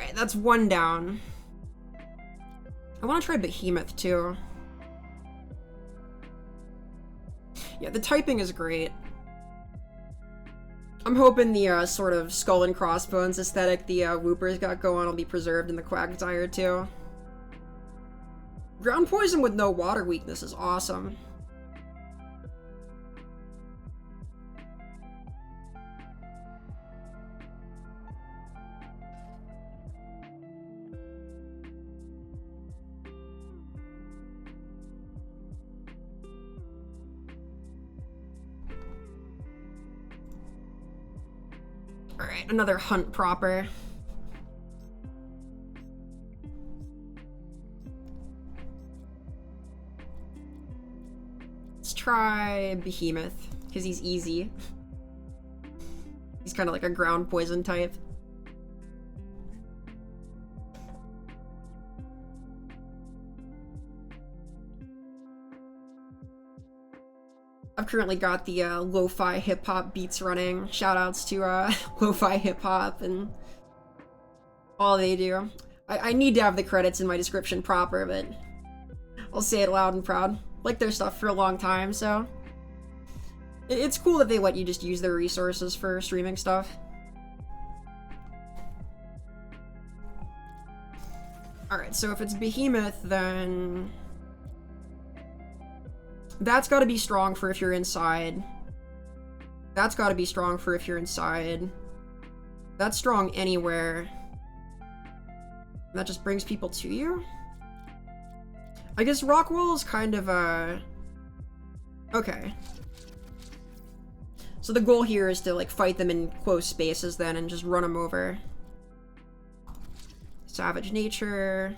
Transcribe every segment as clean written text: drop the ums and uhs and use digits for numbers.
Alright, that's one down. I want to try Behemoth, too. Yeah, the typing is great. I'm hoping the sort of skull and crossbones aesthetic the Whooper's got going will be preserved in the Quagsire, too. Ground poison with no water weakness is awesome. Alright, another hunt proper. Let's try Behemoth, because he's easy. He's kind of like a ground poison type. I've currently got the lo-fi hip-hop beats running. Shoutouts to lo-fi hip-hop and all they do. I need to have the credits in my description proper, but I'll say it loud and proud. Like their stuff for a long time, so it's cool that they let you just use their resources for streaming stuff. Alright, so if it's Behemoth, then that's gotta be strong for if you're inside. That's gotta be strong for if you're inside. That's strong anywhere. That just brings people to you? I guess Rockwall is kind of, okay. So the goal here is to, like, fight them in close spaces then and just run them over. Savage Nature.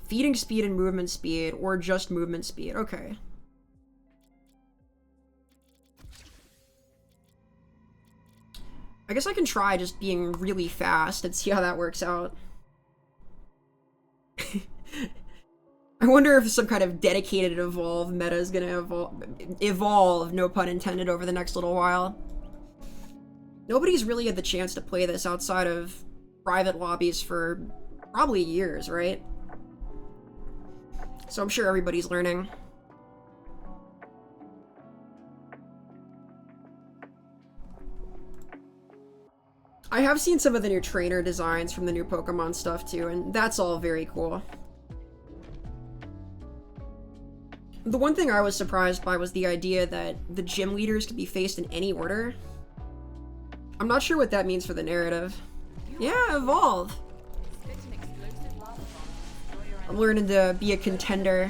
Feeding speed and movement speed, or just movement speed. Okay. I guess I can try just being really fast and see how that works out. I wonder if some kind of dedicated evolve meta is gonna evolve, no pun intended, over the next little while. Nobody's really had the chance to play this outside of private lobbies for probably years, right? So I'm sure everybody's learning. I have seen some of the new trainer designs from the new Pokemon stuff too, and that's all very cool. The one thing I was surprised by was the idea that the gym leaders could be faced in any order. I'm not sure what that means for the narrative. Yeah, evolve! I'm learning to be a contender.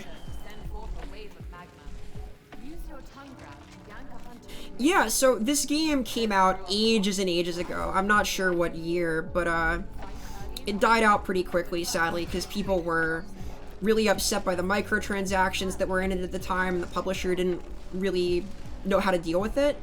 Yeah, so this game came out ages and ages ago. I'm not sure what year, but it died out pretty quickly, sadly, because people were really upset by the microtransactions that were in it at the time. The publisher didn't really know how to deal with it.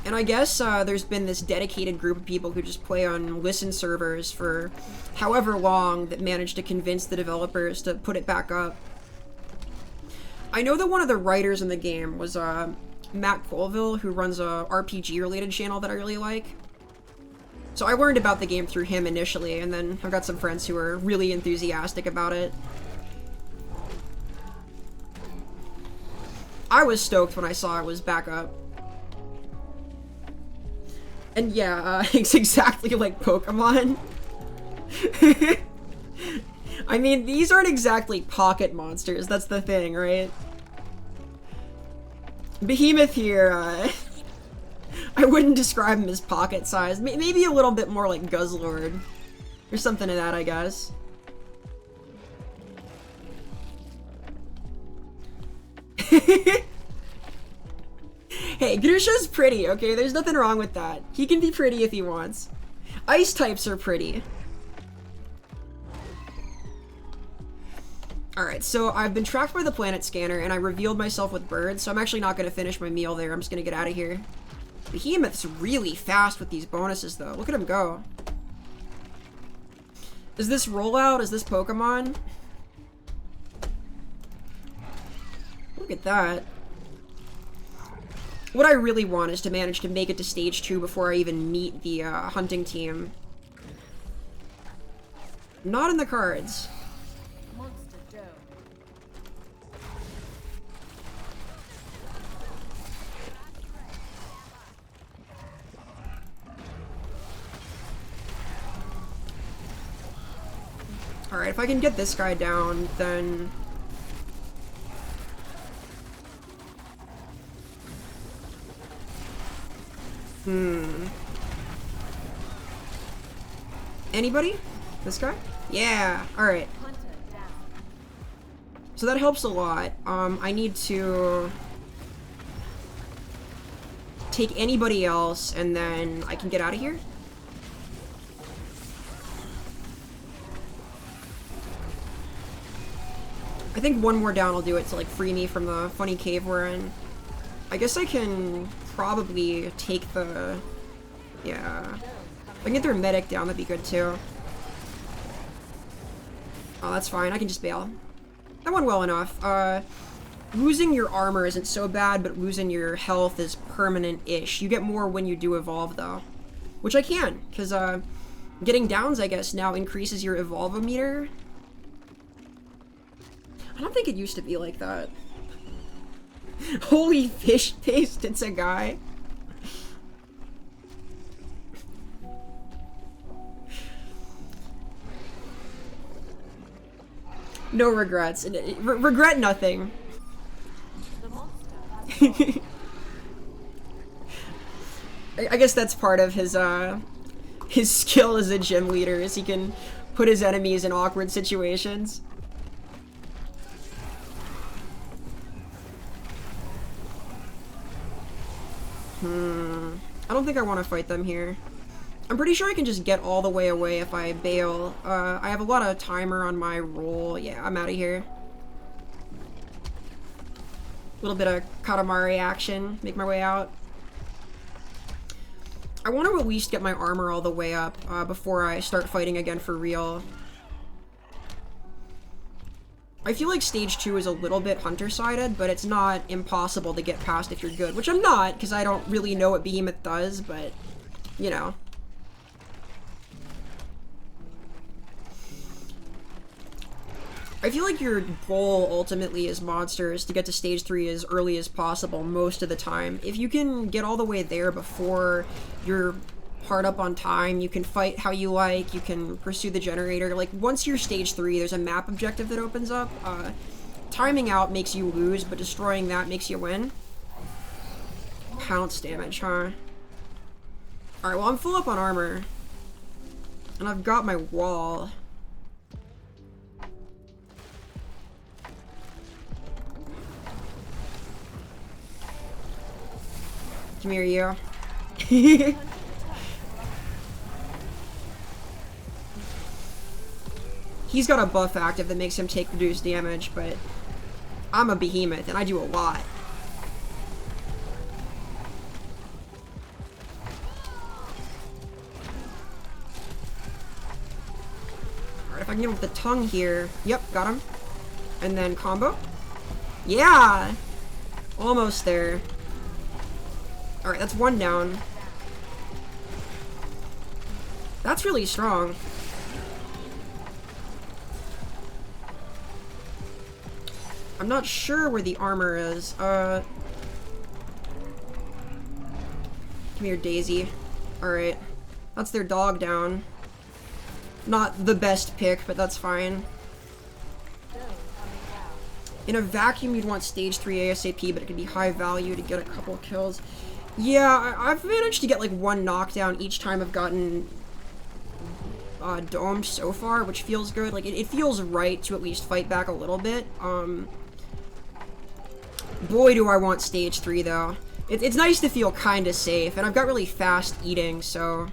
And I guess there's been this dedicated group of people who just play on listen servers for however long that managed to convince the developers to put it back up. I know that one of the writers in the game was Matt Colville, who runs a RPG-related channel that I really like. So I learned about the game through him initially, and then I've got some friends who are really enthusiastic about it. I was stoked when I saw it was back up. And yeah, it's exactly like Pokemon. I mean, these aren't exactly pocket monsters, that's the thing, right? Behemoth here, I wouldn't describe him as pocket-sized. Maybe a little bit more like Guzzlord. Or something of that, I guess. Hey, Grusha's pretty, okay? There's nothing wrong with that. He can be pretty if he wants. Ice types are pretty. Alright, so I've been tracked by the planet scanner, and I revealed myself with birds, so I'm actually not going to finish my meal there. I'm just going to get out of here. Behemoth's really fast with these bonuses, though. Look at him go. Is this rollout? Is this Pokemon? Look at that. What I really want is to manage to make it to stage 2 before I even meet the hunting team. Not in the cards. Monster doe. Alright, if I can get this guy down, then... Anybody? This guy? Yeah, alright. Hunter down. So that helps a lot. I need to... take anybody else, and then I can get out of here? I think one more down will do it to, like, free me from the funny cave we're in. I guess I can probably take the... yeah. If I can get their medic down, that'd be good, too. Oh, that's fine. I can just bail. That went well enough. Losing your armor isn't so bad, but losing your health is permanent-ish. You get more when you do evolve, though. Which I can, because, getting downs, I guess, now increases your evolve-o-meter. I don't think it used to be like that. Holy fish paste, it's a guy. No regrets. Regret nothing. The monster has I guess that's part of his skill as a gym leader, is he can put his enemies in awkward situations. I don't think I want to fight them here. I'm pretty sure I can just get all the way away if I bail. I have a lot of timer on my roll. Yeah, I'm out of here. A little bit of Katamari action. Make my way out. I want to at least get my armor all the way up before I start fighting again for real. I feel like stage 2 is a little bit hunter-sided, but it's not impossible to get past if you're good. Which I'm not, because I don't really know what Behemoth does, but, you know. I feel like your goal, ultimately, as monsters, to get to stage 3 as early as possible most of the time. If you can get all the way there before you're hard up on time, you can fight how you like, you can pursue the generator. Like, once you're stage 3, there's a map objective that opens up. Timing out makes you lose, but destroying that makes you win. Pounce damage, huh? Alright, well, I'm full up on armor. And I've got my wall. Come here, you. He's got a buff active that makes him take reduced damage, but I'm a behemoth and I do a lot. Alright, if I can get him with the tongue here. Yep, got him. And then combo. Yeah! Almost there. Alright, that's one down. That's really strong. I'm not sure where the armor is. Come here, Daisy. Alright. That's their dog down. Not the best pick, but that's fine. In a vacuum, you'd want stage 3 ASAP, but it can be high value to get a couple kills. Yeah, I've managed to get like one knockdown each time I've gotten domed so far, which feels good. Like, it feels right to at least fight back a little bit. Boy, do I want stage 3, though. It's nice to feel kinda safe, and I've got really fast eating, so...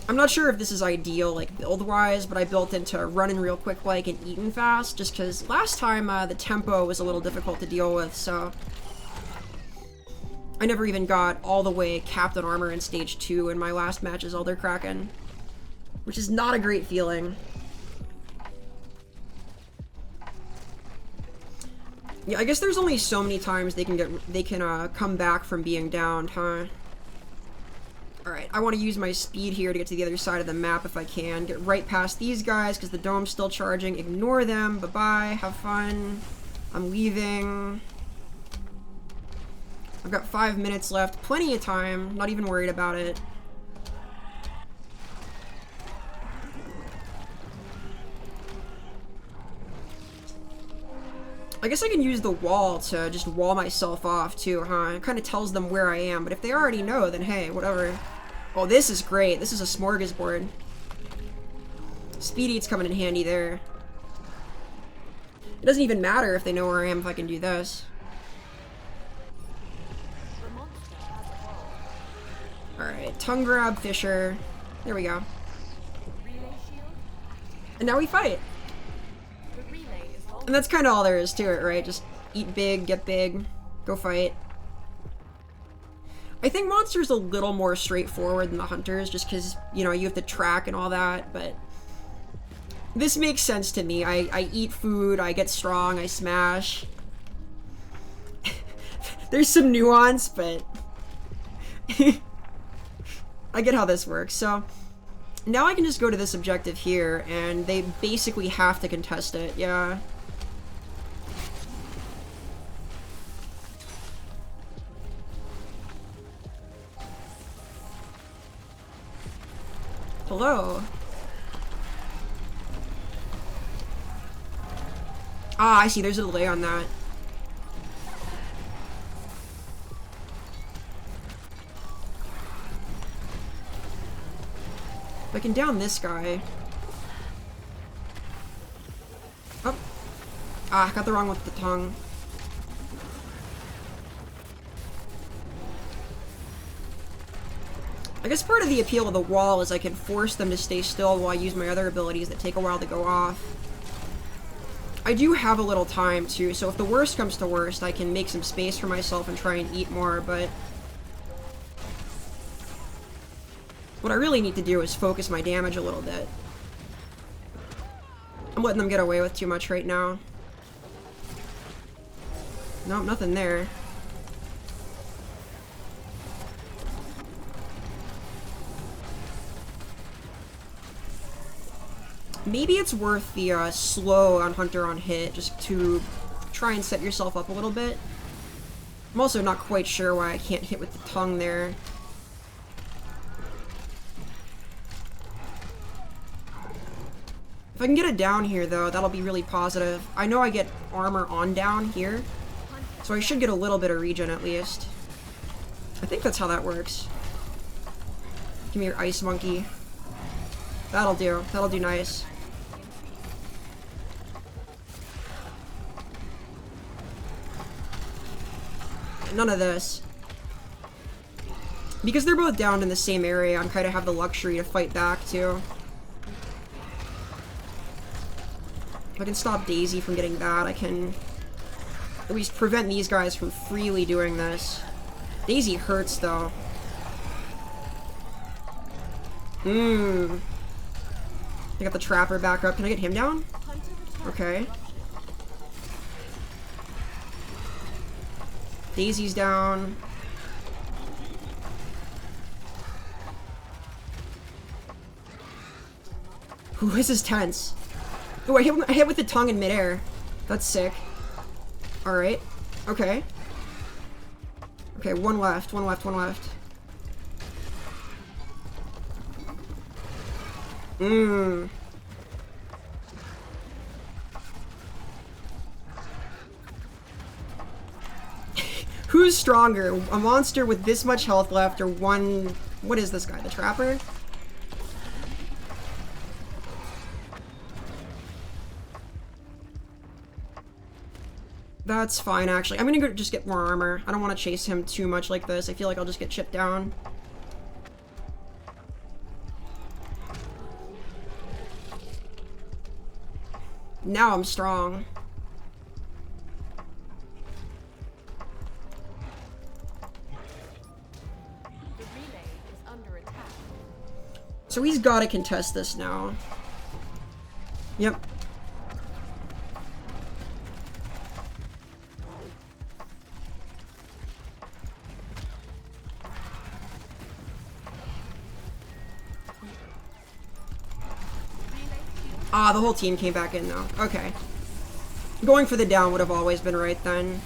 I'm not sure if this is ideal, like, build-wise, but I built into running real quick like and eating fast, just because last time, the tempo was a little difficult to deal with, so... I never even got all the way Captain Armor in stage 2 in my last match as Elder Kraken, which is not a great feeling. Yeah, I guess there's only so many times they can come back from being downed, huh? Alright, I want to use my speed here to get to the other side of the map if I can. Get right past these guys, because the dome's still charging. Ignore them. Bye-bye. Have fun. I'm leaving. I've got 5 minutes left. Plenty of time. Not even worried about it. I guess I can use the wall to just wall myself off too, huh? It kind of tells them where I am, but if they already know, then hey, whatever. Oh, this is great. This is a smorgasbord. Speed Eat's coming in handy there. It doesn't even matter if they know where I am if I can do this. The monster has evolved. Alright, tongue grab, Fisher. There we go. Relay shield. And now we fight. The relay is vulnerable. And that's kind of all there is to it, right? Just eat big, get big, go fight. I think Monster's a little more straightforward than the Hunters, just because, you know, you have to track and all that, but this makes sense to me. I eat food, I get strong, I smash. There's some nuance, but I get how this works. So now I can just go to this objective here, and they basically have to contest it, yeah. Hello. Ah, I see. There's a delay on that. If I can down this guy. Oh. Ah, I got the wrong with the tongue. I guess part of the appeal of the wall is I can force them to stay still while I use my other abilities that take a while to go off. I do have a little time too, so if the worst comes to worst, I can make some space for myself and try and eat more, but what I really need to do is focus my damage a little bit. I'm letting them get away with too much right now. Nope, nothing there. Maybe it's worth the slow on Hunter on hit, just to try and set yourself up a little bit. I'm also not quite sure why I can't hit with the tongue there. If I can get it down here, though, that'll be really positive. I know I get armor on down here, so I should get a little bit of regen at least. I think that's how that works. Give me your ice monkey. That'll do. That'll do nice. None of this. Because they're both down in the same area, I'm kind of have the luxury to fight back, too. If I can stop Daisy from getting that, I can at least prevent these guys from freely doing this. Daisy hurts, though. I got the Trapper back up. Can I get him down? Okay. Daisy's down. Ooh, this is tense. Ooh, I hit with the tongue in midair. That's sick. Alright. Okay. Okay, one left, one left, one left. Who's stronger? A monster with this much health left, or one... What is this guy? The Trapper? That's fine, actually. I'm gonna go just get more armor. I don't want to chase him too much like this. I feel like I'll just get chipped down. Now I'm strong. The relay is under attack. So he's gotta contest this now. Yep. Ah, the whole team came back in now. Okay. Going for the down would have always been right then.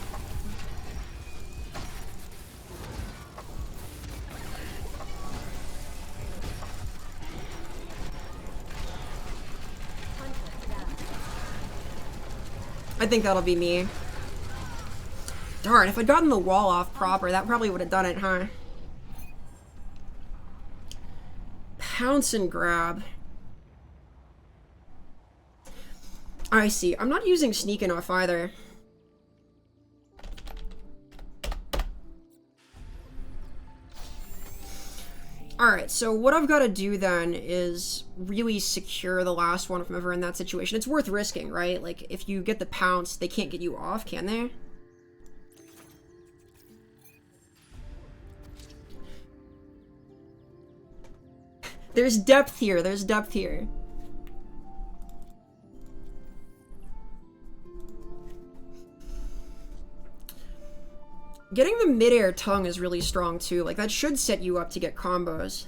I think that'll be me. Darn, if I'd gotten the wall off proper, that probably would have done it, huh? Pounce and grab. I see. I'm not using sneak enough either. Alright, so what I've got to do then is really secure the last one if I'm ever in that situation. It's worth risking, right? Like, if you get the pounce, they can't get you off, can they? There's depth here, there's depth here. Getting the mid-air tongue is really strong too. Like, that should set you up to get combos.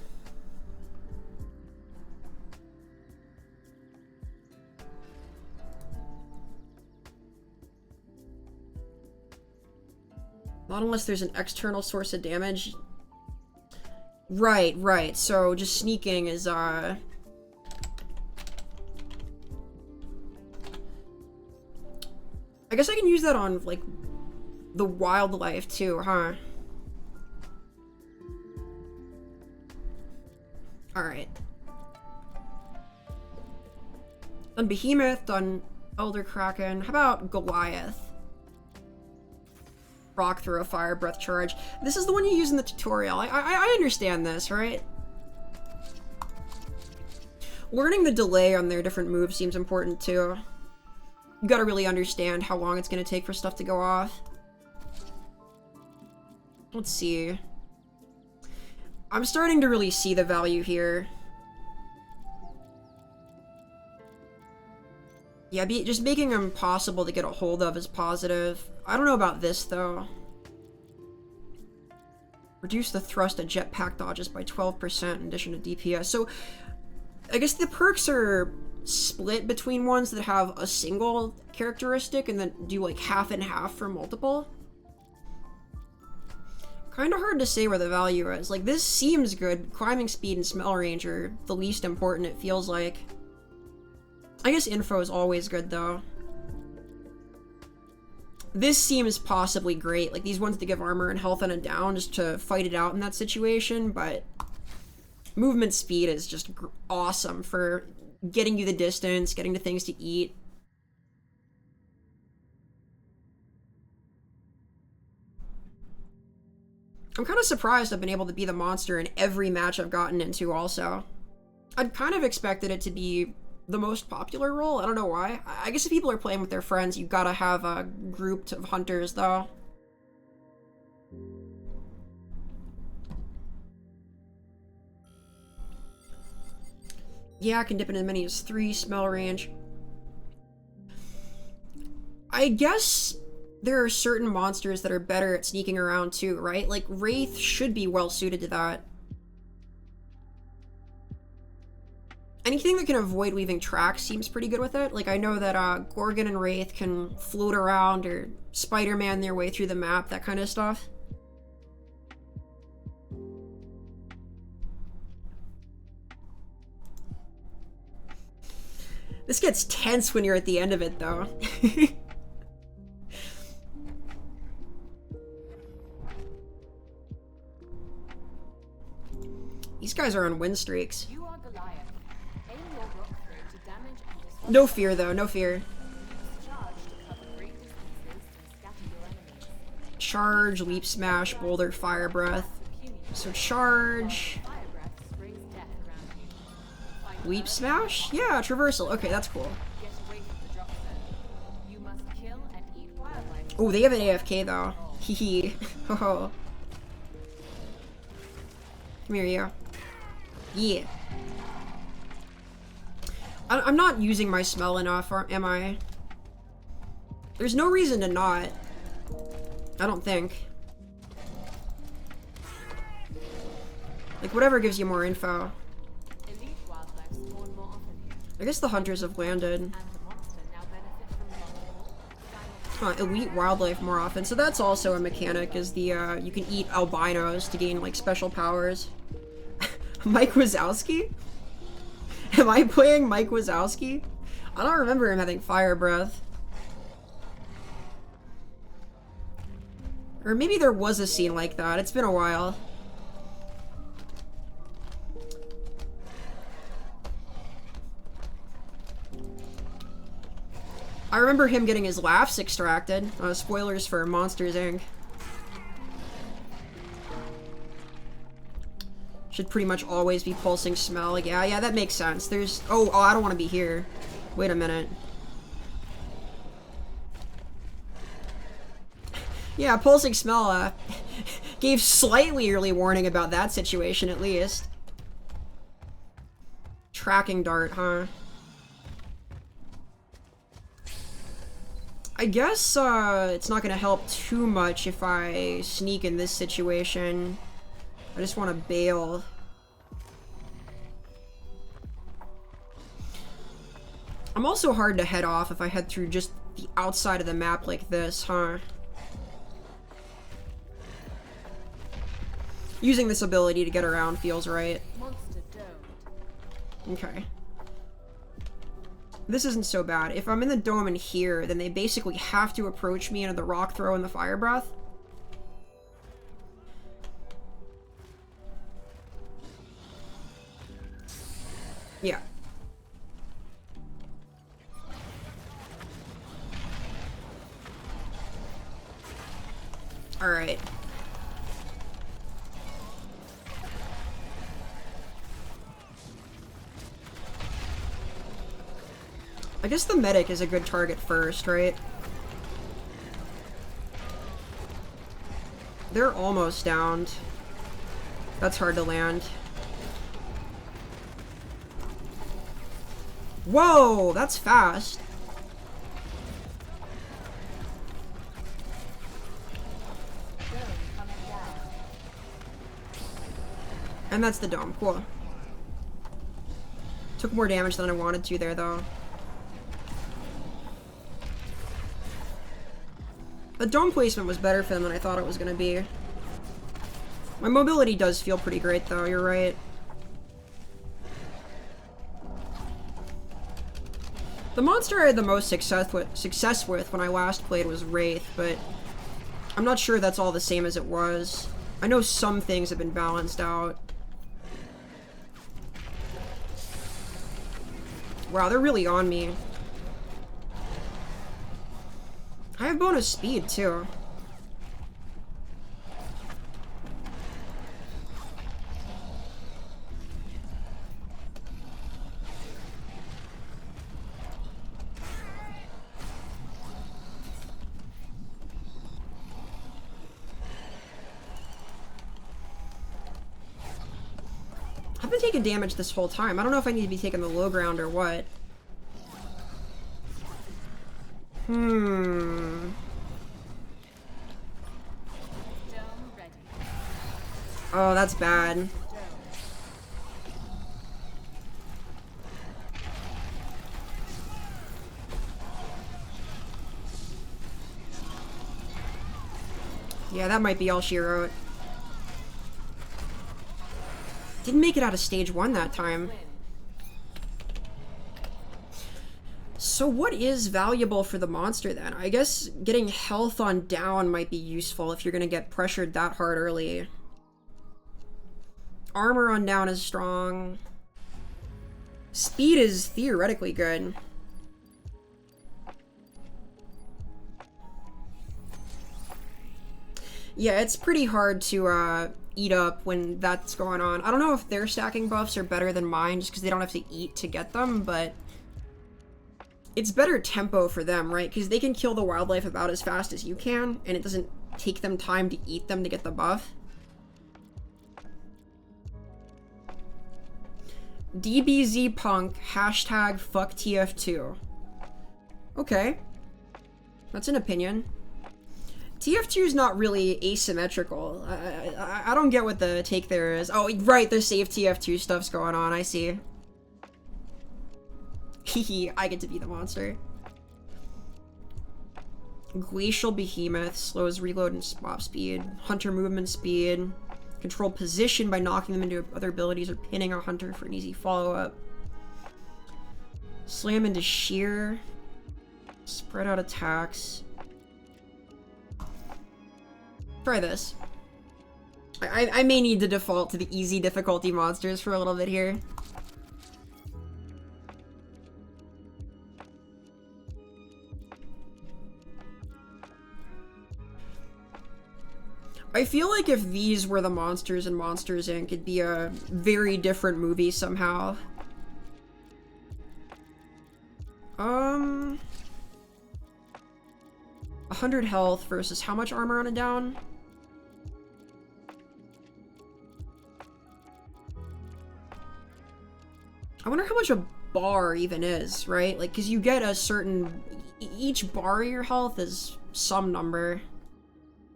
Not unless there's an external source of damage. Right, right. So just sneaking is, I guess I can use that on, like, the wildlife too, huh? Alright. Done Behemoth, done Elder Kraken. How about Goliath? Rock through a fire breath charge. This is the one you use in the tutorial. I understand this, right? Learning the delay on their different moves seems important too. You gotta really understand how long it's gonna take for stuff to go off. Let's see. I'm starting to really see the value here. Yeah, just making them possible to get a hold of is positive. I don't know about this, though. Reduce the thrust of jetpack dodges by 12% in addition to DPS. So, I guess the perks are split between ones that have a single characteristic and then do like half and half for multiple. Kind of hard to say where the value is. Like, this seems good. Climbing speed and smell range are the least important, it feels like. I guess info is always good, though. This seems possibly great. Like, these ones that give armor and health on a down just to fight it out in that situation, but movement speed is just awesome for getting you the distance, getting to things to eat. I'm kind of surprised I've been able to be the monster in every match I've gotten into also. I'd kind of expected it to be the most popular role. I don't know why. I guess if people are playing with their friends, you gotta have a group of hunters, though. Yeah, I can dip in as many as 3 smell range. I guess there are certain monsters that are better at sneaking around too, right? Like, Wraith should be well suited to that. Anything that can avoid leaving tracks seems pretty good with it. Like, I know that Gorgon and Wraith can float around or Spider-Man their way through the map, that kind of stuff. This gets tense when you're at the end of it, though. These guys are on win streaks. No fear, though. No fear. Charge, leap smash, boulder, fire breath. So charge. Leap smash? Yeah, traversal. Okay, that's cool. Oh, they have an AFK, though. Hee hee. Ho. Come here, you. Yeah. I'm not using my smell enough, am I? There's no reason to not. I don't think. Like, whatever gives you more info. I guess the hunters have landed. And the monster now benefit from multiple Elite wildlife more often, so that's also a mechanic, is the, you can eat albinos to gain, like, special powers. Mike Wazowski? Am I playing Mike Wazowski? I don't remember him having fire breath. Or maybe there was a scene like that. It's been a while. I remember him getting his laughs extracted. Spoilers for Monsters, Inc. Should pretty much always be pulsing smell. Yeah, that makes sense. There's... Oh, I don't want to be here. Wait a minute. Yeah, pulsing smell, gave slightly early warning about that situation, at least. Tracking dart, huh? I guess, it's not gonna help too much if I sneak in this situation. I just want to bail. I'm also hard to head off if I head through just the outside of the map like this, huh? Using this ability to get around feels right. monster dome. Okay. This isn't so bad. If I'm in the dome and here, then they basically have to approach me into the rock throw and the fire breath. Yeah. Alright. I guess the medic is a good target first, right? They're almost downed. That's hard to land. Whoa, that's fast. Dome coming down. And that's the dome, cool. Took more damage than I wanted to there, though. The dome placement was better for them than I thought it was gonna be. My mobility does feel pretty great, though, you're right. The monster I had the most success with when I last played was Wraith, but I'm not sure that's all the same as it was. I know some things have been balanced out. Wow, they're really on me. I have bonus speed, too. I've been taking damage this whole time. I don't know if I need to be taking the low ground or what. Dome ready. Oh, that's bad. Dome. Yeah, that might be all she wrote. Didn't make it out of stage 1 that time. Win. So what is valuable for the monster then? I guess getting health on down might be useful if you're gonna get pressured that hard early. Armor on down is strong. Speed is theoretically good. Yeah, it's pretty hard to eat up when that's going on. I don't know if their stacking buffs are better than mine just because they don't have to eat to get them, but it's better tempo for them, right? Because they can kill the wildlife about as fast as you can, and it doesn't take them time to eat them to get the buff. DBZ Punk, hashtag fuck TF2. Okay. That's an opinion. TF2 is not really asymmetrical. I don't get what the take there is. Oh, right, the save TF2 stuff's going on, I see. Hehe, I get to be the monster. Glacial Behemoth slows reload and swap speed. Hunter movement speed. Control position by knocking them into other abilities or pinning a hunter for an easy follow-up. Slam into shear. Spread out attacks. Try this. I may need to default to the easy difficulty monsters for a little bit here. I feel like if these were the monsters in Monsters, Inc., it'd be a very different movie somehow. 100 health versus how much armor on a down? I wonder how much a bar even is, right? Like, because you get a certain... Each bar of your health is some number.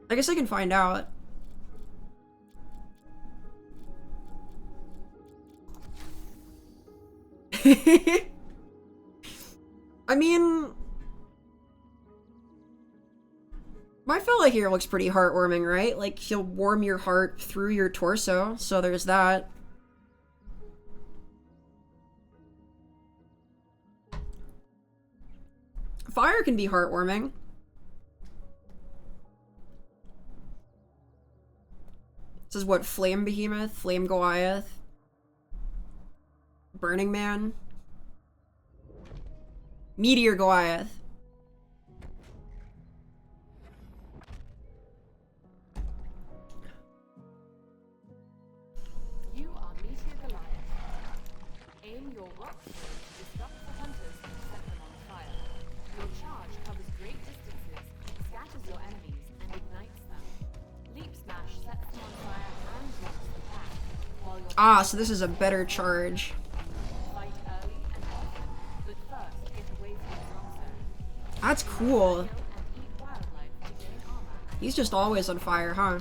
I guess I can find out. I mean... my fella here looks pretty heartwarming, right? Like, he'll warm your heart through your torso, so there's that. Fire can be heartwarming. This is what? Flame Behemoth? Flame Goliath? Burning Man? Meteor Goliath. You are Meteor Goliath. Aim your rock sword to disrupt the hunters and set them on fire. Your charge covers great distances, scatters your enemies, and ignites them. Leap Smash sets them on fire and drops the pack, while your Ah, so this is a better charge. fight early and often, but first get away from the drop zone. That's cool. Kill and eat wildlife to gain armor and He's just always on fire, huh?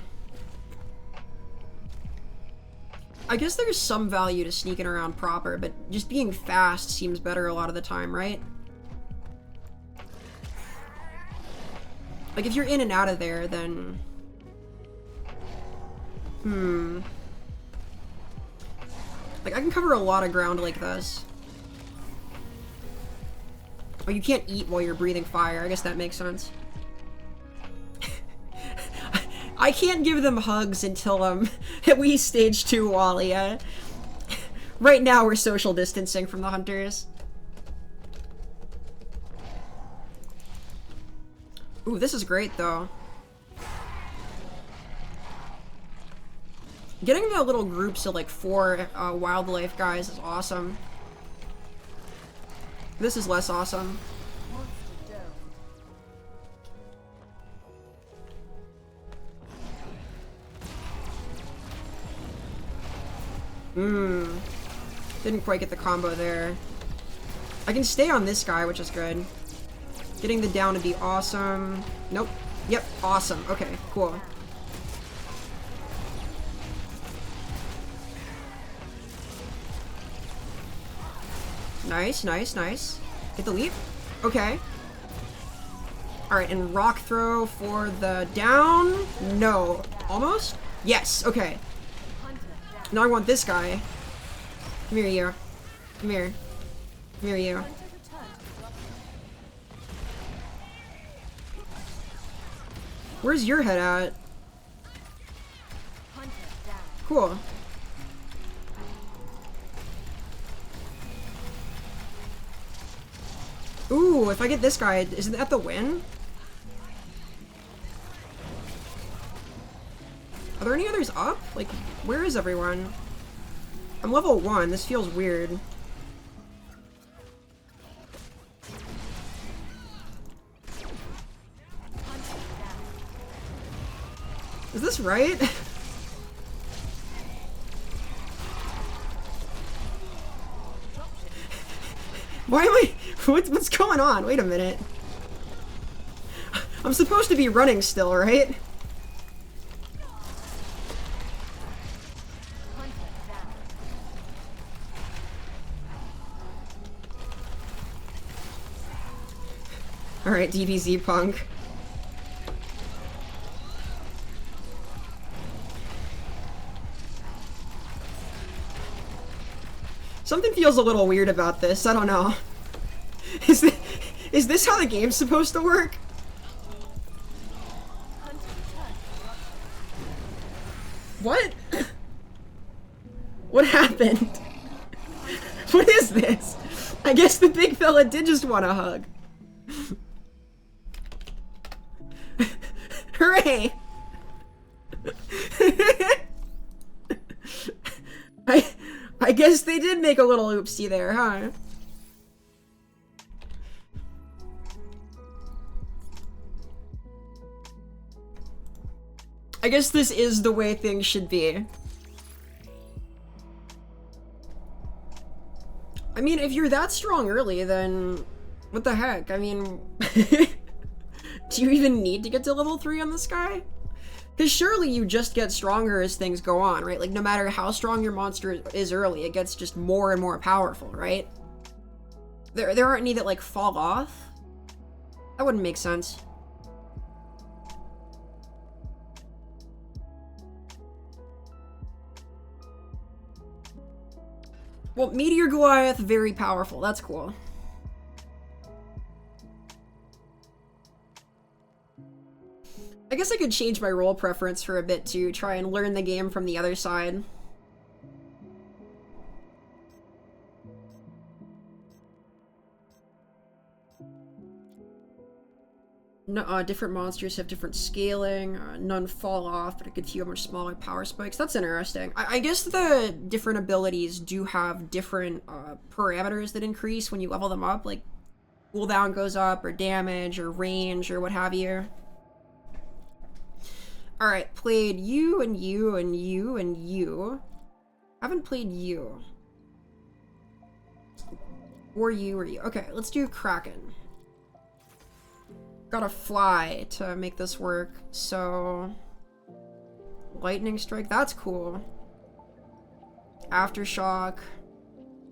I guess there's some value to sneaking around proper, but just being fast seems better a lot of the time, right? Like, if you're in and out of there, then... Like, I can cover a lot of ground like this. Oh, you can't eat while you're breathing fire. I guess that makes sense. I can't give them hugs until at least stage 2, Wally. Right now we're social distancing from the hunters. Ooh, this is great though. Getting the little groups of like 4 wildlife guys is awesome. This is less awesome. Didn't quite get the combo there. I can stay on this guy, which is good. Getting the down would be awesome. Nope. Yep, awesome. Okay, cool. Nice, nice, nice. Get the leap. Okay. Alright, and rock throw for the down. No. Almost? Yes, okay. Now I want this guy. Come here, you. Come here. Come here, you. Where's your head at? Cool. Ooh, if I get this guy, isn't that the win? Are there any others up? Like, where is everyone? I'm level 1. This feels weird. Is this right? Why am I... What's going on? Wait a minute. I'm supposed to be running still, right? Alright, DBZ punk. Something feels a little weird about this, I don't know. Is this how the game's supposed to work? What? What happened? What is this? I guess the big fella did just want a hug. Hooray! I guess they did make a little oopsie there, huh? I guess this is the way things should be. I mean, if you're that strong early, then what the heck? I mean, do you even need to get to level 3 on this guy? Because surely you just get stronger as things go on, right? Like, no matter how strong your monster is early, it gets just more and more powerful, right? There aren't any that, like, fall off? That wouldn't make sense. Well, Meteor Goliath, very powerful. That's cool. I guess I could change my role preference for a bit to try and learn the game from the other side. No, different monsters have different scaling, none fall off, but it gives you a much smaller power spikes. That's interesting. I guess the different abilities do have different parameters that increase when you level them up, like cooldown goes up, or damage, or range, or what have you. Alright, played you, and you, and you, and you. Haven't played you. Or you, or you. Okay, let's do Kraken. Gotta fly to make this work, so... Lightning Strike, that's cool. Aftershock,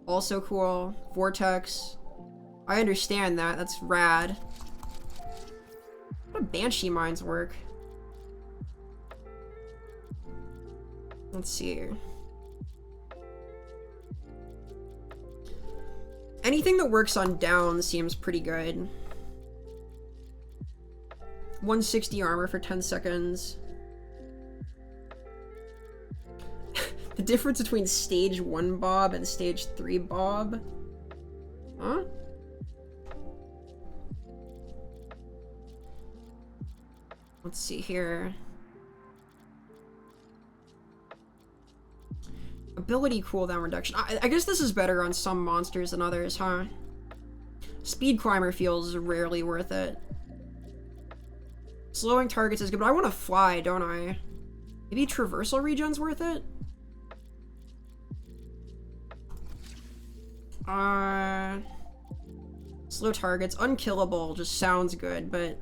also cool. Vortex, I understand that, that's rad. How do Banshee Mines work? Let's see. Anything that works on down seems pretty good. 160 armor for 10 seconds. The difference between stage 1 Bob and stage 3 Bob? Huh? Let's see here. Ability cooldown reduction. I guess this is better on some monsters than others, huh? Speed Climber feels rarely worth it. Slowing targets is good, but I want to fly, don't I? Maybe traversal regen's worth it? Slow targets. Unkillable just sounds good, but...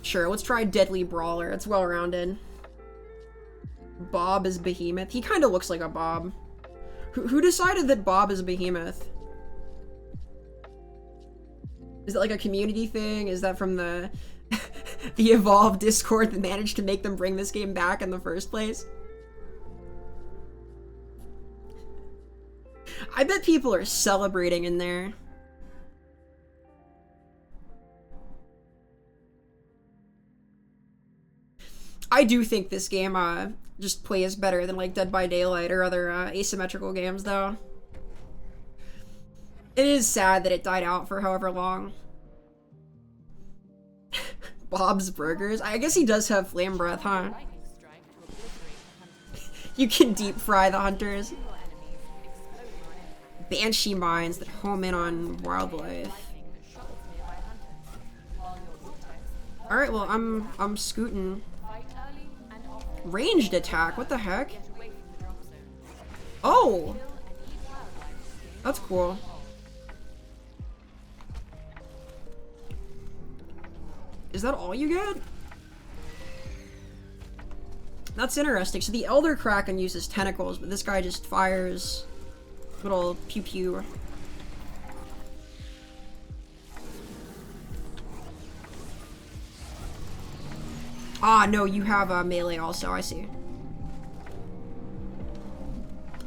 Sure, let's try Deadly Brawler. It's well-rounded. Bob is Behemoth. He kind of looks like a Bob. Who decided that Bob is a Behemoth? Is it like a community thing? Is that from the the Evolve Discord that managed to make them bring this game back in the first place? I bet people are celebrating in there. I do think this game just plays better than like Dead by Daylight or other asymmetrical games, though. It is sad that it died out for however long. Bob's Burgers? I guess he does have flame breath, huh? You can deep fry the hunters. Banshee Mines that home in on wildlife. Alright, well, I'm scooting. Ranged attack? What the heck? Oh! That's cool. Is that all you get? That's interesting. So the Elder Kraken uses tentacles, but this guy just fires little pew-pew. Ah, no, you have melee also, I see.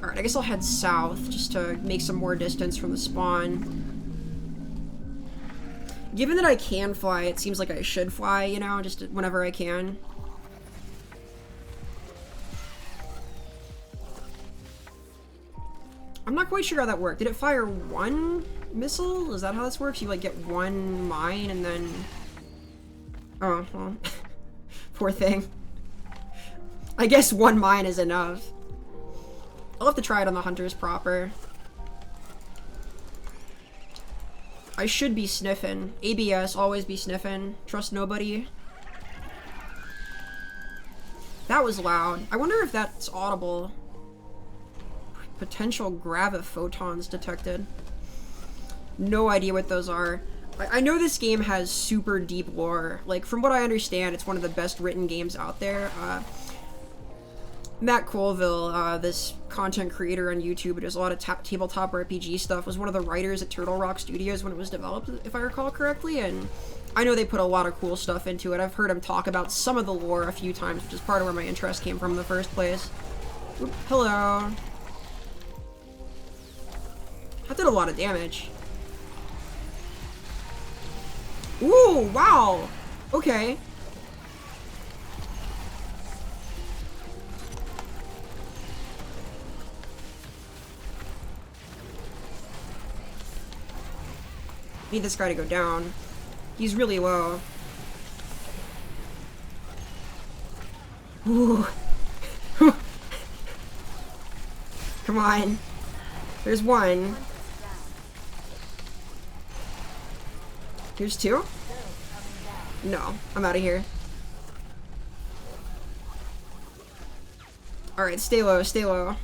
Alright, I guess I'll head south just to make some more distance from the spawn. Given that I can fly, it seems like I should fly, you know, just whenever I can. I'm not quite sure how that worked. Did it fire one missile? Is that how this works? You, like, get one mine and then... Oh, well. Poor thing. I guess one mine is enough. I'll have to try it on the hunters proper. I should be sniffing. ABS, always be sniffing. Trust nobody. That was loud. I wonder if that's audible. Potential graviphotons detected. No idea what those are. I know this game has super deep lore. Like, from what I understand, it's one of the best written games out there. Matt Colville, this content creator on YouTube who does a lot of tabletop RPG stuff, was one of the writers at Turtle Rock Studios when it was developed, if I recall correctly, and I know they put a lot of cool stuff into it. I've heard him talk about some of the lore a few times, which is part of where my interest came from in the first place. Oop, hello. That did a lot of damage. Ooh, wow! Okay. Need this guy to go down. He's really low. Ooh. Come on. There's one. Here's two? No, I'm out of here. Alright, stay low, stay low.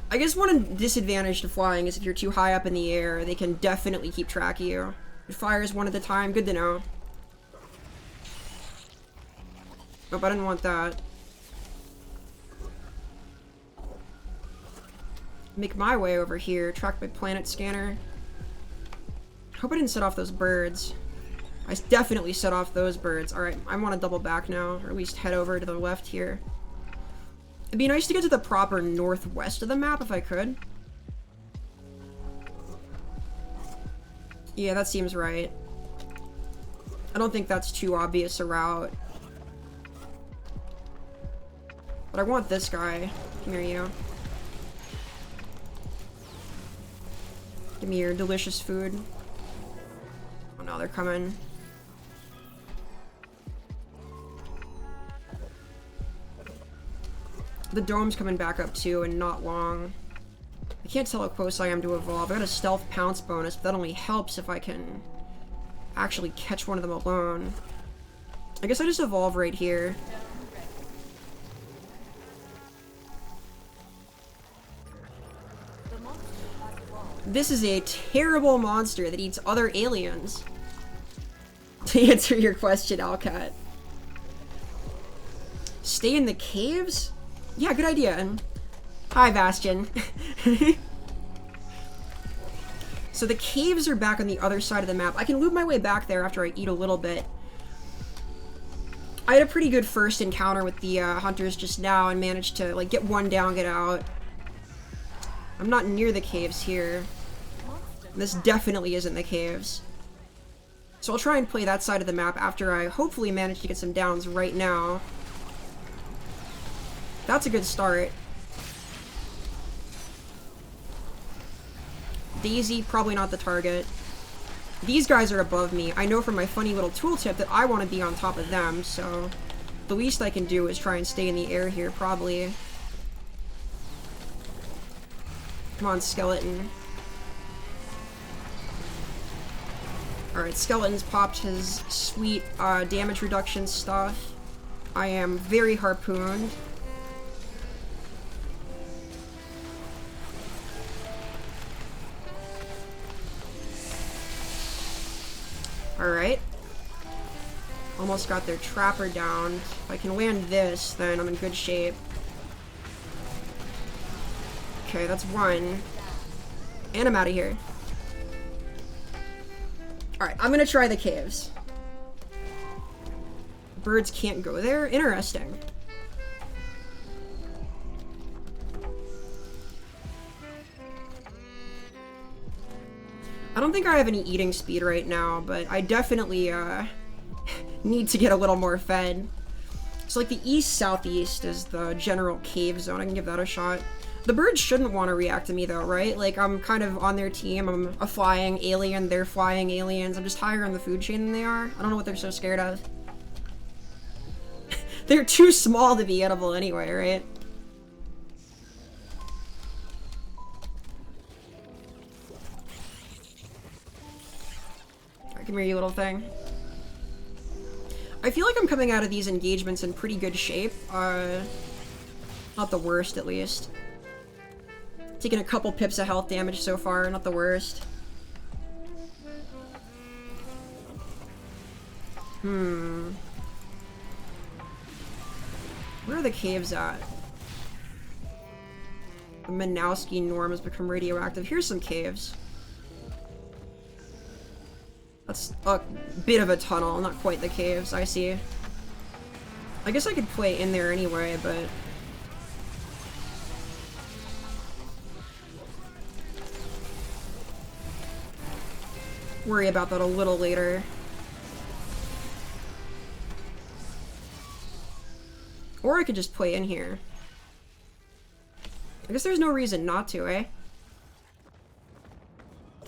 I guess one disadvantage to flying is if you're too high up in the air, they can definitely keep track of you. It fires one at a time, good to know. Nope, I didn't want that. Make my way over here, track my planet scanner. Hope I didn't set off those birds. I definitely set off those birds. Alright, I want to double back now, or at least head over to the left here. It'd be nice to get to the proper northwest of the map if I could. Yeah, that seems right. I don't think that's too obvious a route. But I want this guy. Come here, you. Give me your delicious food. Oh no, they're coming. The dome's coming back up too, and not long. I can't tell how close I am to evolve. I got a stealth pounce bonus, but that only helps if I can actually catch one of them alone. I guess I just evolve right here. This is a terrible monster that eats other aliens. To answer your question, Alcat. Stay in the caves? Yeah, good idea. Hi, Bastion. So the caves are back on the other side of the map. I can loop my way back there after I eat a little bit. I had a pretty good first encounter with the hunters just now and managed to like get one down, get out. I'm not near the caves here. This definitely isn't the caves. So I'll try and play that side of the map after I hopefully manage to get some downs right now. That's a good start. Daisy, probably not the target. These guys are above me. I know from my funny little tooltip that I want to be on top of them, so the least I can do is try and stay in the air here, probably. Come on, skeleton. Alright, skeleton's popped his sweet damage reduction stuff. I am very harpooned. Alright. Almost got their trapper down. If I can land this, then I'm in good shape. Okay, that's one. And I'm out of here. Alright, I'm gonna try the caves. birds can't go there? Interesting. I don't think I have any eating speed right now, but I definitely need to get a little more fed. So like the east-southeast is the general cave zone. I can give that a shot. The birds shouldn't want to react to me though, right? Like I'm kind of on their team. I'm a flying alien. They're flying aliens. I'm just higher on the food chain than they are. I don't know what they're so scared of. They're too small to be edible anyway, right? Come here, you little thing. I feel like I'm coming out of these engagements in pretty good shape. Not the worst, at least. Taking a couple pips of health damage so far, not the worst. Where are the caves at? The Manowski norm has become radioactive. Here's some caves. That's a bit of a tunnel, not quite the caves, I see. I guess I could play in there anyway, but... worry about that a little later. Or I could just play in here. I guess there's no reason not to, eh?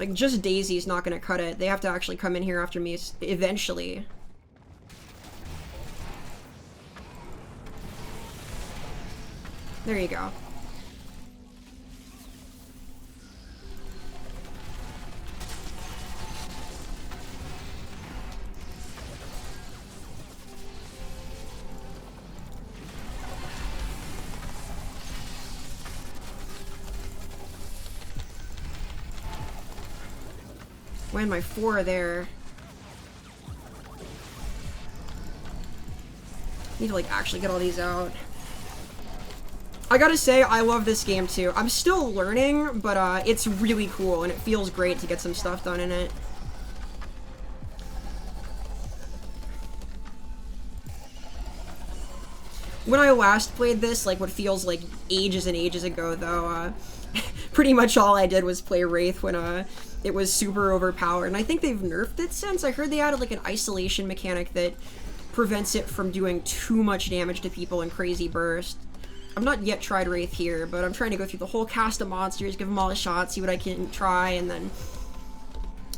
Like, just Daisy's not gonna cut it. They have to actually come in here after me eventually. There you go. When my 4 there. Need to like actually get all these out. I gotta say, I love this game too. I'm still learning, but it's really cool and it feels great to get some stuff done in it. When I last played this, like what feels like ages and ages ago though, pretty much all I did was play Wraith when it was super overpowered, and I think they've nerfed it since. I heard they added like an isolation mechanic that prevents it from doing too much damage to people in crazy bursts. I've not yet tried Wraith here, but I'm trying to go through the whole cast of monsters, give them all a shot, see what I can try, and then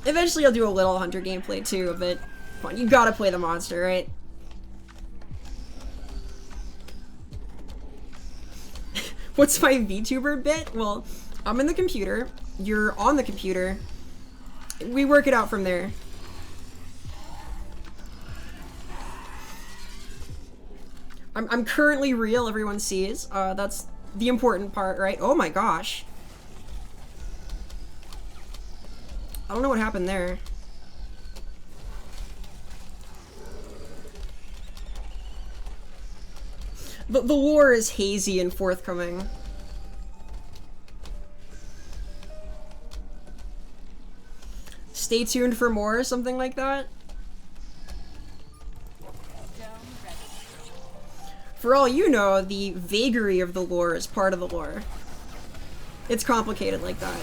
eventually I'll do a little hunter gameplay too, but come on, you gotta play the monster, right? What's my VTuber bit? Well, I'm in the computer, you're on the computer, we work it out from there. I'm currently real, everyone sees. That's the important part, right? Oh my gosh. I don't know what happened there. The lore is hazy and forthcoming. Stay tuned for more, something like that. For all you know, the vagary of the lore is part of the lore. It's complicated like that.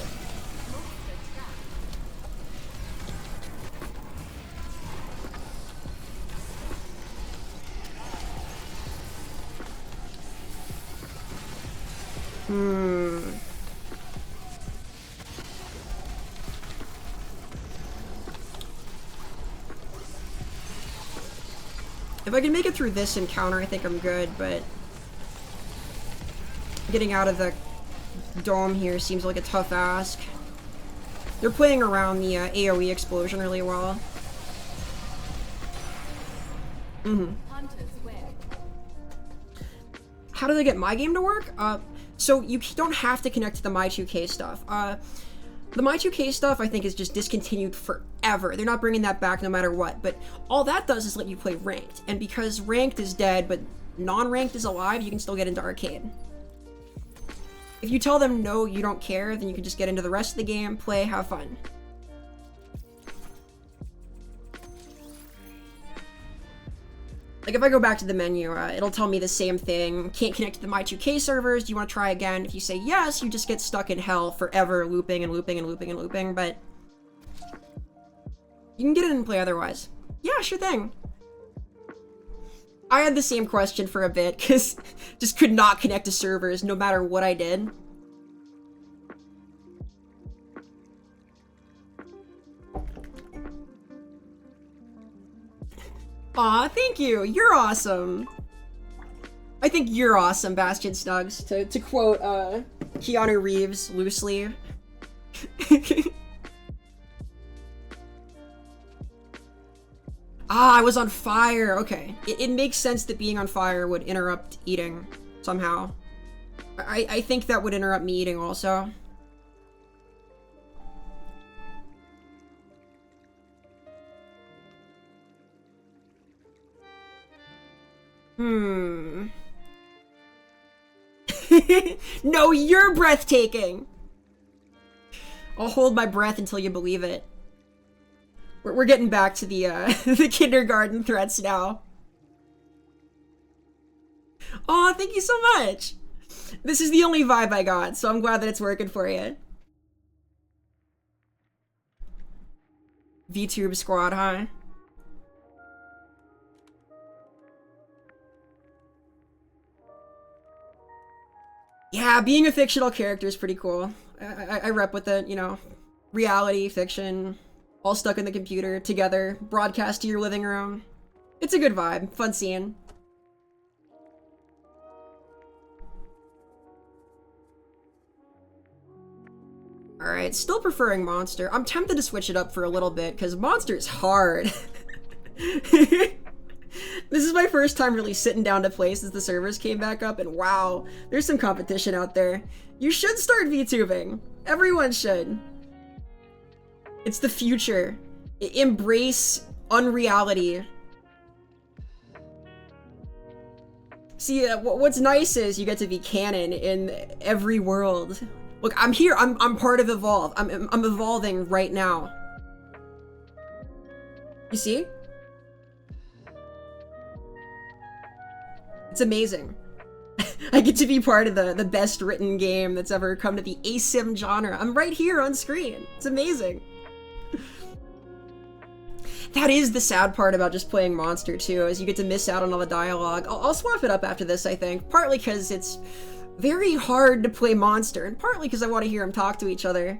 If I can make it through this encounter, I think I'm good, but getting out of the dome here seems like a tough ask. They're playing around the AoE explosion really well. How do they get my game to work? So you don't have to connect to the My2K stuff. The My2K stuff, I think, is just discontinued forever. They're not bringing that back no matter what, but all that does is let you play Ranked, and because Ranked is dead, but non-Ranked is alive, you can still get into Arcade. If you tell them no, you don't care, then you can just get into the rest of the game, play, have fun. Like, if I go back to the menu, it'll tell me the same thing. Can't connect to the My2K servers. Do you want to try again? If you say yes, you just get stuck in hell forever, looping and looping and looping and looping, but you can get in and play otherwise. Yeah, sure thing. I had the same question for a bit, because just could not connect to servers no matter what I did. Aw, thank you. You're awesome. I think you're awesome, Bastion Snugs, to quote Keanu Reeves loosely. Ah, I was on fire. Okay. It makes sense that being on fire would interrupt eating somehow. I think that would interrupt me eating also. No, you're breathtaking. I'll hold my breath until you believe it. We're getting back to the the kindergarten threats now. Aw, thank you so much. This is the only vibe I got, so I'm glad that it's working for you. VTube squad, huh? Yeah, being a fictional character is pretty cool. I rep with it, you know. Reality, fiction, all stuck in the computer, together, broadcast to your living room. It's a good vibe, fun scene. Alright, still preferring Monster. I'm tempted to switch it up for a little bit, because Monster's hard. This is my first time really sitting down to play since the servers came back up, and wow, there's some competition out there. You should start VTubing. Everyone should. It's the future. Embrace unreality. See, what's nice is you get to be canon in every world. Look, I'm here. I'm part of Evolve. I'm evolving right now. You see? It's amazing. I get to be part of the best written game that's ever come to the ASIM genre. I'm right here on screen. It's amazing. That is the sad part about just playing Monster too, is you get to miss out on all the dialogue. I'll swap it up after this, I think. Partly because it's very hard to play Monster, and partly because I want to hear them talk to each other.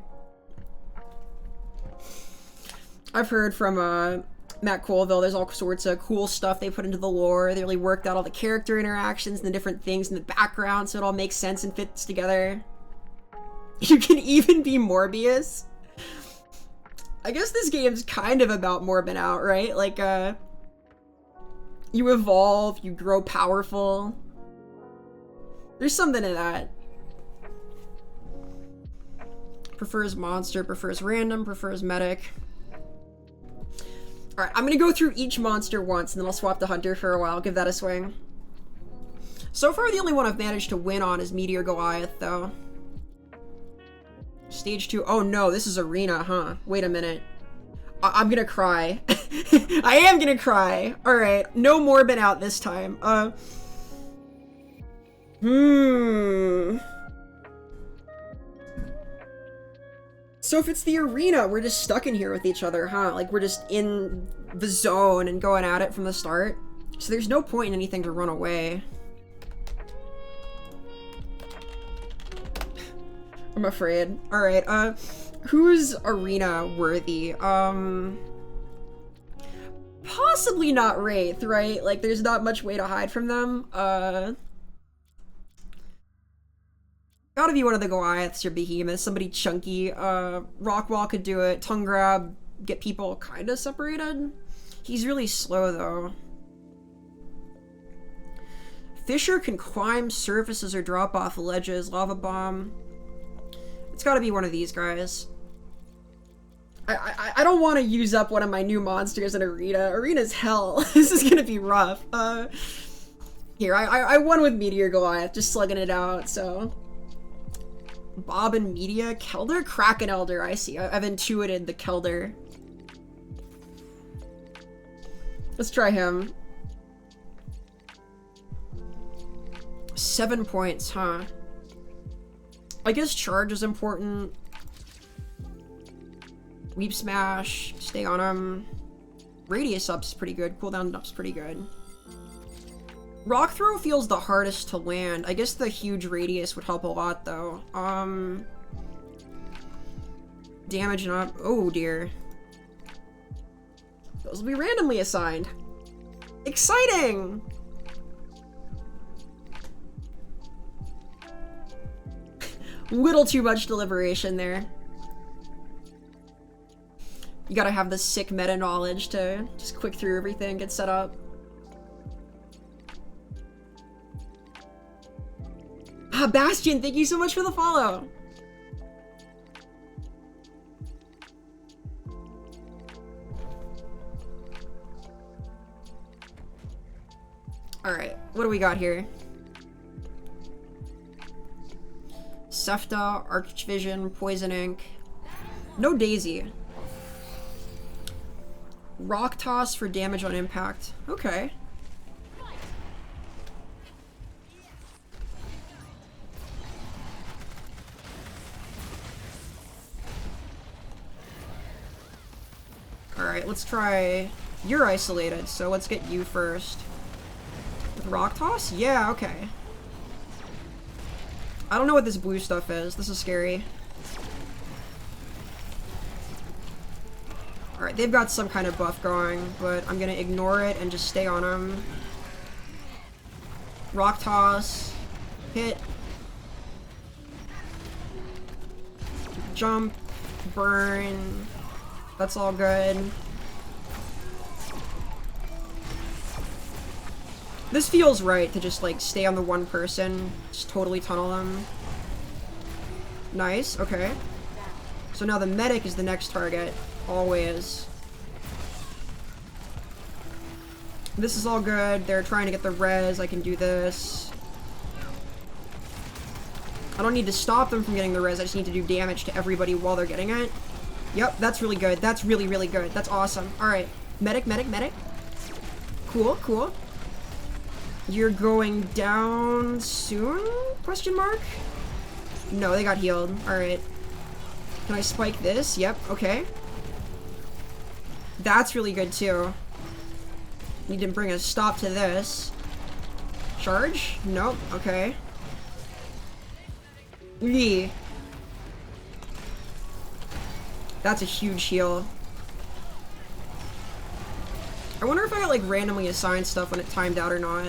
I've heard from Matt Colville, there's all sorts of cool stuff they put into the lore. They really worked out all the character interactions and the different things in the background so it all makes sense and fits together. You can even be Morbius. I guess this game's kind of about morbing out, right? Like, you evolve, you grow powerful. There's something in that. Prefers Monster, prefers Random, prefers Medic. Alright, I'm gonna go through each monster once, and then I'll swap to Hunter for a while, give that a swing. So far, the only one I've managed to win on is Meteor Goliath, though. Stage 2. Oh no, this is Arena, huh? Wait a minute. I'm gonna cry. I am gonna cry. Alright, no morbid out this time. So if it's the arena, we're just stuck in here with each other, huh? Like, we're just in the zone and going at it from the start. So there's no point in anything to run away. I'm afraid. Alright, who's arena worthy? Possibly not Wraith, right? Like, there's not much way to hide from them. Gotta be one of the Goliaths or Behemoths, somebody chunky. Rockwall could do it. Tongue Grab, get people kinda separated. He's really slow, though. Fisher can climb surfaces or drop off ledges. Lava Bomb. It's gotta be one of these guys. I don't want to use up one of my new monsters in Arena. Arena's hell. This is gonna be rough. Here, I won with Meteor Goliath, just slugging it out, so... Bob and Media? Kelder? Kraken Elder, I see. I've intuited the Kelder. Let's try him. 7 points, huh? I guess charge is important. Weep smash, stay on him. Radius up's pretty good, cooldown up's pretty good. Rock throw feels the hardest to land. I guess the huge radius would help a lot though. Damage and up. Oh dear. Those will be randomly assigned. Exciting! Little too much deliberation there. You gotta have the sick meta knowledge to just click through everything, get set up. Ah, Bastion, thank you so much for the follow! Alright, what do we got here? Sefta, Archvision, Poison Ink. No Daisy. Rock Toss for damage on impact. Okay. Alright, let's try... You're isolated, so let's get you first. With Rock Toss? Yeah, okay. I don't know what this blue stuff is. This is scary. Alright, they've got some kind of buff going, but I'm gonna ignore it and just stay on them. Rock Toss. Hit. Jump. Burn. That's all good. This feels right to just, like, stay on the one person. Just totally tunnel them. Nice, okay. So now the medic is the next target. Always. This is all good. They're trying to get the res. I can do this. I don't need to stop them from getting the res. I just need to do damage to everybody while they're getting it. Yep, that's really good. That's really, really good. That's awesome. Alright. Medic, medic, medic. Cool, cool. You're going down soon? Question mark? No, they got healed. Alright. Can I spike this? Yep, okay. That's really good too. Need to bring a stop to this. Charge? Nope, okay. Yee. That's a huge heal. I wonder if I got like randomly assigned stuff when it timed out or not.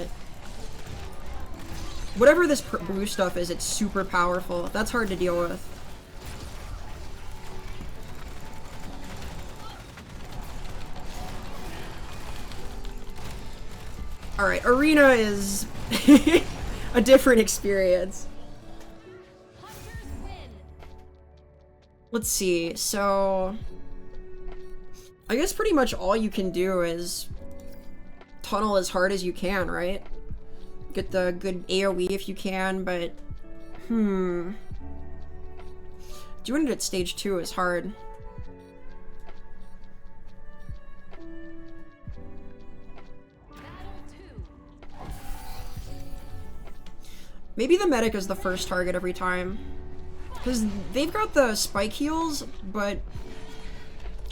Whatever this blue stuff is, it's super powerful. That's hard to deal with. Alright, Arena is a different experience. Let's see, so... I guess pretty much all you can do is tunnel as hard as you can, right? Get the good AoE if you can, but... Doing it at stage 2 is hard. Maybe the medic is the first target every time. Because they've got the spike heals, but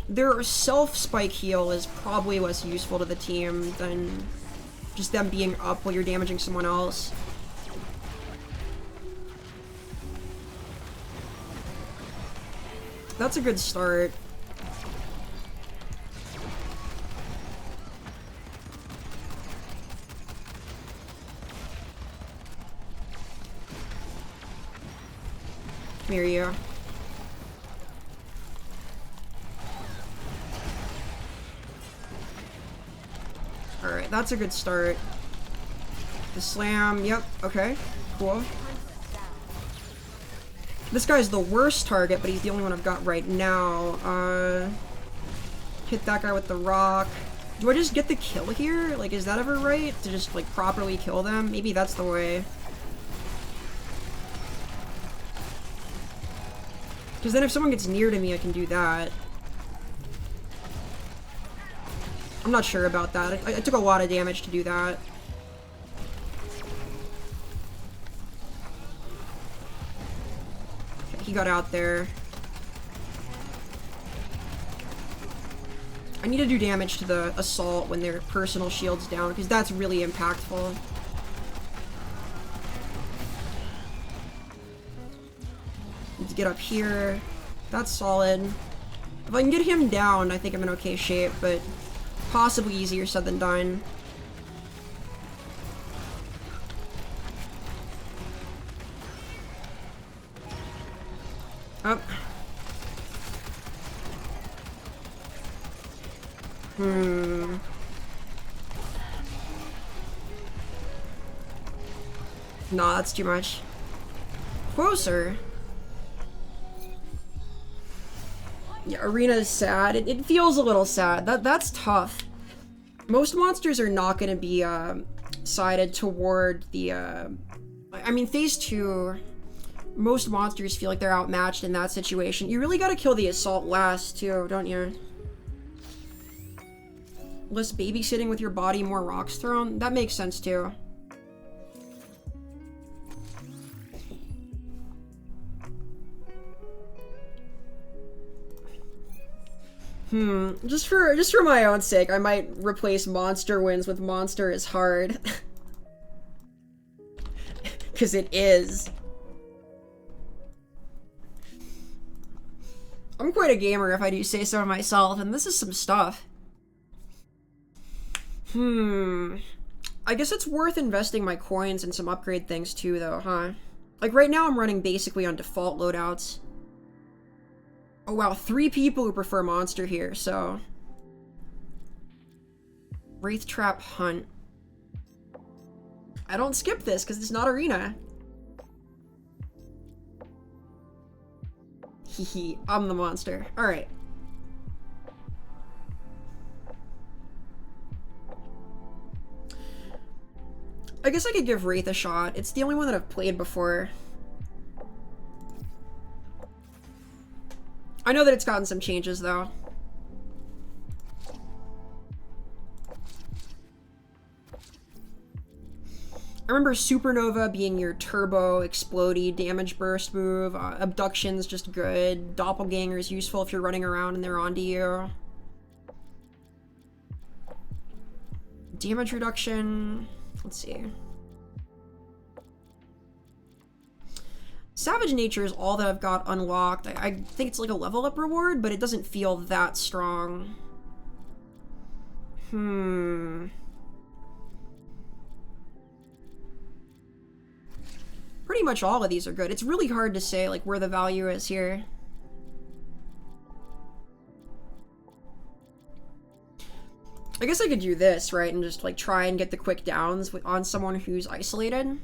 their self-spike heal is probably less useful to the team than just them being up while you're damaging someone else. That's a good start. Come here, you. Alright, that's a good start. The slam, yep, okay, cool. This guy's the worst target, but he's the only one I've got right now. Hit that guy with the rock. Do I just get the kill here? Like, is that ever right? To just, like, properly kill them? Maybe that's the way. Because then if someone gets near to me, I can do that. I'm not sure about that. I took a lot of damage to do that. he got out there. I need to do damage to the assault when their personal shield's down, because that's really impactful. Need to get up here. That's solid. If I can get him down, I think I'm in okay shape, but possibly easier said than done. Up. Nah, that's too much. Closer. Yeah, arena is sad. It feels a little sad. That's tough. Most monsters are not going to be sided toward the. I mean, phase 2. Most monsters feel like they're outmatched in that situation. You really got to kill the assault last too, don't you? Less babysitting with your body, more rocks thrown. That makes sense too. Just for my own sake, I might replace monster wins with monster is hard. Cause it is. I'm quite a gamer if I do say so myself, and this is some stuff. I guess it's worth investing my coins in some upgrade things too, though, huh? Like, right now I'm running basically on default loadouts. Oh wow, 3 people who prefer monster here, so... Wraith Trap Hunt. I don't skip this, because it's not arena. Hehe, I'm the monster. Alright. I guess I could give Wraith a shot. It's the only one that I've played before. I know that it's gotten some changes, though. I remember Supernova being your turbo, explodey, damage burst move. Abduction's just good. Doppelganger's useful if you're running around and they're onto you. Damage reduction... Let's see. Savage Nature is all that I've got unlocked. I think it's like a level up reward, but it doesn't feel that strong. Pretty much all of these are good. It's really hard to say like where the value is here. I guess I could do this, right, and just like try and get the quick downs on someone who's isolated.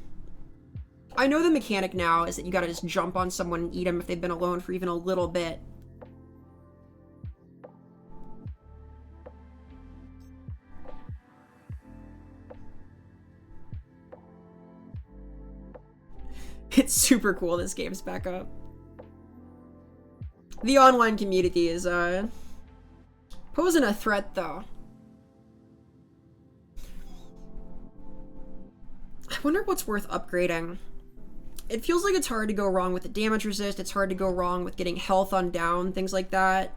I know the mechanic now is that you gotta just jump on someone and eat them if they've been alone for even a little bit. It's super cool this game's back up. The online community is, posing a threat, though. I wonder what's worth upgrading. It feels like it's hard to go wrong with the damage resist, it's hard to go wrong with getting health on down, things like that.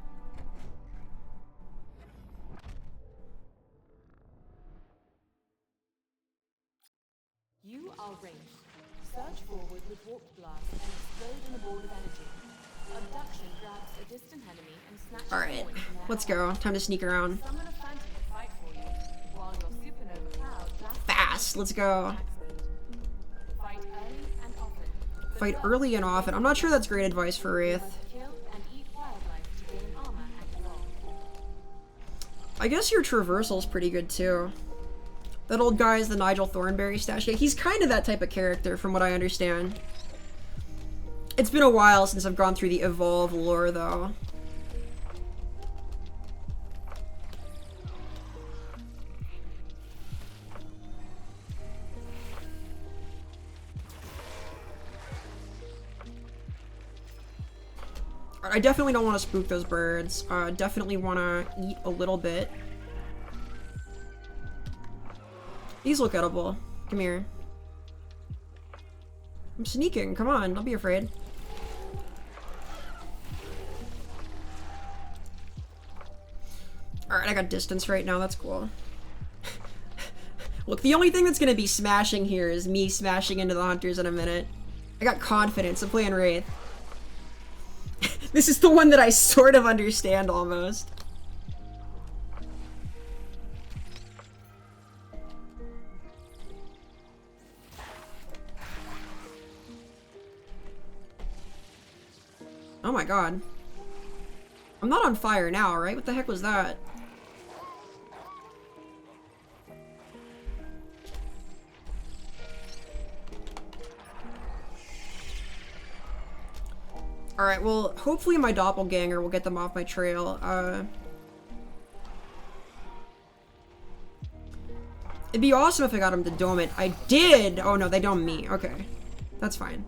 You are ranged. Surge forward with Warp Blast and explode in a ball of energy. Abduction grabs a distant enemy and snatches Alright, coins from their let's hand. go. Time to sneak around. Summon a phantom to fight for you, while your supernova cloud blasts Fast, let's go. Fight early and often. Fight early and often. I'm not sure that's great advice for Wraith. Kill and eat wildlife to gain armor and evolve. I guess your traversal's pretty good too. That old guy is the Nigel Thornberry stash. Yeah, he's kind of that type of character from what I understand. It's been a while since I've gone through the Evolve lore though. I definitely don't want to spook those birds. Definitely want to eat a little bit. These look edible. Come here. I'm sneaking. Come on, don't be afraid. Alright, I got distance right now, that's cool. Look, the only thing that's gonna be smashing here is me smashing into the hunters in a minute. I got confidence, I'm playing Wraith. This is the one that I sort of understand, almost. Oh my god. I'm not on fire now, right? What the heck was that? Alright, well, hopefully my doppelganger will get them off my trail. It'd be awesome if I got him to dome it. I did! Oh no, they dome me. Okay. That's fine.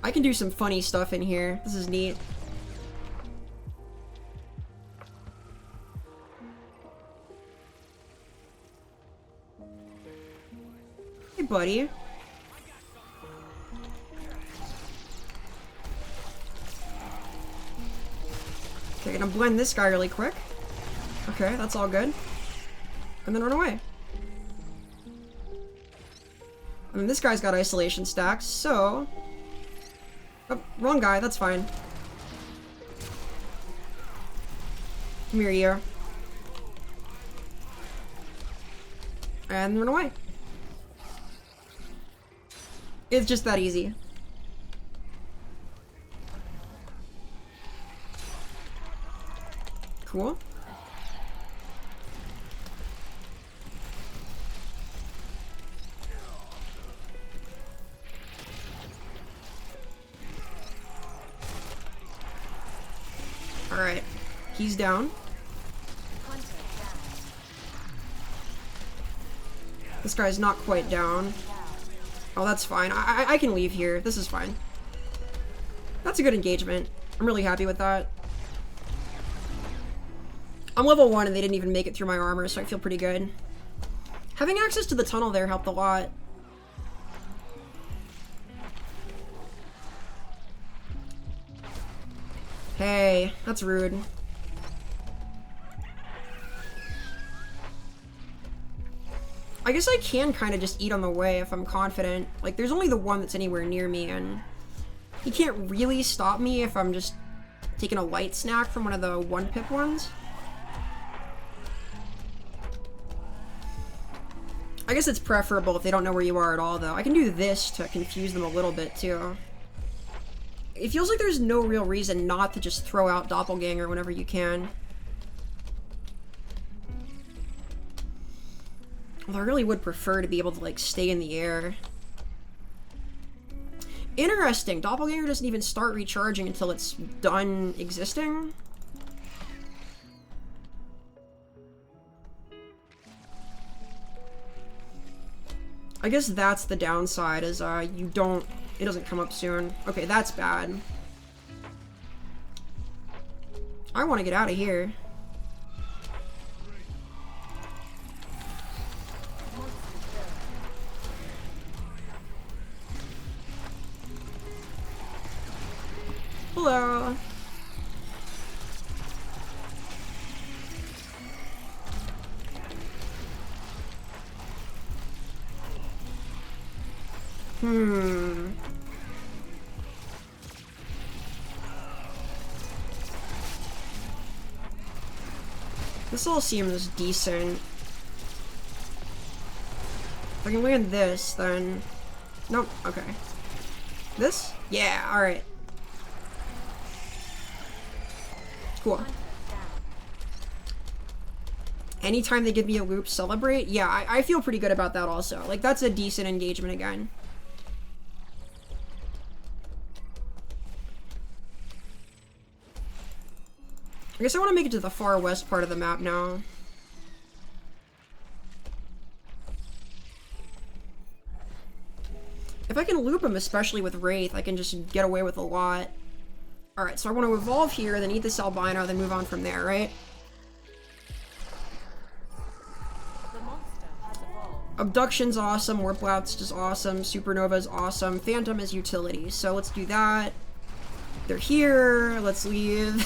I can do some funny stuff in here. This is neat. Hey, buddy. Okay, gonna blend this guy really quick. Okay, that's all good. And then run away. And then this guy's got isolation stacks, so... Oh, wrong guy, that's fine. Come here, you. And run away. It's just that easy. Cool. Alright. He's down. This guy's not quite down. Oh, that's fine. I can leave here. This is fine. That's a good engagement. I'm really happy with that. I'm level 1 and they didn't even make it through my armor, so I feel pretty good. Having access to the tunnel there helped a lot. Hey, that's rude. I guess I can kind of just eat on the way if I'm confident. Like, there's only the one that's anywhere near me, and he can't really stop me if I'm just taking a light snack from one of the 1-pip ones. I guess it's preferable if they don't know where you are at all, though. I can do this to confuse them a little bit, too. It feels like there's no real reason not to just throw out Doppelganger whenever you can. Although I really would prefer to be able to, like, stay in the air. Interesting. Doppelganger doesn't even start recharging until it's done existing. I guess that's the downside, is, it doesn't come up soon. Okay, that's bad. I want to get out of here. Hello. This all seems decent. If I can land this, then... Nope, okay. This? Yeah, alright. Cool. Anytime they give me a loop, celebrate? Yeah, I feel pretty good about that also. Like, that's a decent engagement again. I guess I want to make it to the far west part of the map now. If I can loop him, especially with Wraith, I can just get away with a lot. Alright, so I want to evolve here, then eat this albino, then move on from there, right? The monster has evolved. Abduction's awesome, Warp Blast is awesome, Supernova's awesome, Phantom is utility, so let's do that. They're here, let's leave.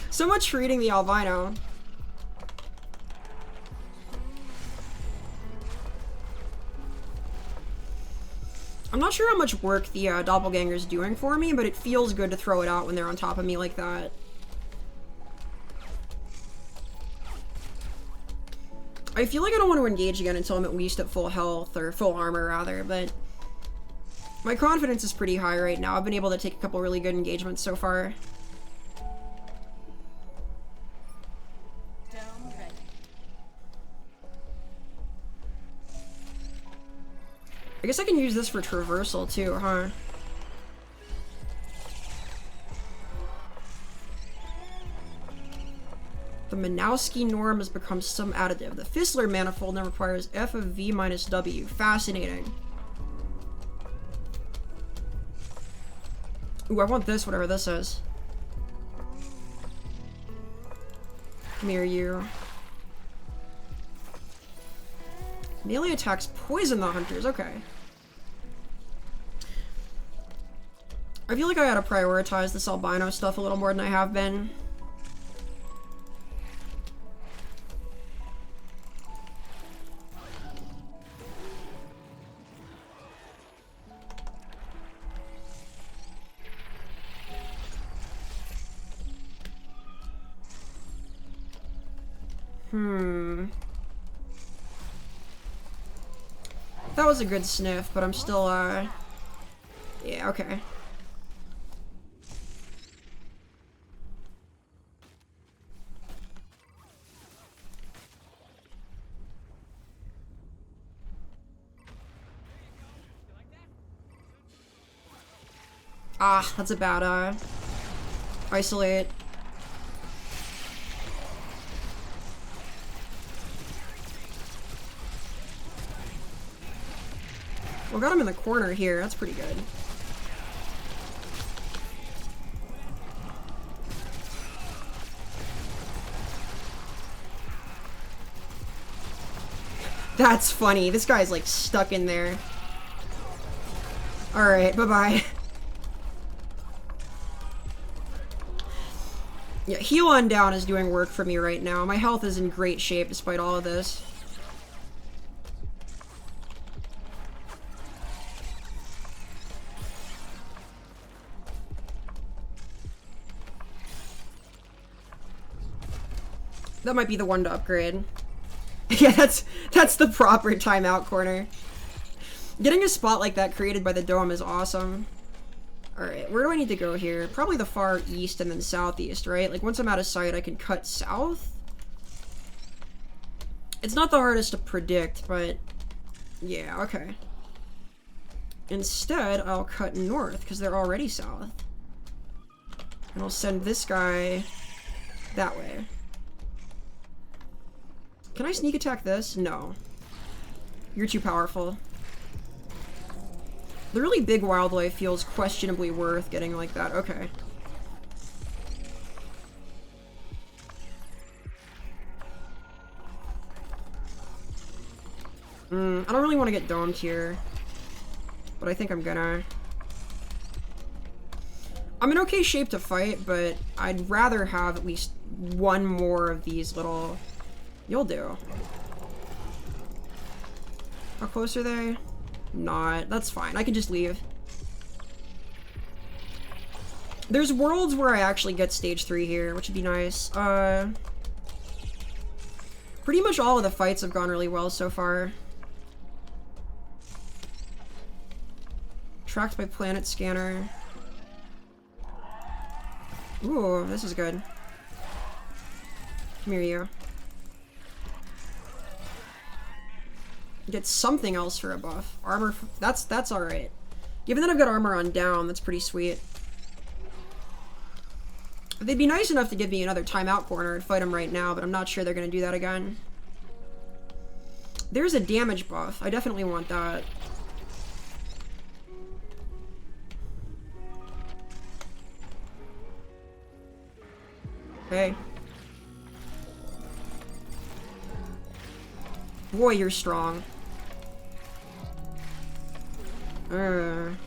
So much for eating the albino. I'm not sure how much work the doppelganger's doing for me, but it feels good to throw it out when they're on top of me like that. I feel like I don't want to engage again until I'm at least at full health, or full armor rather, but my confidence is pretty high right now. I've been able to take a couple really good engagements so far. Dome ready. I guess I can use this for traversal too, huh? The Minowski norm has become some additive. The Fissler manifold now requires f of v minus w. Fascinating. Ooh, I want this, whatever this is. Come here, you. Melee attacks poison the hunters, okay. I feel like I gotta prioritize this albino stuff a little more than I have been. That was a good sniff, but I'm still, yeah, okay. Ah, that's a bad, isolate. Well, got him in the corner here. That's pretty good. That's funny. This guy's like stuck in there. Alright, bye-bye. Yeah, heal on down is doing work for me right now. My health is in great shape despite all of this. That might be the one to upgrade. Yeah, that's the proper timeout corner. Getting a spot like that created by the dome is awesome. Alright, where do I need to go here? Probably the far east and then southeast, right? Like, once I'm out of sight, I can cut south? It's not the hardest to predict, but... yeah, okay. Instead, I'll cut north, because they're already south. And I'll send this guy that way. Can I sneak attack this? No. You're too powerful. The really big wildlife feels questionably worth getting like that. Okay. I don't really want to get domed here. But I think I'm gonna. I'm in okay shape to fight, but I'd rather have at least one more of these little... You'll do. How close are they? Not. That's fine. I can just leave. There's worlds where I actually get stage 3 here, which would be nice. Pretty much all of the fights have gone really well so far. Tracked by planet scanner. Ooh, this is good. Come here, you. Get something else for a buff. Armor, that's alright. Given that I've got armor on down, that's pretty sweet. They'd be nice enough to give me another timeout corner and fight them right now, but I'm not sure they're gonna do that again. There's a damage buff. I definitely want that. Hey. Boy, you're strong. Can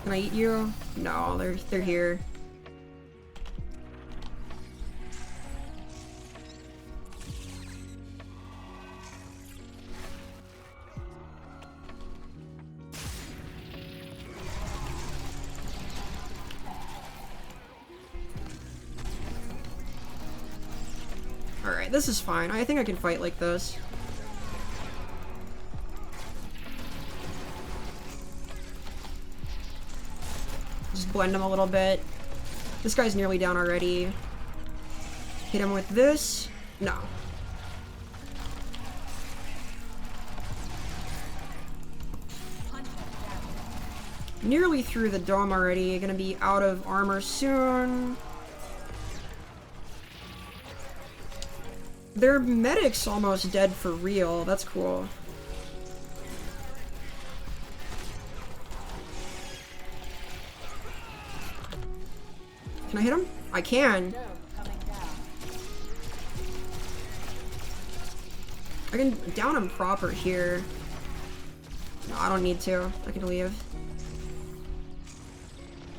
I eat you? No, they're here. Alright, this is fine. I think I can fight like this. Just blend him a little bit. This guy's nearly down already. Hit him with this. No. Nearly through the dome already. Gonna be out of armor soon. Their medic's almost dead for real. That's cool. Can I hit him? I can. I can down him proper here. No, I don't need to. I can leave.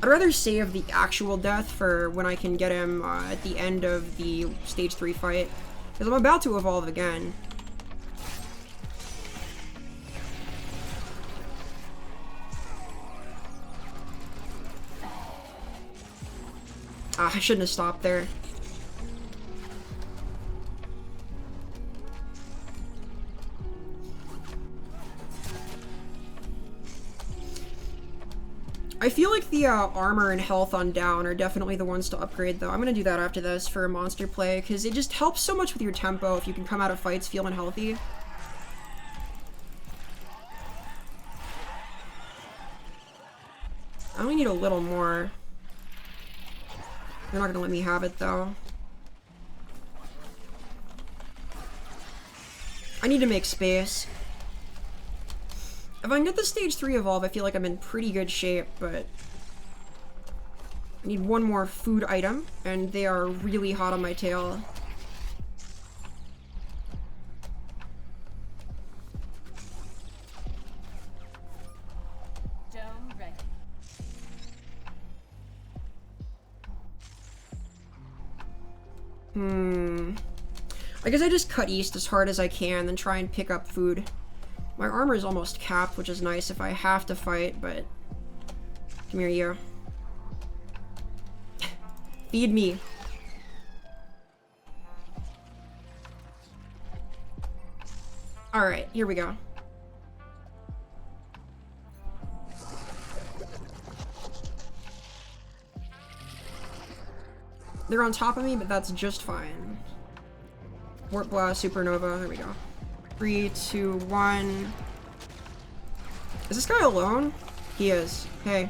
I'd rather save the actual death for when I can get him at the end of the stage 3 fight. Because I'm about to evolve again. Ah, I shouldn't have stopped there. I feel like the armor and health on down are definitely the ones to upgrade, though. I'm gonna do that after this for monster play, because it just helps so much with your tempo if you can come out of fights feeling healthy. I only need a little more. They're not gonna let me have it, though. I need to make space. If I can get the stage 3 evolve, I feel like I'm in pretty good shape, but I need one more food item, and they are really hot on my tail. Dome ready. I guess I just cut east as hard as I can, then try and pick up food. My armor is almost capped, which is nice if I have to fight, but... Come here, you. Feed me. Alright, here we go. They're on top of me, but that's just fine. Warp Blast, Supernova, there we go. 3, 2, 1. Is this guy alone? He is. Hey.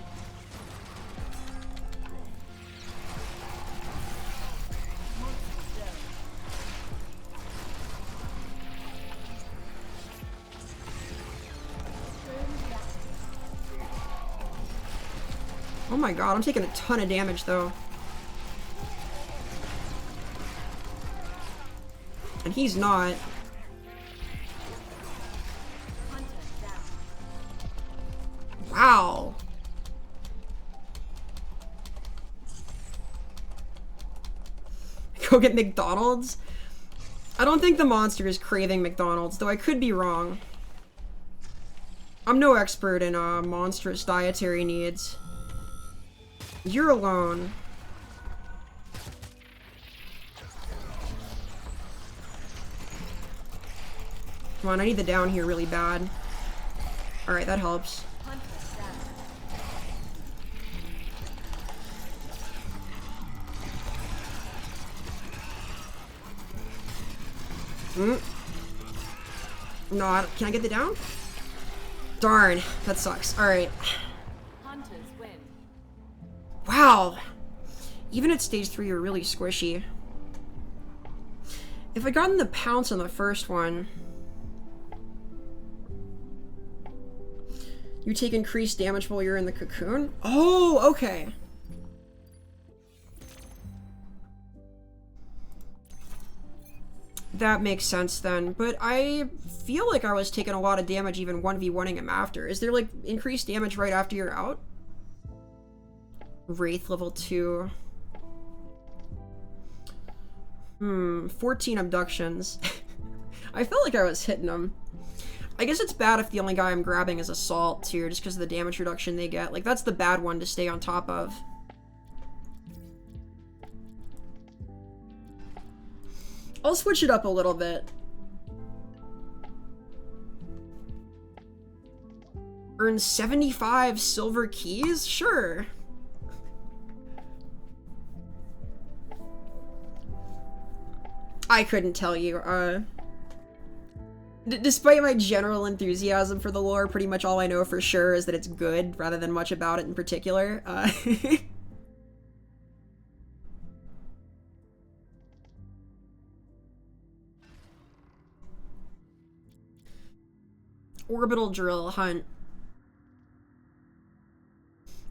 Oh my god, I'm taking a ton of damage though. And he's not. Wow. Go get McDonald's? I don't think the monster is craving McDonald's, though I could be wrong. I'm no expert in monstrous dietary needs. You're alone. Come on, I need the down here really bad. Alright, that helps. No, can I get the down? Darn, that sucks. Alright. Hunters win. Wow. Even at stage 3, you're really squishy. If I'd gotten the pounce on the first one... You take increased damage while you're in the cocoon? Oh, okay. That makes sense then, but I feel like I was taking a lot of damage even 1v1ing him after. Is there like increased damage right after you're out? Wraith level 2. 14 abductions. I felt like I was hitting him. I guess it's bad if the only guy I'm grabbing is Assault too, just because of the damage reduction they get. Like, that's the bad one to stay on top of. I'll switch it up a little bit. Earn 75 silver keys? Sure. I couldn't tell you. Despite my general enthusiasm for the lore, pretty much all I know for sure is that it's good, rather than much about it in particular. Orbital drill hunt.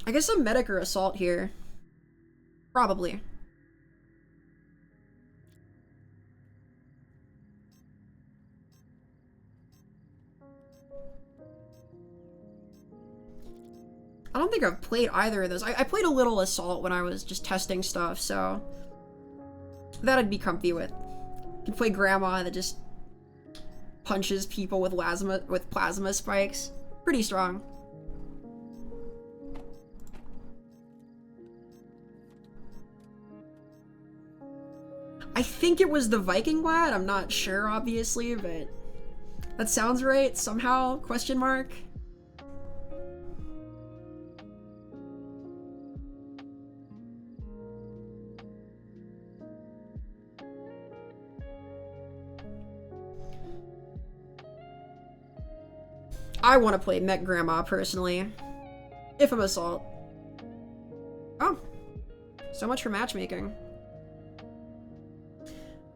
I guess I'm medic or assault here. Probably. I don't think I've played either of those. I played a little assault when I was just testing stuff, so that I'd be comfy with. You can play grandma that just punches people with plasma spikes. Pretty strong. I think it was the Viking lad. I'm not sure, obviously, but that sounds right somehow, question mark. I want to play Mech Grandma, personally. If I'm Assault. Oh. So much for matchmaking.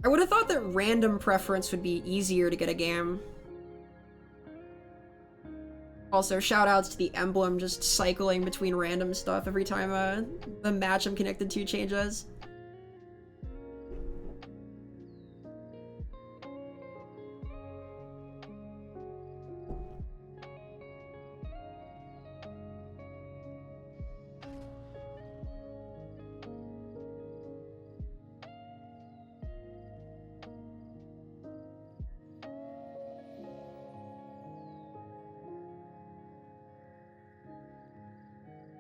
I would have thought that random preference would be easier to get a game. Also, shoutouts to the emblem just cycling between random stuff every time the match I'm connected to changes.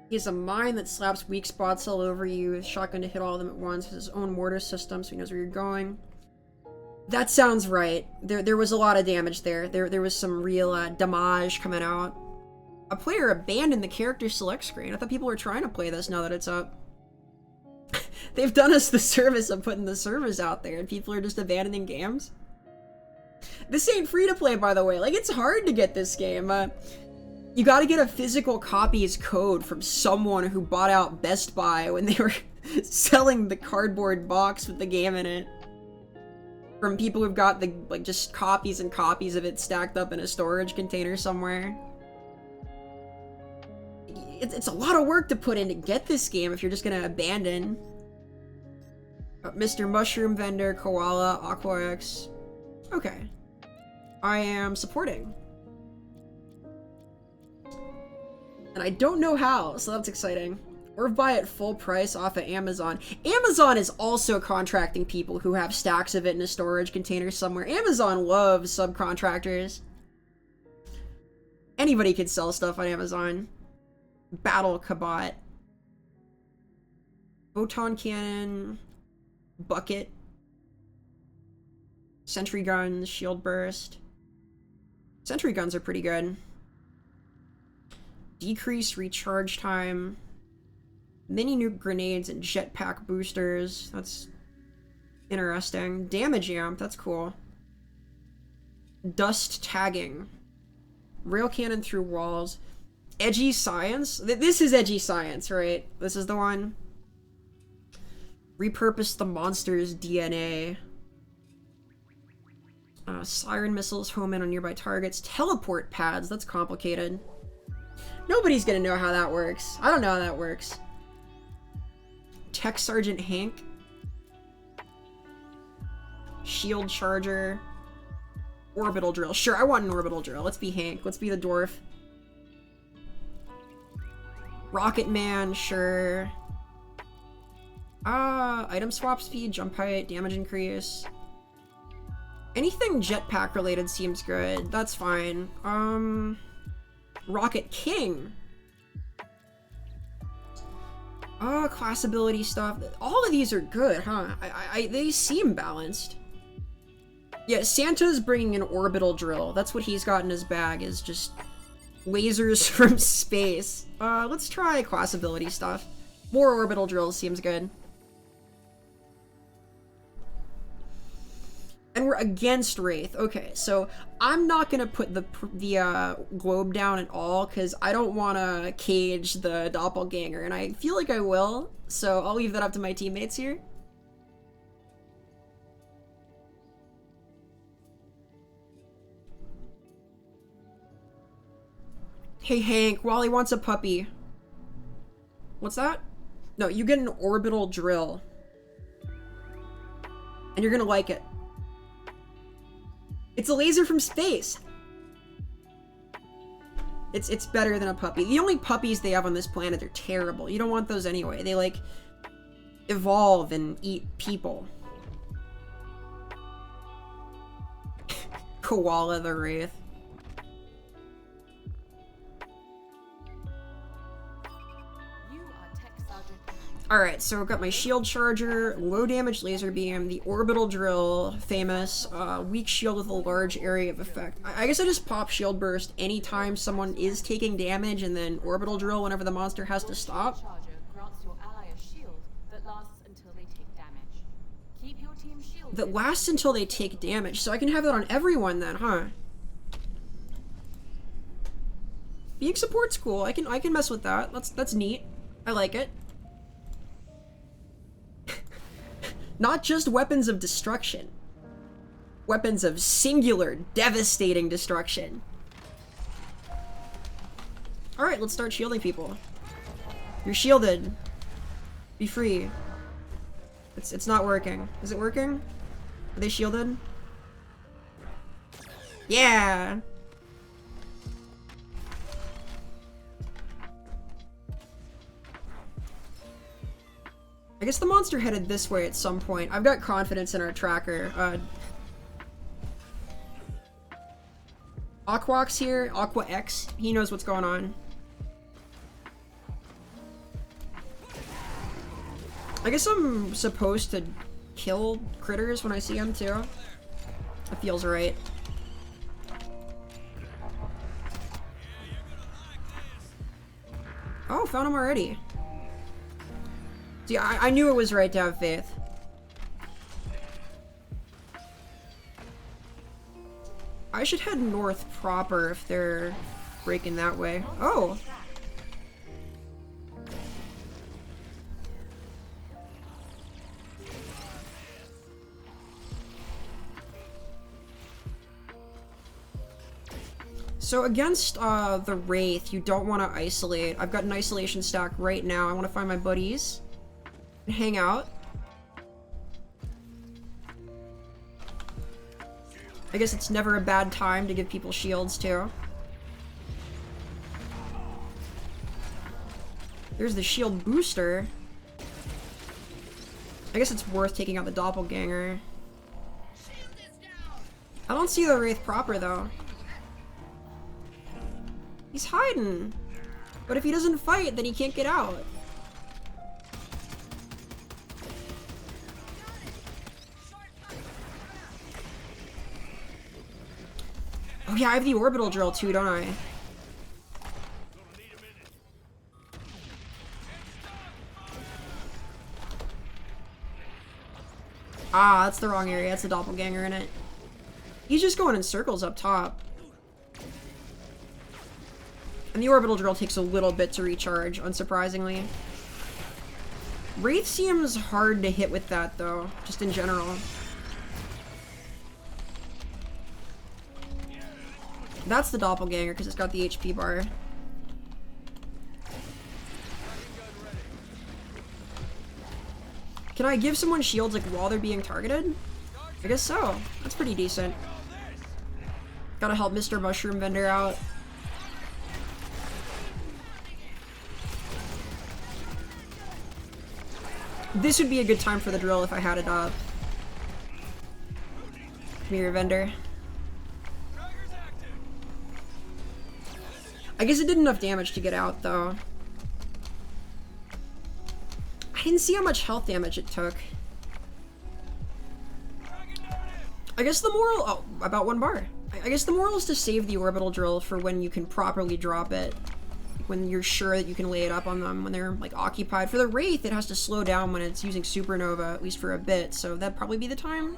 He has a mine that slaps weak spots all over you, his shotgun to hit all of them at once, has his own mortar system so he knows where you're going. That sounds right. There was a lot of damage there. There was some real damage coming out. A player abandoned the character select screen. I thought people were trying to play this now that it's up. They've done us the service of putting the servers out there and people are just abandoning games. This ain't free to play, by the way. Like, it's hard to get this game. You gotta get a physical copy as code from someone who bought out Best Buy when they were selling the cardboard box with the game in it. From people who've got the, like, just copies and copies of it stacked up in a storage container somewhere. It's a lot of work to put in to get this game if you're just gonna abandon. Mr. Mushroom Vendor, Koala, AquaX. Okay. I am supporting. And I don't know how, so that's exciting. Or buy it full price off of Amazon. Amazon is also contracting people who have stacks of it in a storage container somewhere. Amazon loves subcontractors. Anybody can sell stuff on Amazon. Battle Kabot. Photon Cannon. Bucket. Sentry Guns. Shield Burst. Sentry Guns are pretty good. Decrease recharge time. Mini nuke grenades and jetpack boosters. That's interesting. Damage amp. That's cool. Dust tagging. Rail cannon through walls. Edgy science. This is edgy science, right? This is the one. Repurpose the monster's DNA. Siren missiles home in on nearby targets. Teleport pads. That's complicated. Nobody's gonna know how that works. I don't know how that works. Tech Sergeant Hank. Shield charger. Orbital drill. Sure, I want an orbital drill. Let's be Hank. Let's be the dwarf. Rocket Man, sure. Item swap speed, jump height, damage increase. Anything jetpack related seems good. That's fine. Rocket King. Class ability stuff. All of these are good, huh? They seem balanced. Yeah, Santa's bringing an orbital drill. That's what he's got in his bag, is just lasers from space. Let's try class ability stuff. More orbital drills seems good. And we're against Wraith. Okay, so I'm not gonna put the globe down at all, because I don't want to cage the doppelganger, and I feel like I will, so I'll leave that up to my teammates here. Hey Hank, Wally wants a puppy. What's that? No, you get an orbital drill. And you're gonna like it. It's a laser from space. It's better than a puppy. The only puppies they have on this planet are terrible. You don't want those anyway. They like evolve and eat people. Koala the Wraith. Alright, so I've got my shield charger, low damage laser beam, the orbital drill, famous, weak shield with a large area of effect. I guess I just pop shield burst anytime someone is taking damage, and then orbital drill whenever the monster has to stop. That lasts until they take damage, so I can have that on everyone then, huh? Being support's cool. I can mess with that. That's neat. I like it. Not just weapons of destruction. Weapons of singular, devastating destruction. Alright, let's start shielding people. You're shielded. Be free. It's not working. Is it working? Are they shielded? Yeah! I guess the monster headed this way at some point. I've got confidence in our tracker. Aquax here, Aqua X. He knows what's going on. I guess I'm supposed to kill critters when I see them too. That feels right. Oh, found him already. See, I knew it was right to have faith. I should head north proper if they're breaking that way. Oh! So against the Wraith, you don't want to isolate. I've got an isolation stack right now. I want to find my buddies. Hang out. I guess it's never a bad time to give people shields too. There's the shield booster. I guess it's worth taking out the doppelganger. I don't see the Wraith proper though. He's hiding. But if he doesn't fight, then he can't get out. Oh yeah, I have the orbital drill too, don't I? Ah, that's the wrong area. That's the doppelganger in it. He's just going in circles up top. And the orbital drill takes a little bit to recharge, unsurprisingly. Wraith seems hard to hit with that, though, just in general. That's the doppelganger, because it's got the HP bar. Can I give someone shields, like, while they're being targeted? I guess so. That's pretty decent. Gotta help Mr. Mushroom Vendor out. This would be a good time for the drill if I had it up. Come here, Vendor. I guess it did enough damage to get out, though. I didn't see how much health damage it took. I guess the moral— oh, about 1 bar. I guess the moral is to save the orbital drill for when you can properly drop it. When you're sure that you can lay it up on them when they're, like, occupied. For the Wraith, it has to slow down when it's using Supernova, at least for a bit, so that'd probably be the time.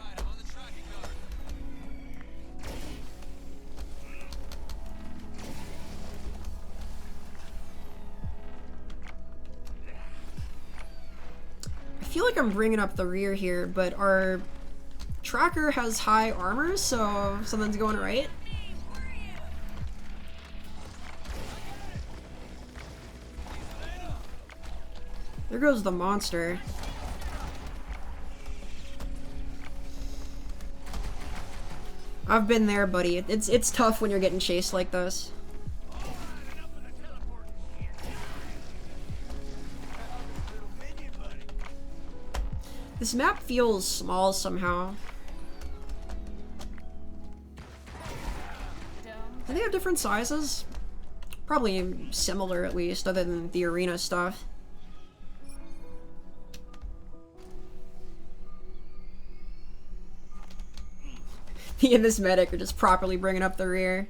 I feel like I'm bringing up the rear here, but our tracker has high armor, so something's going right. There goes the monster. I've been there, buddy. It's tough when you're getting chased like this. This map feels small somehow. Do they have different sizes? Probably similar, at least, other than the arena stuff. He and this medic are just properly bringing up the rear.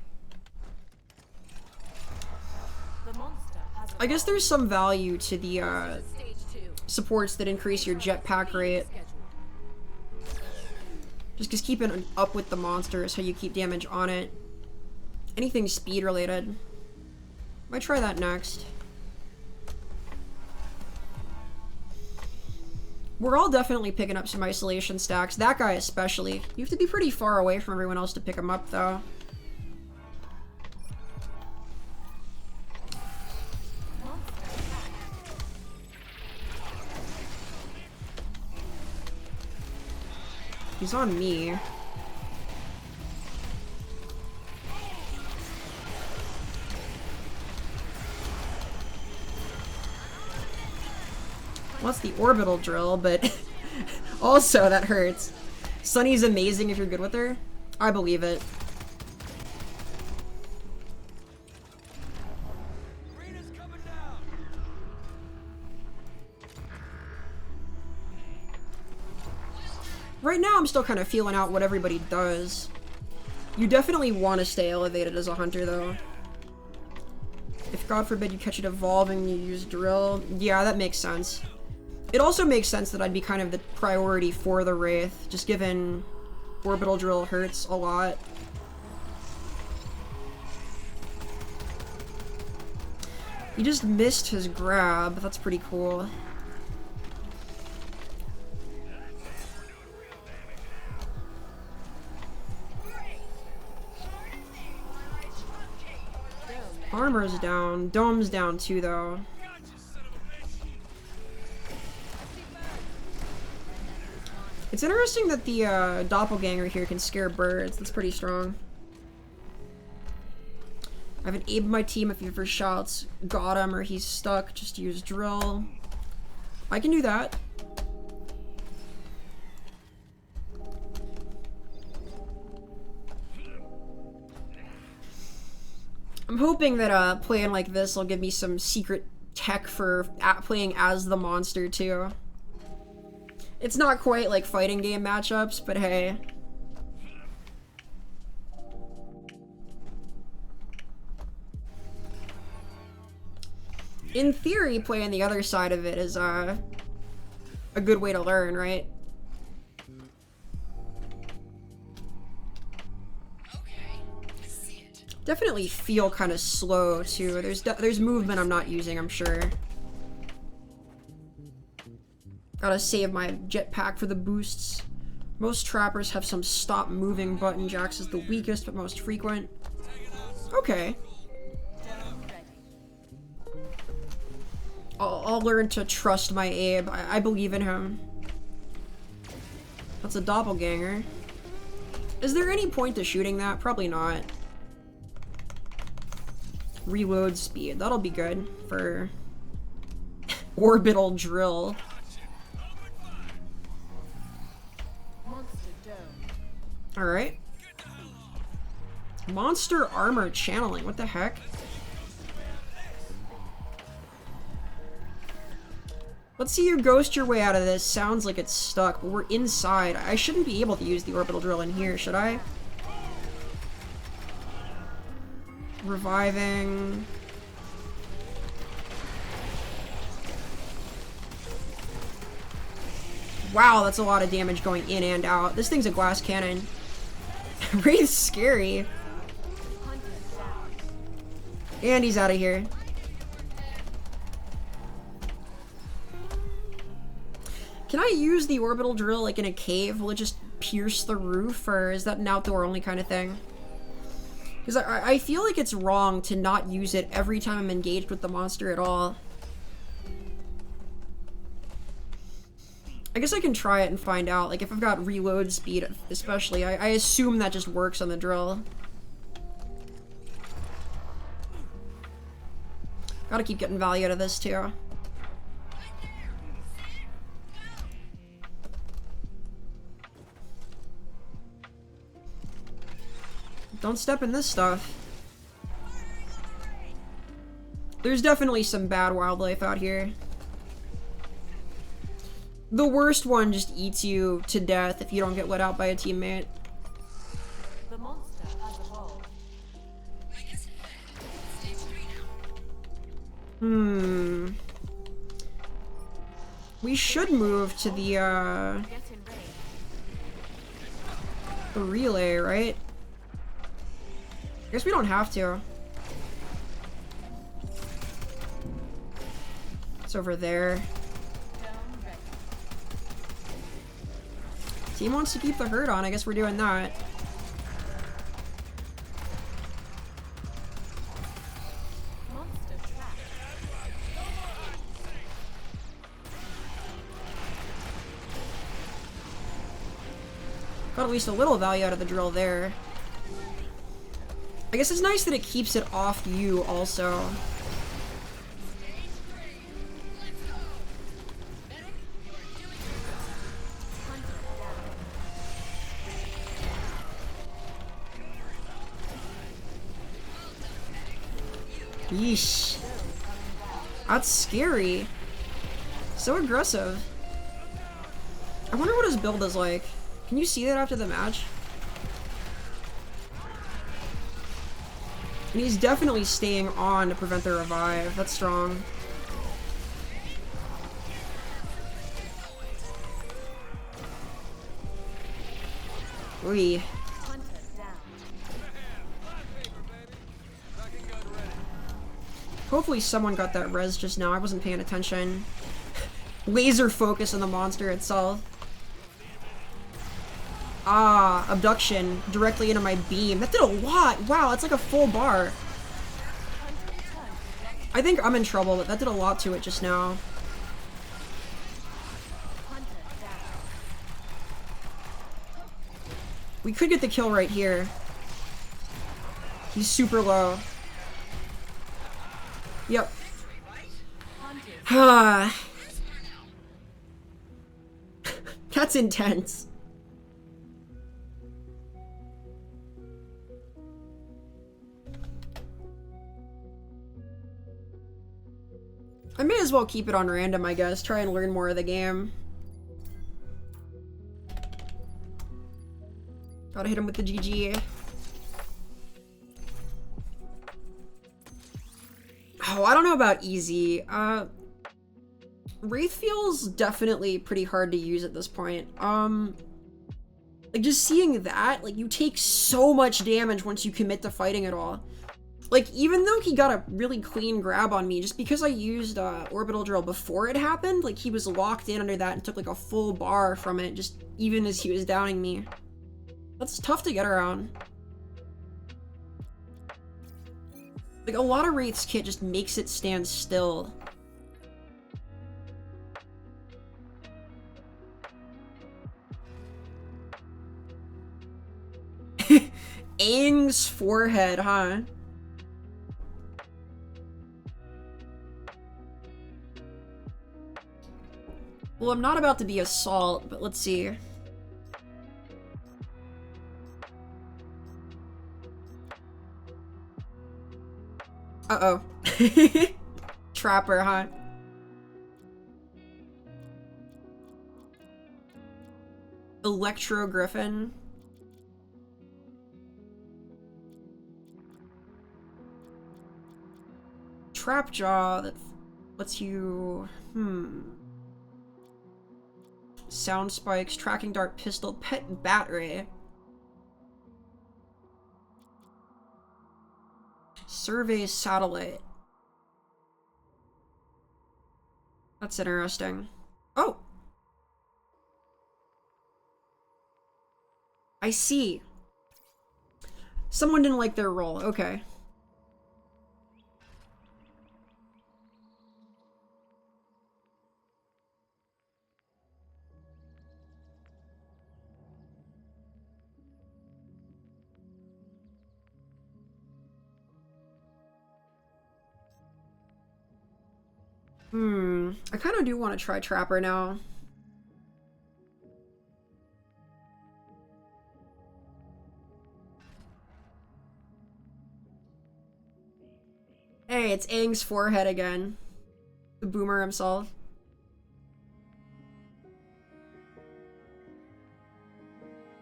I guess there's some value to the supports that increase your jetpack rate. Just because keeping up with the monster is how you keep damage on it. Anything speed related. Might try that next. We're all definitely picking up some isolation stacks. That guy especially. You have to be pretty far away from everyone else to pick him up, though. He's on me. Well, that's the orbital drill, but also that hurts. Sunny's amazing if you're good with her. I believe it. Right now, I'm still kind of feeling out what everybody does. You definitely want to stay elevated as a hunter, though. If, God forbid, you catch it evolving, you use drill. Yeah, that makes sense. It also makes sense that I'd be kind of the priority for the Wraith, just given orbital drill hurts a lot. He just missed his grab. That's pretty cool. Armor's down. Dome's down too, though. It's interesting that the doppelganger here can scare birds. That's pretty strong. I have enabled my team if he ever shouts, got him, or he's stuck, just use drill. I can do that. I'm hoping that playing like this will give me some secret tech for playing as the monster too. It's not quite like fighting game matchups, but hey. In theory, playing the other side of it is a good way to learn, right? Definitely feel kind of slow too. There's movement I'm not using, I'm sure. Gotta save my jetpack for the boosts. Most trappers have some stop moving button. Jax is the weakest but most frequent. Okay. I'll learn to trust my Abe. I believe in him. That's a doppelganger. Is there any point to shooting that? Probably not. Reload speed. That'll be good for orbital drill. Alright. Monster armor channeling. What the heck? Let's see you ghost your way out of this. Sounds like it's stuck, but we're inside. I shouldn't be able to use the orbital drill in here, should I? Reviving. Wow, that's a lot of damage going in and out. This thing's a glass cannon. Wraith's scary. And he's out of here. Can I use the orbital drill like in a cave? Will it just pierce the roof, or is that an outdoor only kind of thing? Because I feel like it's wrong to not use it every time I'm engaged with the monster at all. I guess I can try it and find out. Like, if I've got reload speed, especially, I assume that just works on the drill. Gotta keep getting value out of this, too. Don't step in this stuff. There's definitely some bad wildlife out here. The worst one just eats you to death if you don't get let out by a teammate. The monster has evolved. We should move to the relay, right? I guess we don't have to. It's over there. Team wants to keep the herd on. I guess we're doing that. Got at least a little value out of the drill there. I guess it's nice that it keeps it off you also. Yeesh. That's scary. So aggressive. I wonder what his build is like. Can you see that after the match? And he's definitely staying on to prevent the revive. That's strong. Ooh. Hopefully someone got that res just now. I wasn't paying attention. Laser focus on the monster itself. Ah, abduction directly into my beam. That did a lot. Wow, that's like a full bar. I think I'm in trouble, but that did a lot to it just now. We could get the kill right here. He's super low. Yep. That's intense. I may as well keep it on random, I guess. Try and learn more of the game. Gotta hit him with the GG. Oh, I don't know about easy. Wraith feels definitely pretty hard to use at this point. Like, just seeing that, like, you take so much damage once you commit to fighting at all. Like, even though he got a really clean grab on me, just because I used orbital drill before it happened, like, he was locked in under that and took, like, a full bar from it, just even as he was downing me. That's tough to get around. Like, a lot of Wraith's kit just makes it stand still. Aang's forehead, huh? Well, I'm not about to be assault, but let's see. Uh-oh. Trapper, huh? Electro Griffin. Trapjaw that lets you... Sound spikes, tracking dart, pistol, pet battery. Survey satellite. That's interesting. Oh! I see. Someone didn't like their role. Okay. I kind of do want to try Trapper now. Hey, it's Aang's forehead again. The boomer himself.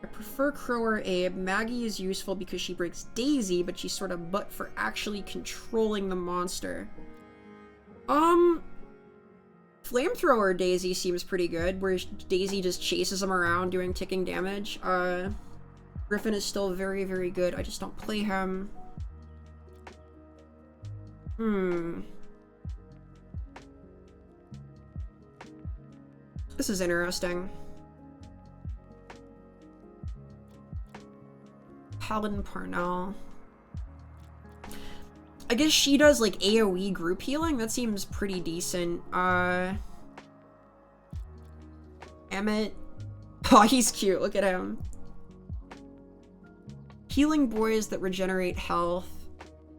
I prefer Crow or Abe. Maggie is useful because she breaks Daisy, but she's sort of butt for actually controlling the monster. Flamethrower Daisy seems pretty good, where Daisy just chases him around doing ticking damage. Griffin is still very, very good. I just don't play him. This is interesting. Paladin Parnell. I guess she does like AoE group healing. That seems pretty decent. Emmett. Oh, he's cute. Look at him. Healing boys that regenerate health.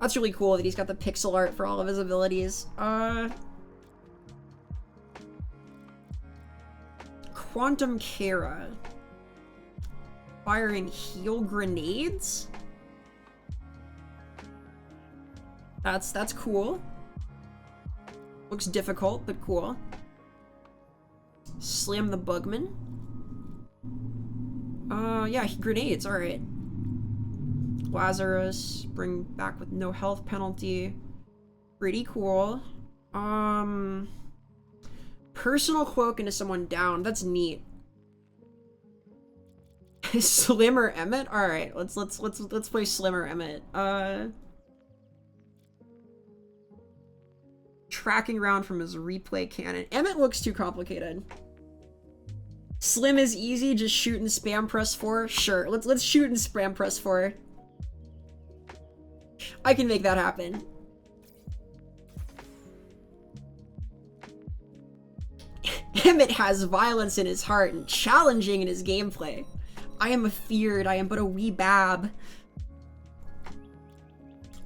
That's really cool that he's got the pixel art for all of his abilities. Quantum Kara. Firing heal grenades? That's cool. Looks difficult, but cool. Slam the Bugman. Yeah, grenades, alright. Lazarus, bring back with no health penalty. Pretty cool. Personal cloak into someone down. That's neat. Slimmer Emmett? Alright, let's play Slimmer Emmett. Tracking round from his replay cannon. Emmett looks too complicated. Slim is easy, just shoot and spam press 4. Sure, let's shoot and spam press 4. I can make that happen. Emmett has violence in his heart and challenging in his gameplay. I am afeared, I am but a wee bab.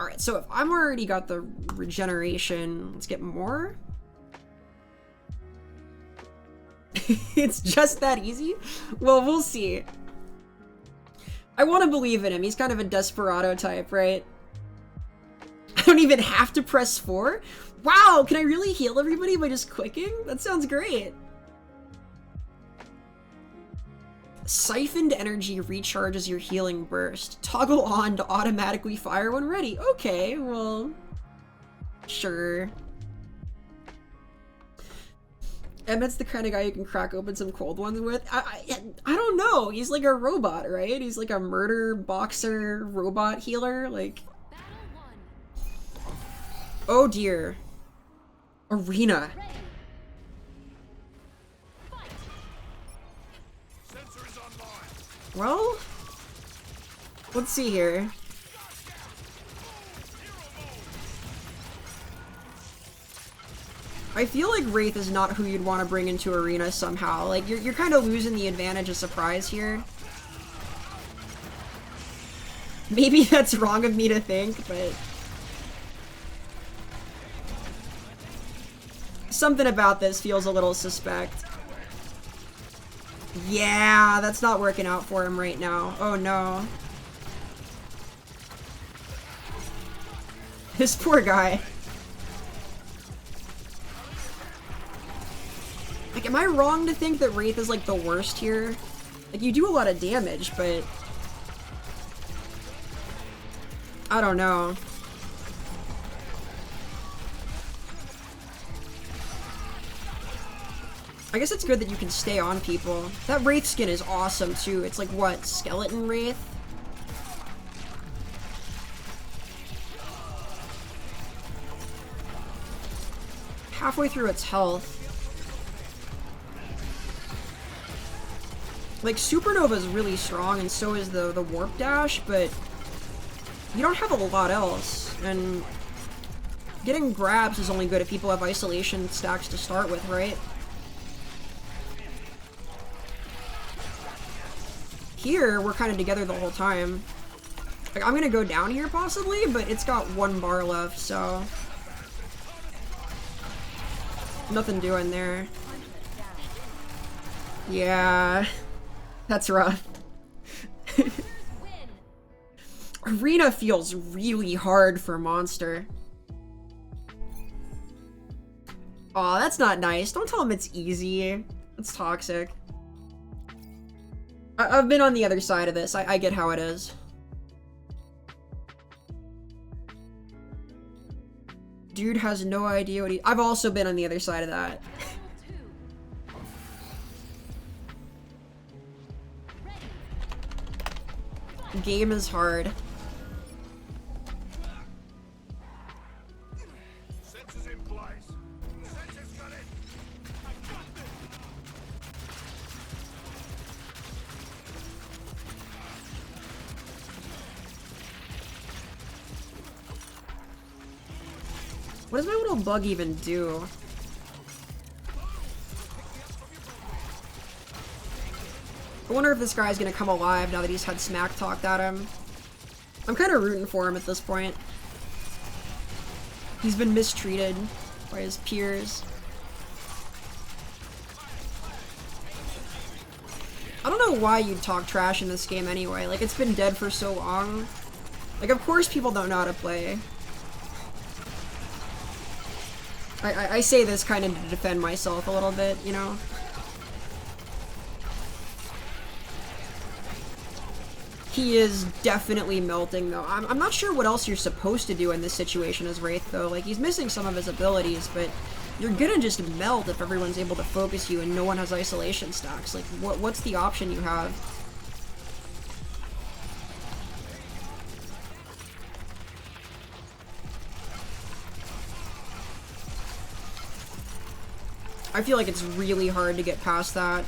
Alright, so if I'm already got the regeneration, let's get more. It's just that easy? Well, we'll see. I want to believe in him. He's kind of a desperado type, right? I don't even have to press 4? Wow, can I really heal everybody by just clicking? That sounds great. Siphoned energy recharges your healing burst. Toggle on to automatically fire when ready. Okay, well, sure. Emmett's the kind of guy you can crack open some cold ones with. I don't know. He's like a robot, right? He's like a murder boxer robot healer. Like, oh dear. Arena. Well, let's see here. I feel like Wraith is not who you'd want to bring into Arena somehow. Like, you're kind of losing the advantage of surprise here. Maybe that's wrong of me to think, but something about this feels a little suspect. Yeah, that's not working out for him right now. Oh no. This poor guy. Like, am I wrong to think that Wraith is like the worst here? Like, you do a lot of damage, but I don't know. I guess it's good that you can stay on people. That Wraith skin is awesome too. It's like, what, Skeleton Wraith? Halfway through its health. Like, Supernova is really strong, and so is the Warp Dash, but you don't have a lot else, and getting grabs is only good if people have isolation stacks to start with, right? Here, we're kind of together the whole time. Like, I'm gonna go down here possibly, but it's got 1 bar left, so nothing doing there. Yeah, that's rough. Arena feels really hard for Monster. Aw, that's not nice. Don't tell him it's easy. It's toxic. I've been on the other side of this. I get how it is. Dude has no idea what he- I've also been on the other side of that. Game is hard. Sensors in place. Sensors got it. I got this. What does my little bug even do? I wonder if this guy's gonna come alive now that he's had smack talked at him. I'm kind of rooting for him at this point. He's been mistreated by his peers. I don't know why you'd talk trash in this game anyway. Like, it's been dead for so long. Like, of course people don't know how to play. I say this kind of to defend myself a little bit, you know? He is definitely melting, though. I'm not sure what else you're supposed to do in this situation as Wraith, though. Like, he's missing some of his abilities, but you're gonna just melt if everyone's able to focus you and no one has isolation stacks. Like, what's the option you have? I feel like it's really hard to get past that.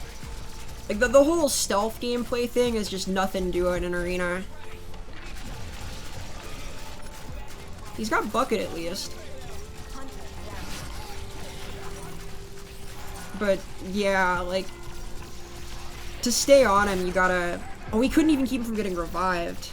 Like, the whole stealth gameplay thing is just nothing doing in Arena. He's got Bucket at least. But, yeah, like, to stay on him, you gotta... Oh, we couldn't even keep him from getting revived.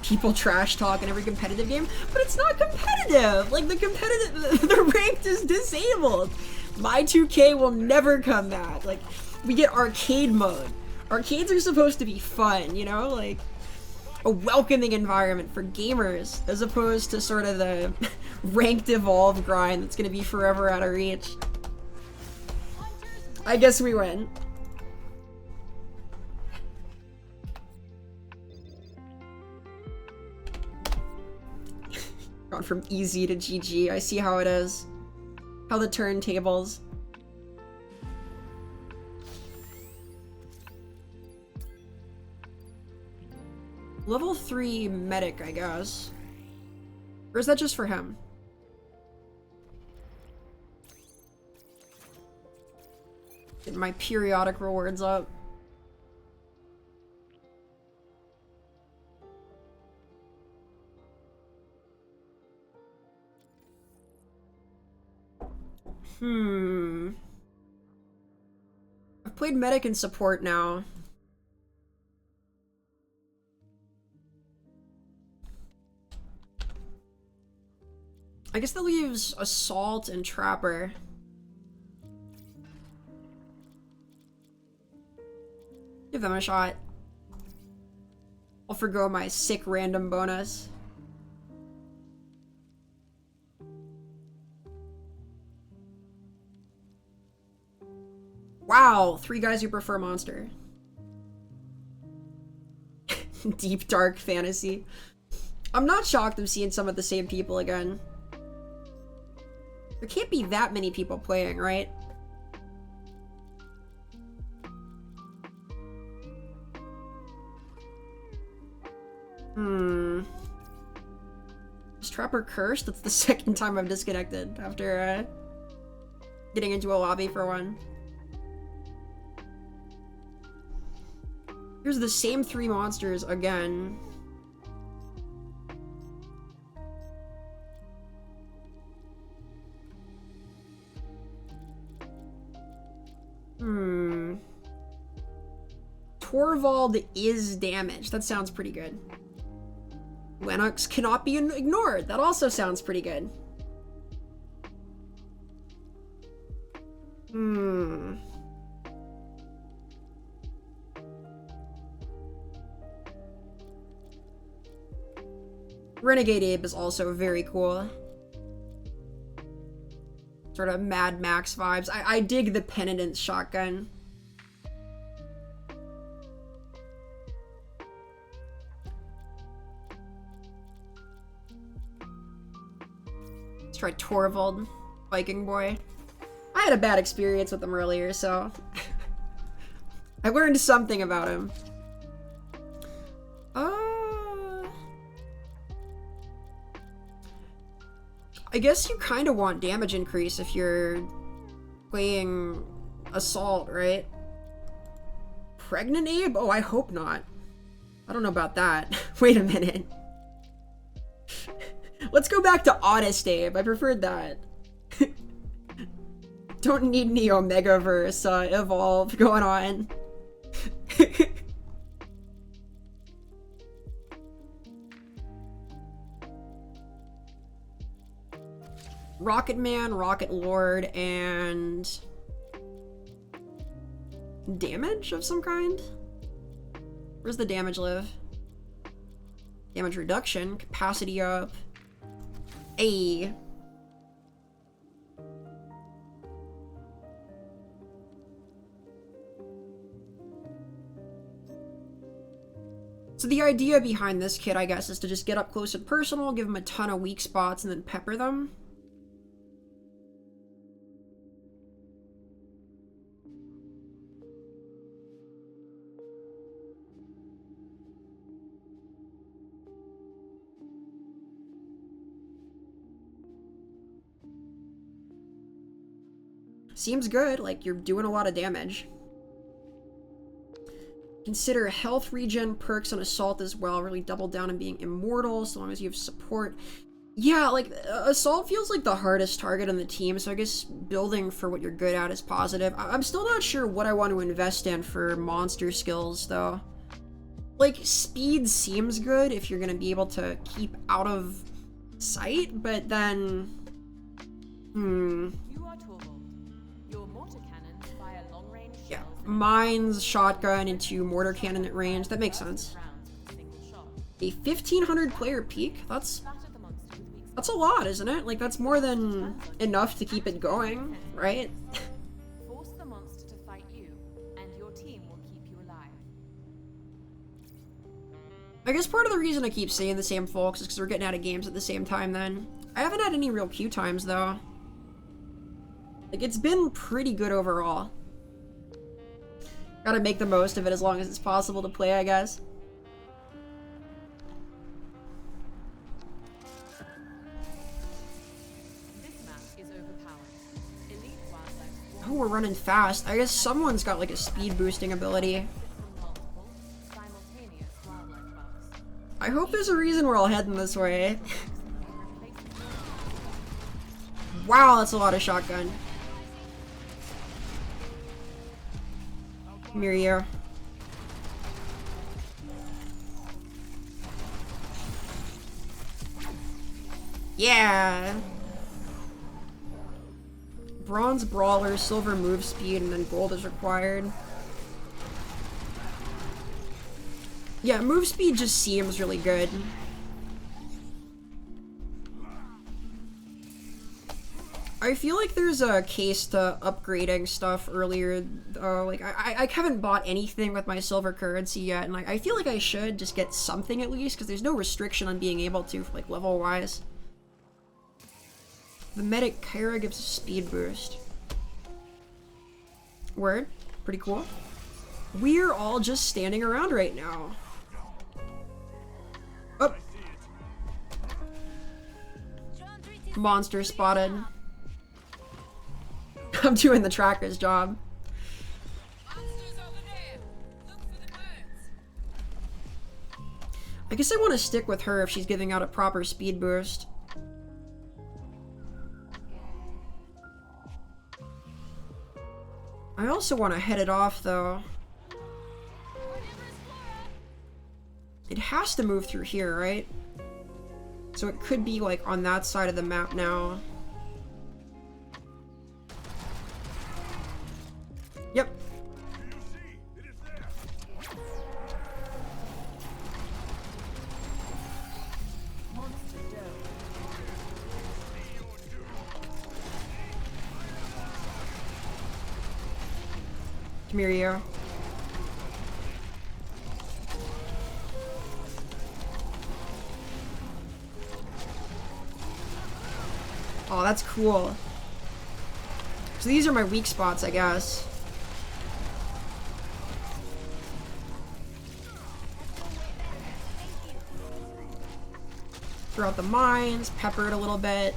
People trash talk in every competitive game, but it's not competitive! Like, the ranked is disabled! My 2K will never come back. Like, we get arcade mode. Arcades are supposed to be fun, you know? Like, a welcoming environment for gamers, as opposed to sort of the ranked evolve grind that's gonna be forever out of reach. I guess we win. Gone from easy to GG. I see how it is. How the turntables. Level 3 medic, I guess. Or is that just for him? Getting my periodic rewards up. I've played medic and support now. I guess that leaves Assault and Trapper. Give them a shot. I'll forgo my sick random bonus. Wow, 3 guys who prefer monster. Deep dark fantasy. I'm not shocked I'm seeing some of the same people again. There can't be that many people playing, right? Is Trapper cursed? That's the second time I've disconnected after getting into a lobby for one. Here's the same 3 monsters again. Torvald is damaged. That sounds pretty good. Lennox cannot be ignored. That also sounds pretty good. Renegade Abe is also very cool. Sort of Mad Max vibes. I dig the Penitent shotgun. Let's try Torvald, Viking boy. I had a bad experience with him earlier, so I learned something about him. I guess you kind of want damage increase if you're playing Assault, right? Pregnant Abe? Oh, I hope not. I don't know about that. Wait a minute. Let's go back to Honest Abe. I preferred that. Don't need any Omegaverse evolve going on. Rocket Man, Rocket Lord, and damage of some kind? Where's the damage live? Damage reduction, capacity up. A. So the idea behind this kit, I guess, is to just get up close and personal, give them a ton of weak spots, and then pepper them. Seems good, like you're doing a lot of damage. Consider health regen perks on Assault as well. Really double down on being immortal so long as you have support. Yeah, like, Assault feels like the hardest target on the team, so I guess building for what you're good at is positive. I'm still not sure what I want to invest in for monster skills, though. Like, speed seems good if you're gonna be able to keep out of sight, but then... You are Torvald. Your mortar cannons fire long-range Yeah, shells mines, shotgun into mortar cannon at range. That makes sense. rounds with a single shot. A 1,500 player peak? That's Splatter the monster with weak a lot, isn't it? Like, that's more than enough to keep it going, right? Force the monster to fight you, and your team will keep you alive. I guess part of the reason I keep saying the same folks is because we're getting out of games at the same time then. I haven't had any real queue times, though. Like, it's been pretty good overall. Gotta make the most of it as long as it's possible to play, I guess. This map is overpowered. Elite wildlife Oh, we're running fast. I guess someone's got, like, a speed boosting ability. from multiple, simultaneous wildlife buffs. I hope there's a reason we're all heading this way. Wow, that's a lot of shotgun. Come here, you. Yeah. Bronze brawler, silver move speed, and then gold is required. Yeah, move speed just seems really good. I feel like there's a case to upgrading stuff earlier. Like, I haven't bought anything with my silver currency yet, and like, I feel like I should just get something at least, because there's no restriction on being able to, like, level-wise. The medic Kyra gives a speed boost. Word. Pretty cool. We're all just standing around right now. Oh. Monster spotted. I'm doing the tracker's job. I guess I want to stick with her if she's giving out a proper speed boost. I also want to head it off, though. It has to move through here, right? So it could be, like, on that side of the map now. Yep. Come here, you. Oh, that's cool. So these are my weak spots, I guess. Throw out the mines, pepper it a little bit.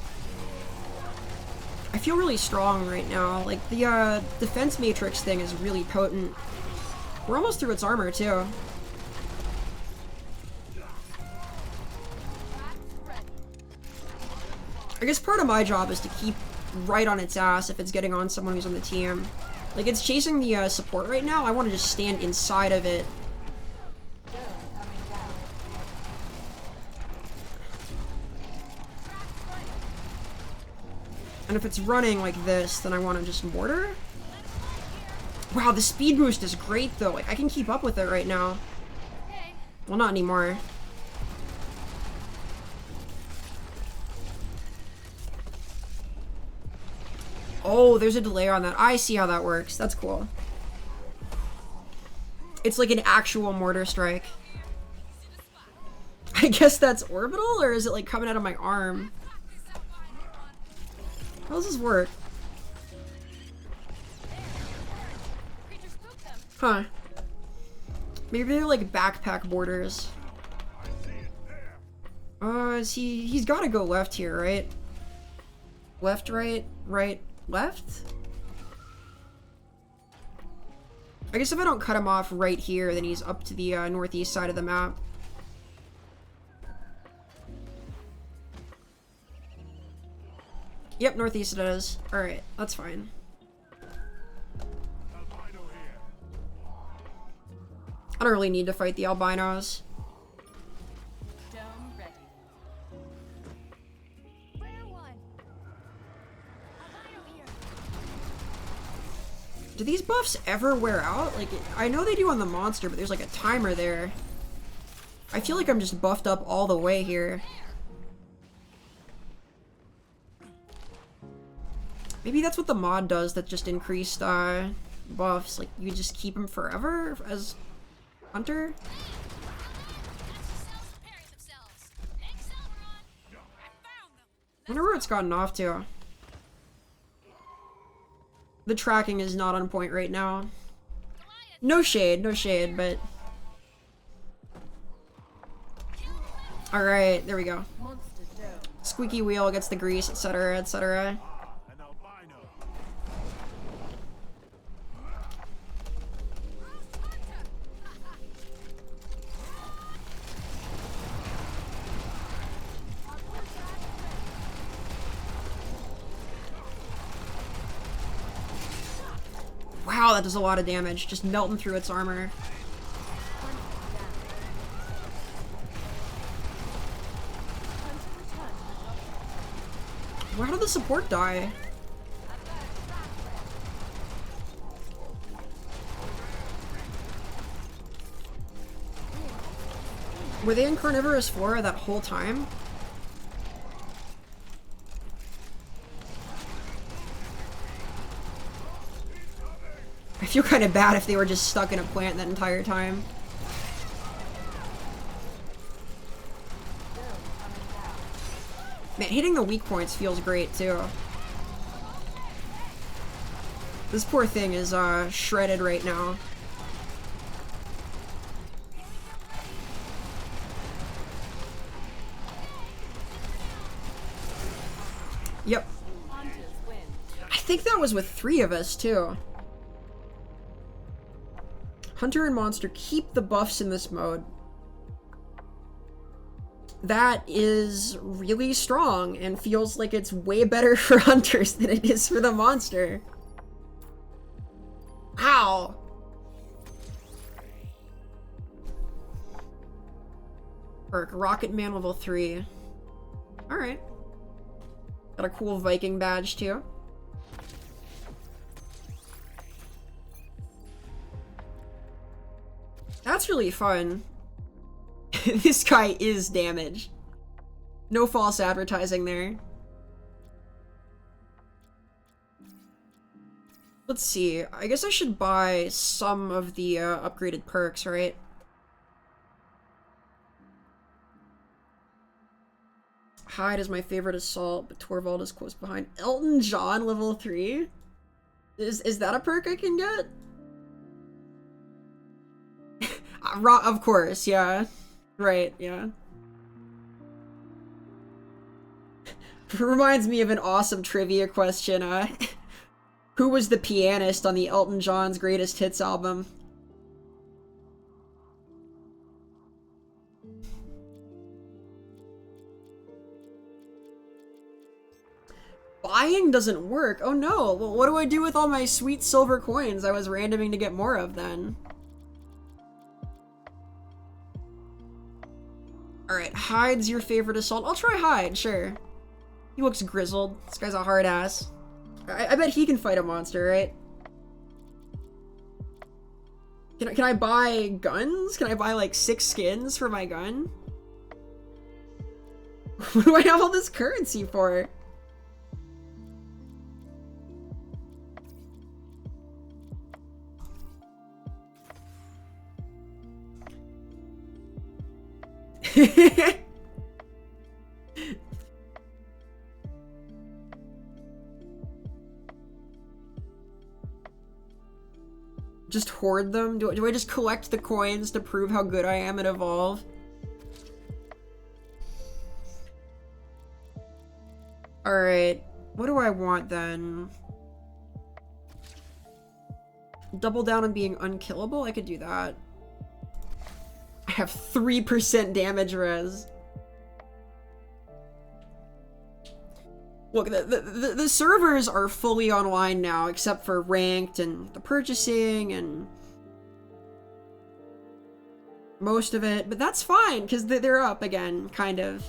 I feel really strong right now. Like, the defense matrix thing is really potent. We're almost through its armor, too. I guess part of my job is to keep right on its ass if it's getting on someone who's on the team. Like, it's chasing the support right now. I want to just stand inside of it. And if it's running like this, then I want to just mortar. Wow, the speed boost is great, though. Like, I can keep up with it right now. Well, not anymore. Oh, there's a delay on that. I see how that works. That's cool. It's like an actual mortar strike. I guess that's orbital, or is it like coming out of my arm? How does this work? Huh. Maybe they're like backpack borders. He's gotta go left here, right? Left, right, right, left? I guess if I don't cut him off right here, then he's up to the northeast side of the map. Yep, northeast it is. Alright, that's fine. I don't really need to fight the albinos. Dome ready. Do these buffs ever wear out? Like, I know they do on the monster, but there's like a timer there. I feel like I'm just buffed up all the way here. Maybe that's what the mod does that just increased buffs. Like, you just keep them forever as Hunter? I wonder where it's gotten off to. The tracking is not on point right now. No shade, but... Alright, there we go. Squeaky wheel gets the grease, etc., etc. Wow, that does a lot of damage, just melting through its armor. Where did the support die? Were they in carnivorous flora that whole time? I feel kind of bad if they were just stuck in a plant that entire time. Man, hitting the weak points feels great too. This poor thing is shredded right now. Yep. I think that was with 3 of us too. Hunter and Monster keep the buffs in this mode. That is really strong and feels like it's way better for Hunters than it is for the Monster. Wow. Perk, Rocket Man level 3. Alright. Got a cool Viking badge too. That's really fun. This guy is damaged. No false advertising there. Let's see. I guess I should buy some of the upgraded perks, right? Hyde is my favorite assault, but Torvald is close behind. Elton John level 3? Is that a perk I can get? Of course, yeah. Right, yeah. Reminds me of an awesome trivia question. Who was the pianist on the Elton John's Greatest Hits album? Buying doesn't work. Oh no. Well, what do I do with all my sweet silver coins I was randoming to get more of then? Alright, Hyde's your favorite assault. I'll try Hyde, sure. He looks grizzled. This guy's a hard ass. I bet he can fight a monster, right? Can I buy guns? Can I buy like 6 skins for my gun? What do I have all this currency for? Just hoard them? Do I just collect the coins to prove how good I am at Evolve? Alright, what do I want then? Double down on being unkillable? I could do that. I have 3% damage res. Look, the servers are fully online now, except for ranked and the purchasing and most of it, but that's fine, because they're up again, kind of.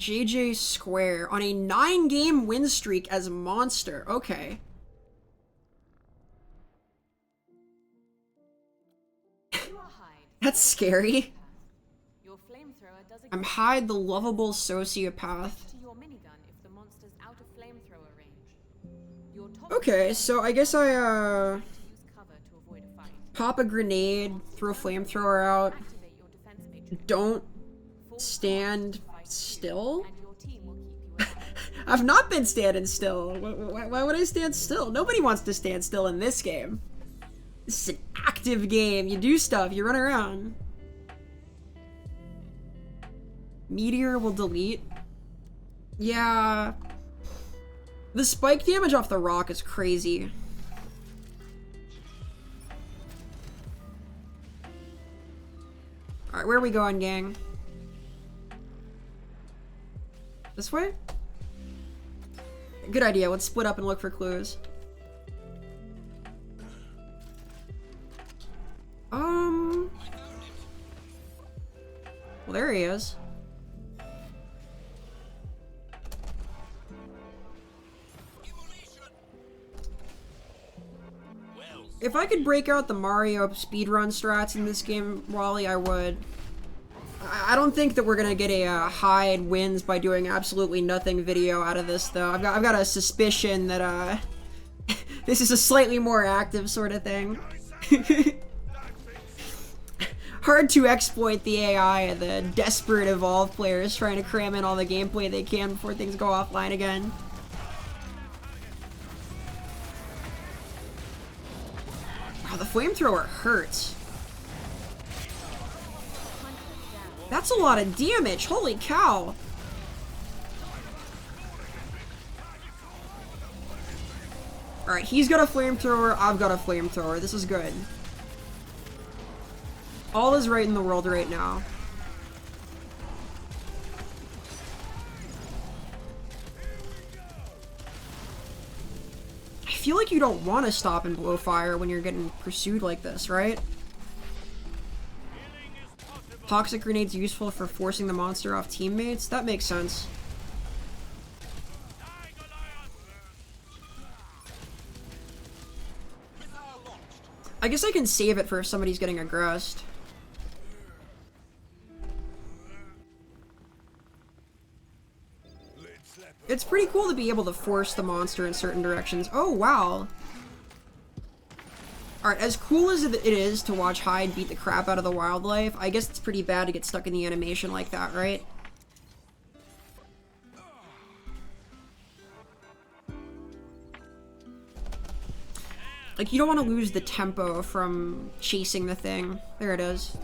JJ Square on a 9-game win streak as Monster. Okay. That's scary. I'm Hyde, the lovable sociopath. Okay, so I guess I pop a grenade, throw a flamethrower out. Don't stand still? I've not been standing still. Why would I stand still? Nobody wants to stand still in this game. This is an active game. You do stuff. You run around. Meteor will delete. Yeah. The spike damage off the rock is crazy. Alright, where are we going, gang? This way? Good idea. Let's split up and look for clues. Well, there he is. If I could break out the Mario speedrun strats in this game, Wally, I would. I don't think that we're gonna get a hide wins by doing absolutely nothing video out of this, though. I've got a suspicion that this is a slightly more active sort of thing. Hard to exploit the AI, the desperate Evolve players trying to cram in all the gameplay they can before things go offline again. Wow, the flamethrower hurts. That's a lot of damage, holy cow! Alright, he's got a flamethrower, I've got a flamethrower, this is good. All is right in the world right now. I feel like you don't want to stop and blow fire when you're getting pursued like this, right? Toxic grenades useful for forcing the monster off teammates? That makes sense. I guess I can save it for if somebody's getting aggressed. It's pretty cool to be able to force the monster in certain directions. Oh, wow. Alright, as cool as it is to watch Hyde beat the crap out of the wildlife, I guess it's pretty bad to get stuck in the animation like that, right? Like, you don't want to lose the tempo from chasing the thing. There it is.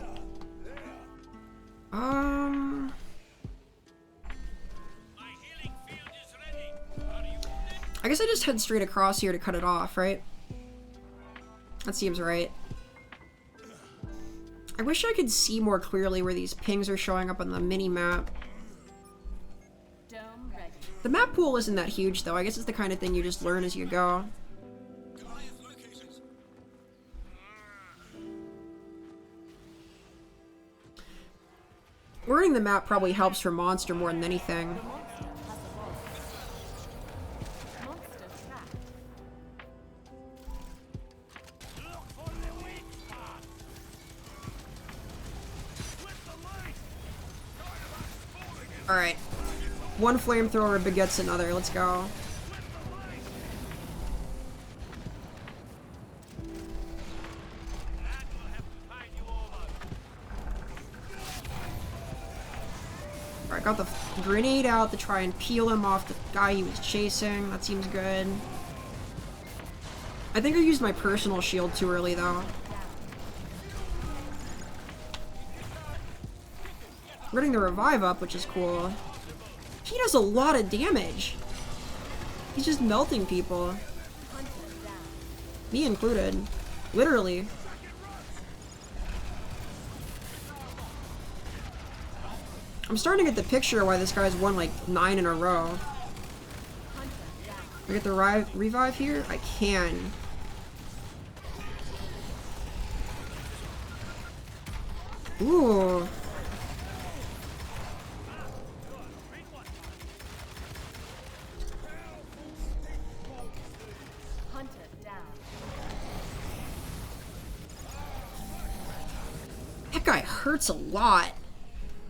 I guess I just head straight across here to cut it off, right? That seems right. I wish I could see more clearly where these pings are showing up on the mini-map. The map pool isn't that huge, though. I guess it's the kind of thing you just learn as you go. Learning the map probably helps for Monster more than anything. Alright. One flamethrower begets another. Let's go. Alright, got the grenade out to try and peel him off the guy he was chasing. That seems good. I think I used my personal shield too early, though. Getting the revive up, which is cool. He does a lot of damage. He's just melting people. Me included. Literally. I'm starting to get the picture why this guy's won like 9 in a row. I get the revive here? I can. Ooh. That guy hurts a lot.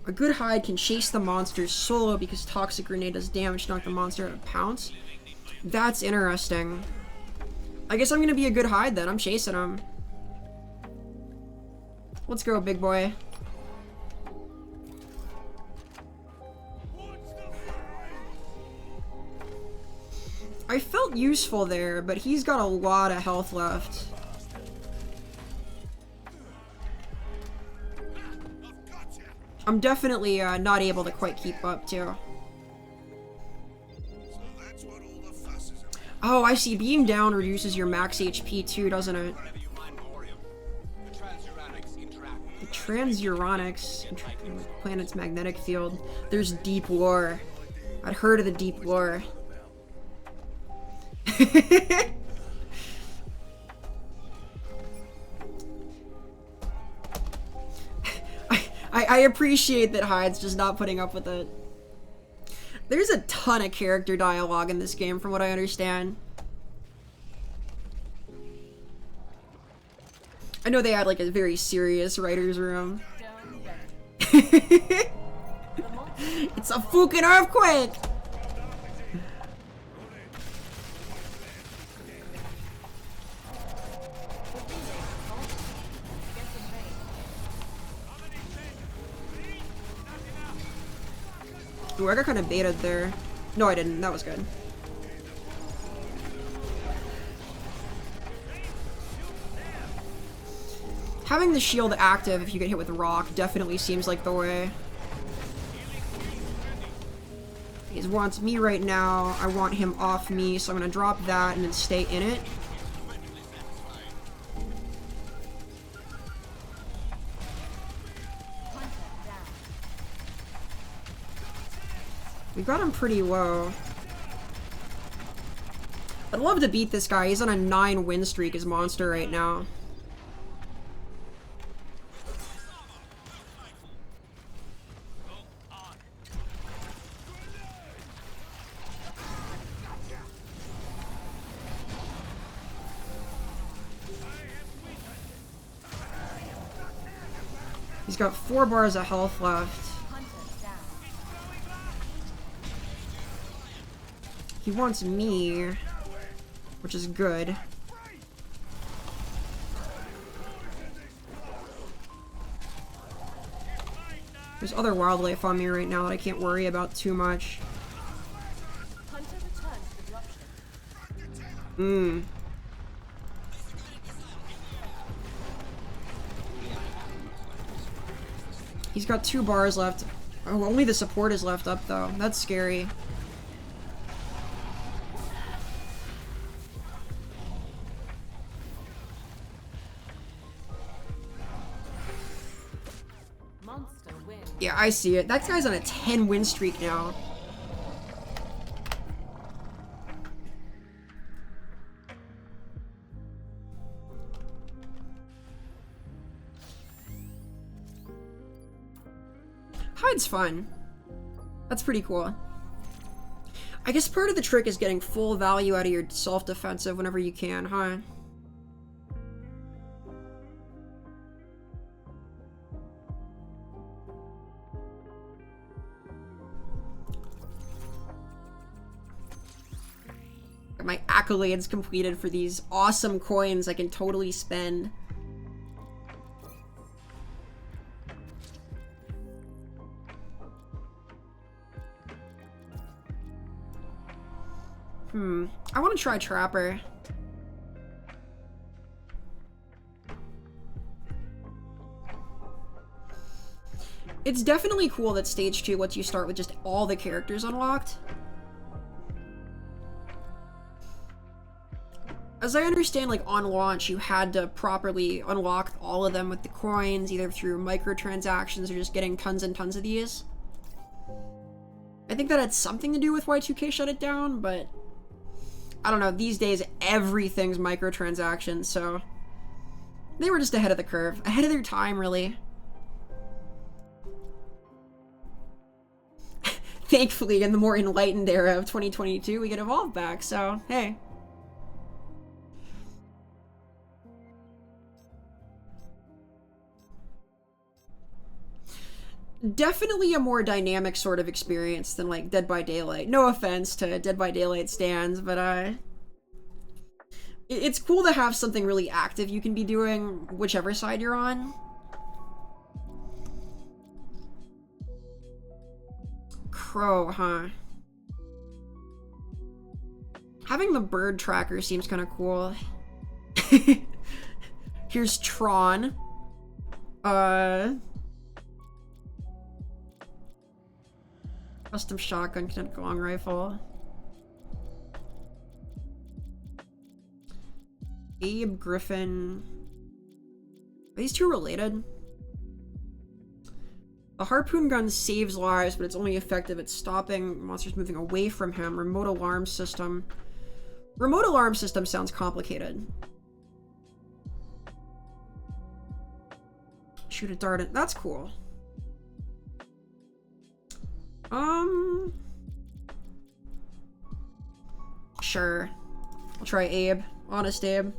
A good hide can chase the monsters solo because Toxic Grenade does damage to knock the monster out of pounce. That's interesting. I guess I'm gonna be a good hide then. I'm chasing him. Let's go, big boy. I felt useful there, but he's got a lot of health left. I'm definitely not able to quite keep up, too. Oh, I see. Being down reduces your max HP, too, doesn't it? The transuronics, the planet's magnetic field. There's deep lore. I'd heard of the deep lore. I appreciate that Hyde's just not putting up with it. There's a ton of character dialogue in this game, from what I understand. I know they had like a very serious writer's room. It's a fucking earthquake! Ooh, I got kind of baited there. No, I didn't. That was good. Having the shield active if you get hit with rock definitely seems like the way. He wants me right now. I want him off me, so I'm gonna drop that and then stay in it. We got him pretty low. I'd love to beat this guy. He's on a 9 win streak, his monster right now. He's got 4 bars of health left. He wants me, which is good. There's other wildlife on me right now that I can't worry about too much. He's got 2 bars left. Oh, only the support is left up though. That's scary. Yeah, I see it. That guy's on a 10 win streak now. Hyde's fun. That's pretty cool. I guess part of the trick is getting full value out of your self-defensive whenever you can, huh? Got my accolades completed for these awesome coins I can totally spend. I want to try Trapper. It's definitely cool that Stage 2 lets you start with just all the characters unlocked. As I understand, like, on launch, you had to properly unlock all of them with the coins, either through microtransactions or just getting tons and tons of these. I think that had something to do with why 2K shut it down, but I don't know, these days everything's microtransactions, so they were just ahead of the curve. Ahead of their time, really. Thankfully, in the more enlightened era of 2022, we get Evolve back, so hey. Definitely a more dynamic sort of experience than, like, Dead by Daylight. No offense to Dead by Daylight stans, but, it's cool to have something really active you can be doing, whichever side you're on. Crow, huh? Having the bird tracker seems kind of cool. Here's Tron. Custom shotgun, kinetic long rifle. Abe Griffin. Are these two related? The harpoon gun saves lives, but it's only effective at stopping monsters moving away from him. Remote alarm system. Remote alarm system sounds complicated. Shoot a dart. That's cool. Sure. I'll try Abe. Honest Abe.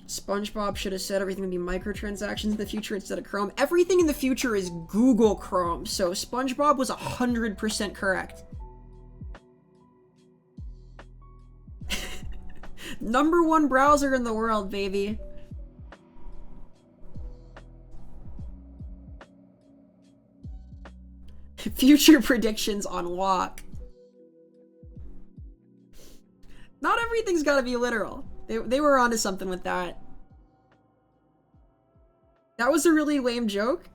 SpongeBob should have said everything would be microtransactions in the future instead of Chrome. Everything in the future is Google Chrome, so SpongeBob was 100% correct. #1 browser in the world, baby. Future predictions on lock. Not everything's gotta be literal. They were onto something with that. That was a really lame joke.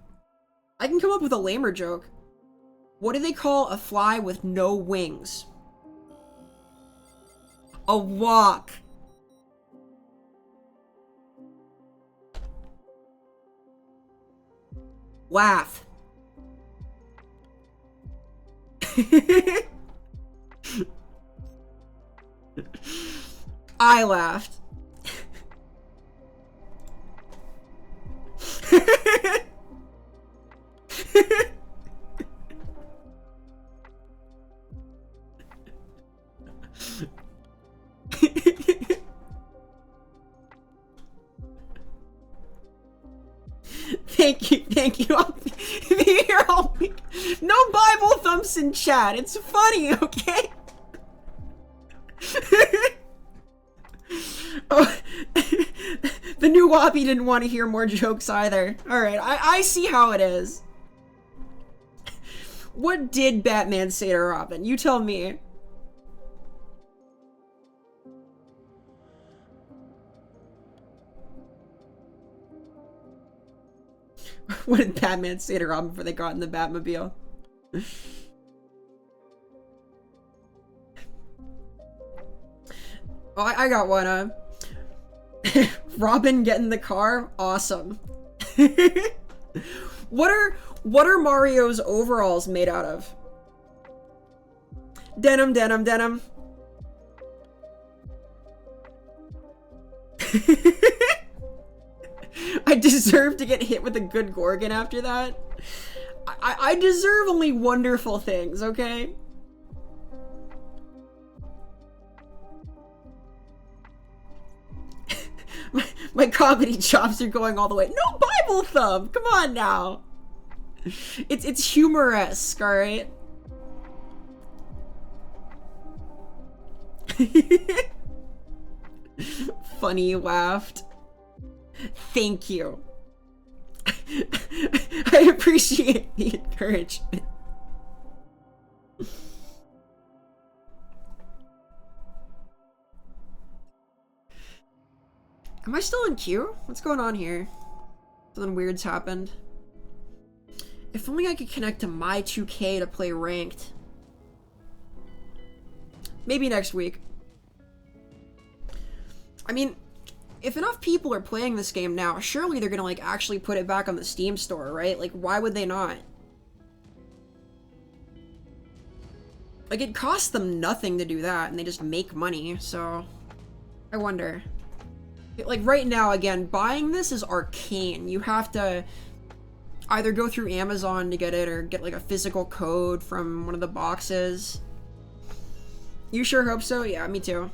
I can come up with a lamer joke. What do they call a fly with no wings? A walk. Laugh. I laughed. Thank you. No Bible thumps in chat. It's funny, okay? Oh, the new Whoppy didn't want to hear more jokes either. Alright, I see how it is. What did Batman say to Robin? You tell me. What did Batman say to Robin before they got in the Batmobile? Oh, I got one. Robin get in the car? Awesome. What are Mario's overalls made out of? Denim, denim, denim. I deserve to get hit with a good Gorgon after that. I deserve only wonderful things, okay? My comedy chops are going all the way. No Bible thumb! Come on now! It's humorous, alright? Funny you laughed. Thank you. I appreciate the encouragement. Am I still in queue? What's going on here? Something weird's happened. If only I could connect to my 2K to play ranked. Maybe next week. I mean, if enough people are playing this game now, surely they're gonna, like, actually put it back on the Steam store, right? Like, why would they not? Like, it costs them nothing to do that, and they just make money, so... I wonder. Like, right now, again, buying this is arcane. You have to either go through Amazon to get it, or get, like, a physical code from one of the boxes. You sure hope so? Yeah, me too.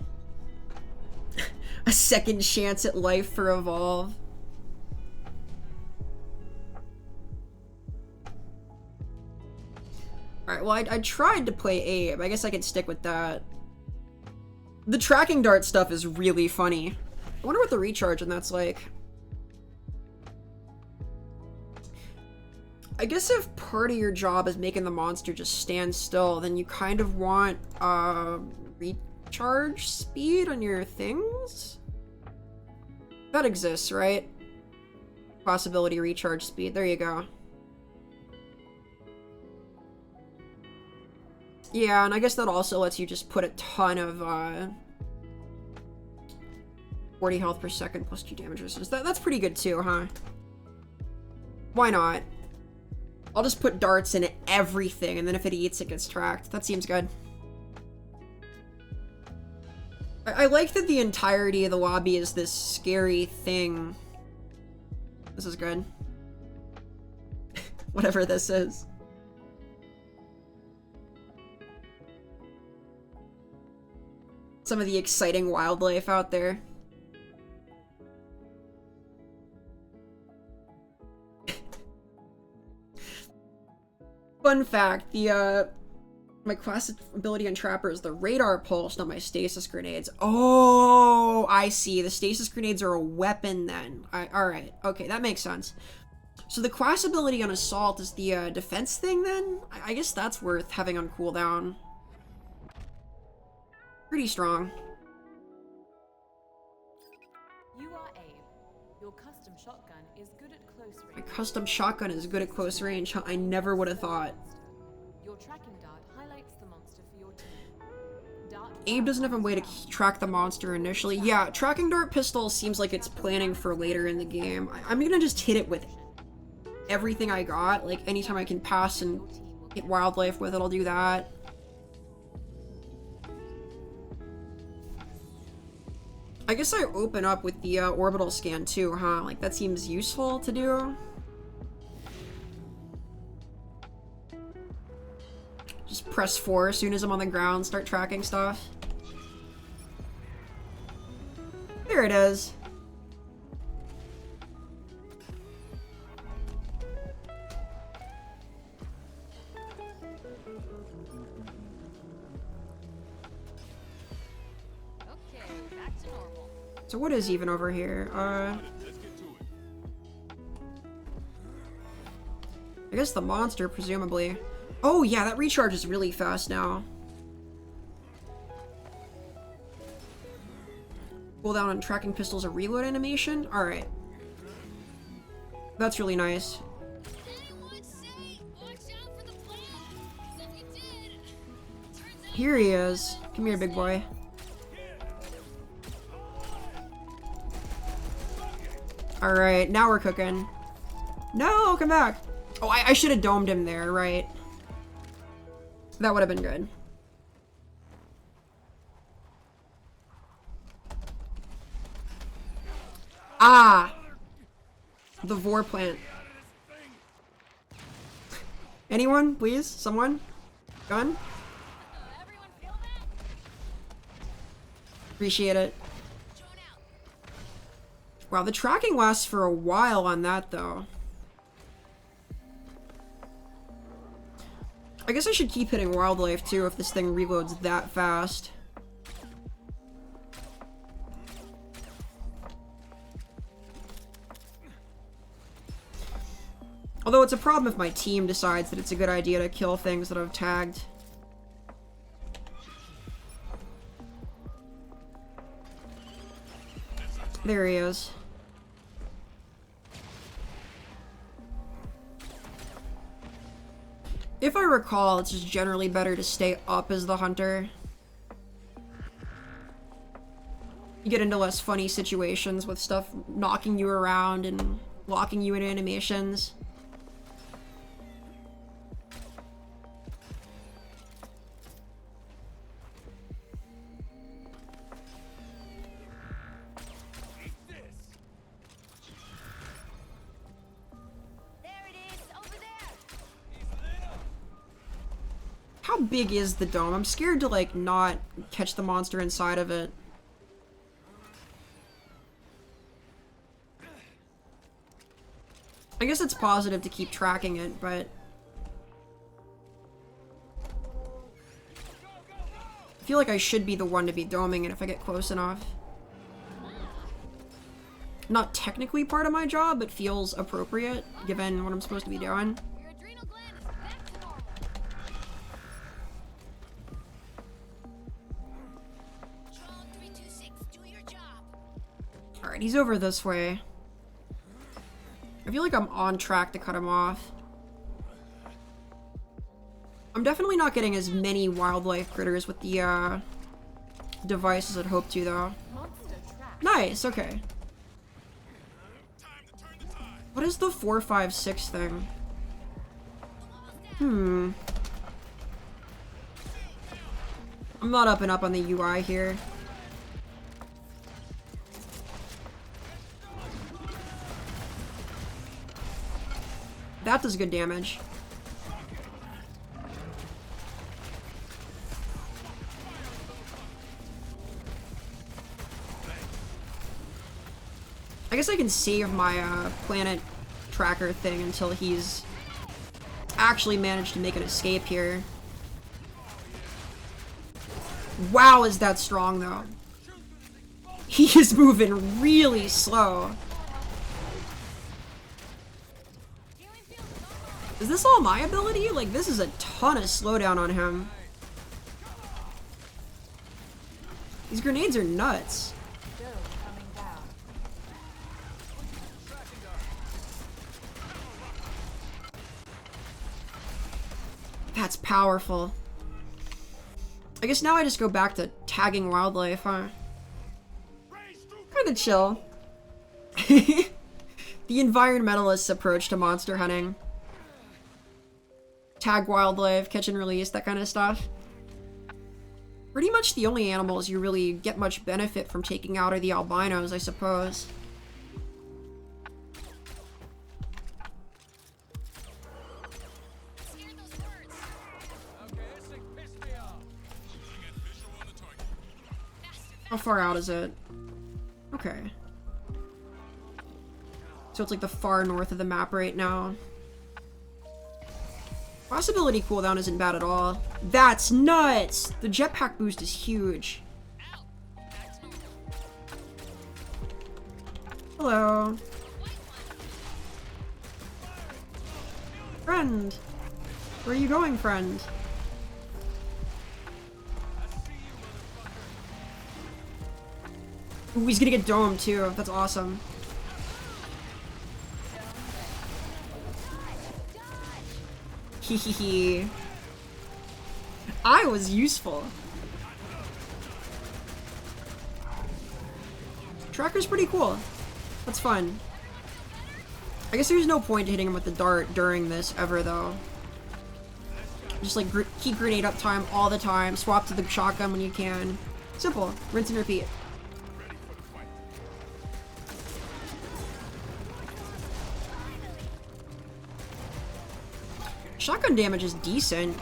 A second chance at life for Evolve. Alright, well, I tried to play Abe. I guess I can stick with that. The tracking dart stuff is really funny. I wonder what the recharge on that's like. I guess if part of your job is making the monster just stand still, then you kind of want recharge speed on your things? That exists, right? Possibility recharge speed. There you go. Yeah, and I guess that also lets you just put a ton of 40 health per second plus 2 damage resistance. That's pretty good too, huh? Why not? I'll just put darts in everything, and then if it eats, it gets tracked. That seems good. I like that the entirety of the lobby is this scary thing. This is good. Whatever this is. Some of the exciting wildlife out there. Fun fact, my class ability on Trapper is the radar pulse, not my stasis grenades. Oh, I see. The stasis grenades are a weapon then. Alright, okay, that makes sense. So the class ability on Assault is the defense thing then? I guess that's worth having on cooldown. Pretty strong. You are Abe. Your custom shotgun is good at close range. My custom shotgun is good at close range. I never would have thought. Your tracking dart highlights the monster for your team. Dart Abe doesn't have a way to track the monster initially. Yeah, tracking dart pistol seems like it's planning for later in the game. I'm gonna just hit it with everything I got. Like, anytime I can pass and hit wildlife with it, I'll do that. I guess I open up with the orbital scan too, huh? Like, that seems useful to do. Just press 4 as soon as I'm on the ground, start tracking stuff. There it is. Okay, back to normal. So what is even over here? I guess the monster, presumably. Oh yeah, that recharges really fast now. Cooldown on tracking pistols a reload animation? Alright. That's really nice. Here he is. Come here, big boy. Alright, now we're cooking. No, come back! Oh, I should have domed him there, right? That would have been good. Ah! The Vor plant. Anyone, please? Someone? Gun? Appreciate it. Wow, the tracking lasts for a while on that, though. I guess I should keep hitting wildlife, too, if this thing reloads that fast. Although it's a problem if my team decides that it's a good idea to kill things that I've tagged. There he is. If I recall, it's just generally better to stay up as the hunter. You get into less funny situations with stuff knocking you around and locking you in animations. How big is the dome? I'm scared to, like, not catch the monster inside of it. I guess it's positive to keep tracking it, but... I feel like I should be the one to be doming it if I get close enough. Not technically part of my job, but feels appropriate, given what I'm supposed to be doing. Alright, he's over this way. I feel like I'm on track to cut him off. I'm definitely not getting as many wildlife critters with the device as I'd hoped to, though. Nice, okay. What is the 456 thing? I'm not up and up on the UI here. That does good damage. I guess I can save my planet tracker thing until he's actually managed to make an escape here. Wow, is that strong though? He is moving really slow. Is this all my ability? Like, this is a ton of slowdown on him. These grenades are nuts. That's powerful. I guess now I just go back to tagging wildlife, huh? Kinda chill. The environmentalist's approach to monster hunting. Tag wildlife, catch and release, that kind of stuff. Pretty much the only animals you really get much benefit from taking out are the albinos, I suppose. How far out is it? Okay. So it's like the far north of the map right now. Possibility cooldown isn't bad at all. That's nuts! The jetpack boost is huge. Hello. Friend! Where are you going, friend? Ooh, he's gonna get domed too. That's awesome. Hehehe. I was useful. Tracker's pretty cool. That's fun. I guess there's no point to hitting him with the dart during this ever though. Just like keep grenade uptime all the time. Swap to the shotgun when you can. Simple. Rinse and repeat. Shotgun damage is decent.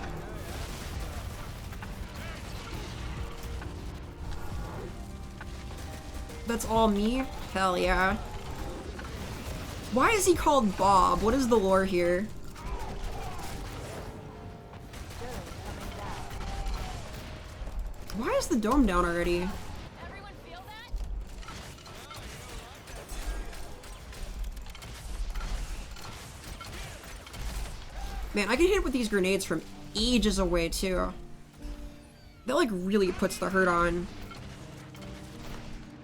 That's all me? Hell yeah. Why is he called Bob? What is the lore here? Why is the dome down already? Man, I can hit with these grenades from ages away, too. That, like, really puts the hurt on.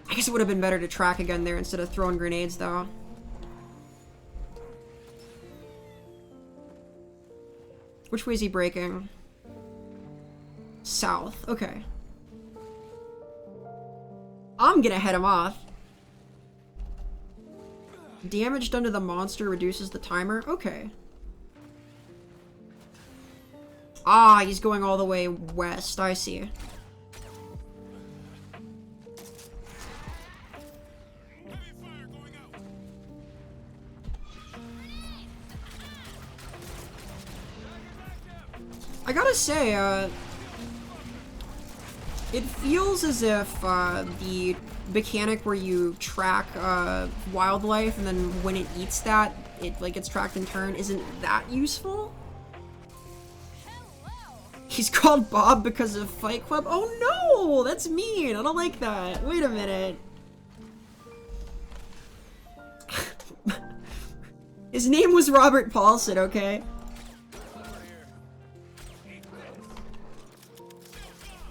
I guess it would have been better to track again there instead of throwing grenades, though. Which way is he breaking? South. Okay. I'm gonna head him off. Damage done to the monster reduces the timer? Okay. Ah, he's going all the way west. I see. I gotta say, it feels as if the mechanic where you track wildlife and then when it eats that, it like gets tracked in turn isn't that useful. He's called Bob because of Fight Club? Oh no! That's mean! I don't like that. Wait a minute. His name was Robert Paulson, okay?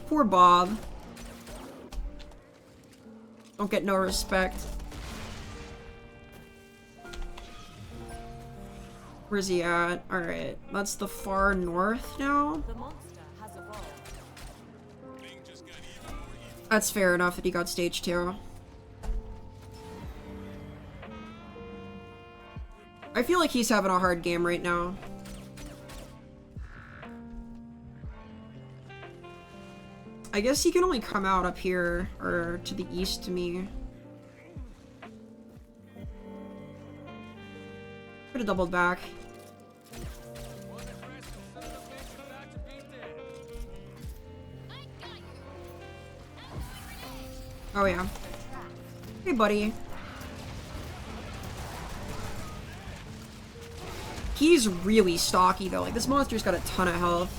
Poor Bob. Don't get no respect. Where's he at? Alright, that's the far north now? That's fair enough that he got stage 2. I feel like he's having a hard game right now. I guess he can only come out up here, or to the east to me. Could have doubled back. Oh yeah. Hey buddy. He's really stocky though, like this monster's got a ton of health.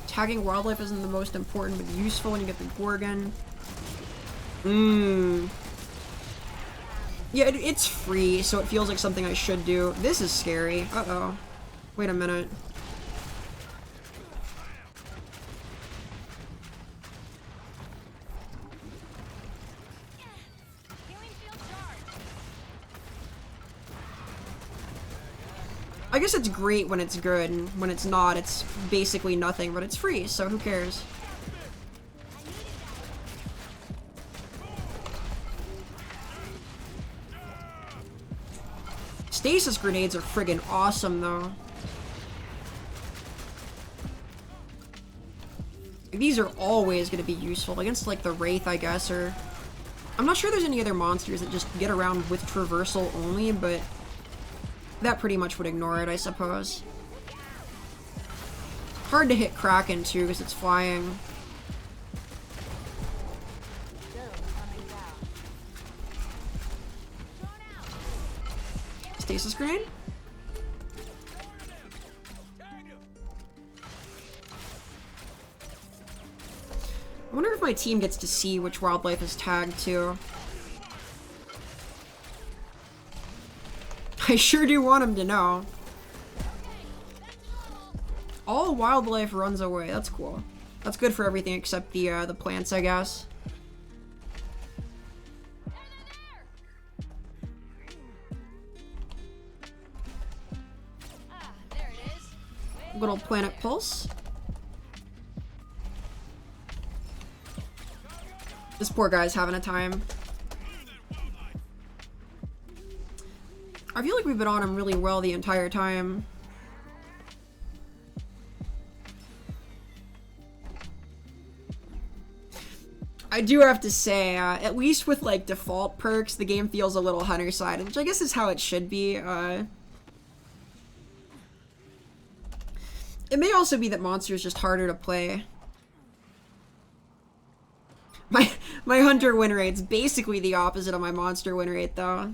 Tagging wildlife isn't the most important, but useful when you get the Gorgon. Yeah, it's free, so it feels like something I should do. This is scary. Uh-oh. Wait a minute. I guess it's great when it's good, and when it's not, it's basically nothing, but it's free, so who cares? Stasis grenades are friggin' awesome, though. These are always gonna be useful against, like, the Wraith, I guess, or... I'm not sure there's any other monsters that just get around with traversal only, but... that pretty much would ignore it, I suppose. Hard to hit Kraken, too, because it's flying. Stasis grenade? I wonder if my team gets to see which wildlife is tagged, too. I sure do want him to know. All wildlife runs away. That's cool. That's good for everything except the plants, I guess. Little planet pulse. This poor guy's having a time. I feel like we've been on him really well the entire time. I do have to say, at least with like default perks, the game feels a little hunter-sided, which I guess is how it should be. It may also be that Monster is just harder to play. My hunter win rate's basically the opposite of my monster win rate, though.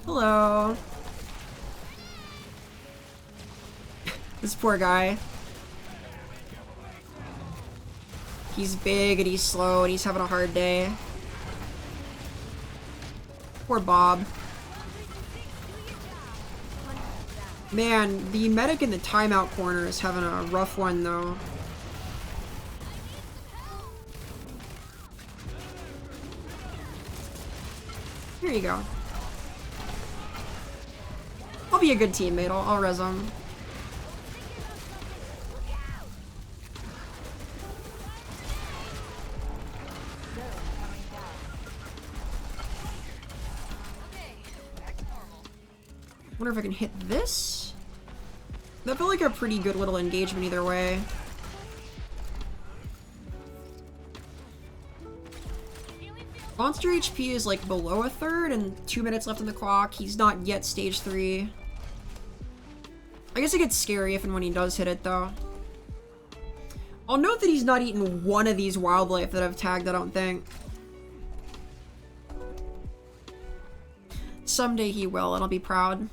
Hello. This poor guy. He's big and he's slow and he's having a hard day. Poor Bob. Man, the medic in the timeout corner is having a rough one, though. Here you go. I'll be a good teammate. I'll res him. Wonder if I can hit this? That felt like a pretty good little engagement either way. Monster HP is like below a third and 2 minutes left on the clock. He's not yet stage 3. I guess it gets scary if and when he does hit it though. I'll note that he's not eaten one of these wildlife that I've tagged, I don't think. Someday he will, and I'll be proud.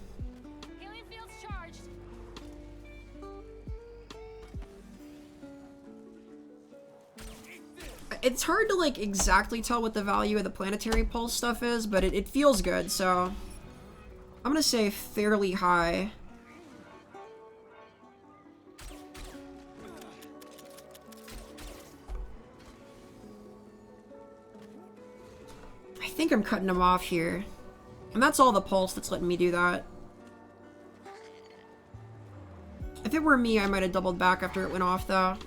It's hard to, like, exactly tell what the value of the planetary pulse stuff is, but it feels good, so... I'm gonna say fairly high. I think I'm cutting him off here. And that's all the pulse that's letting me do that. If it were me, I might have doubled back after it went off, though.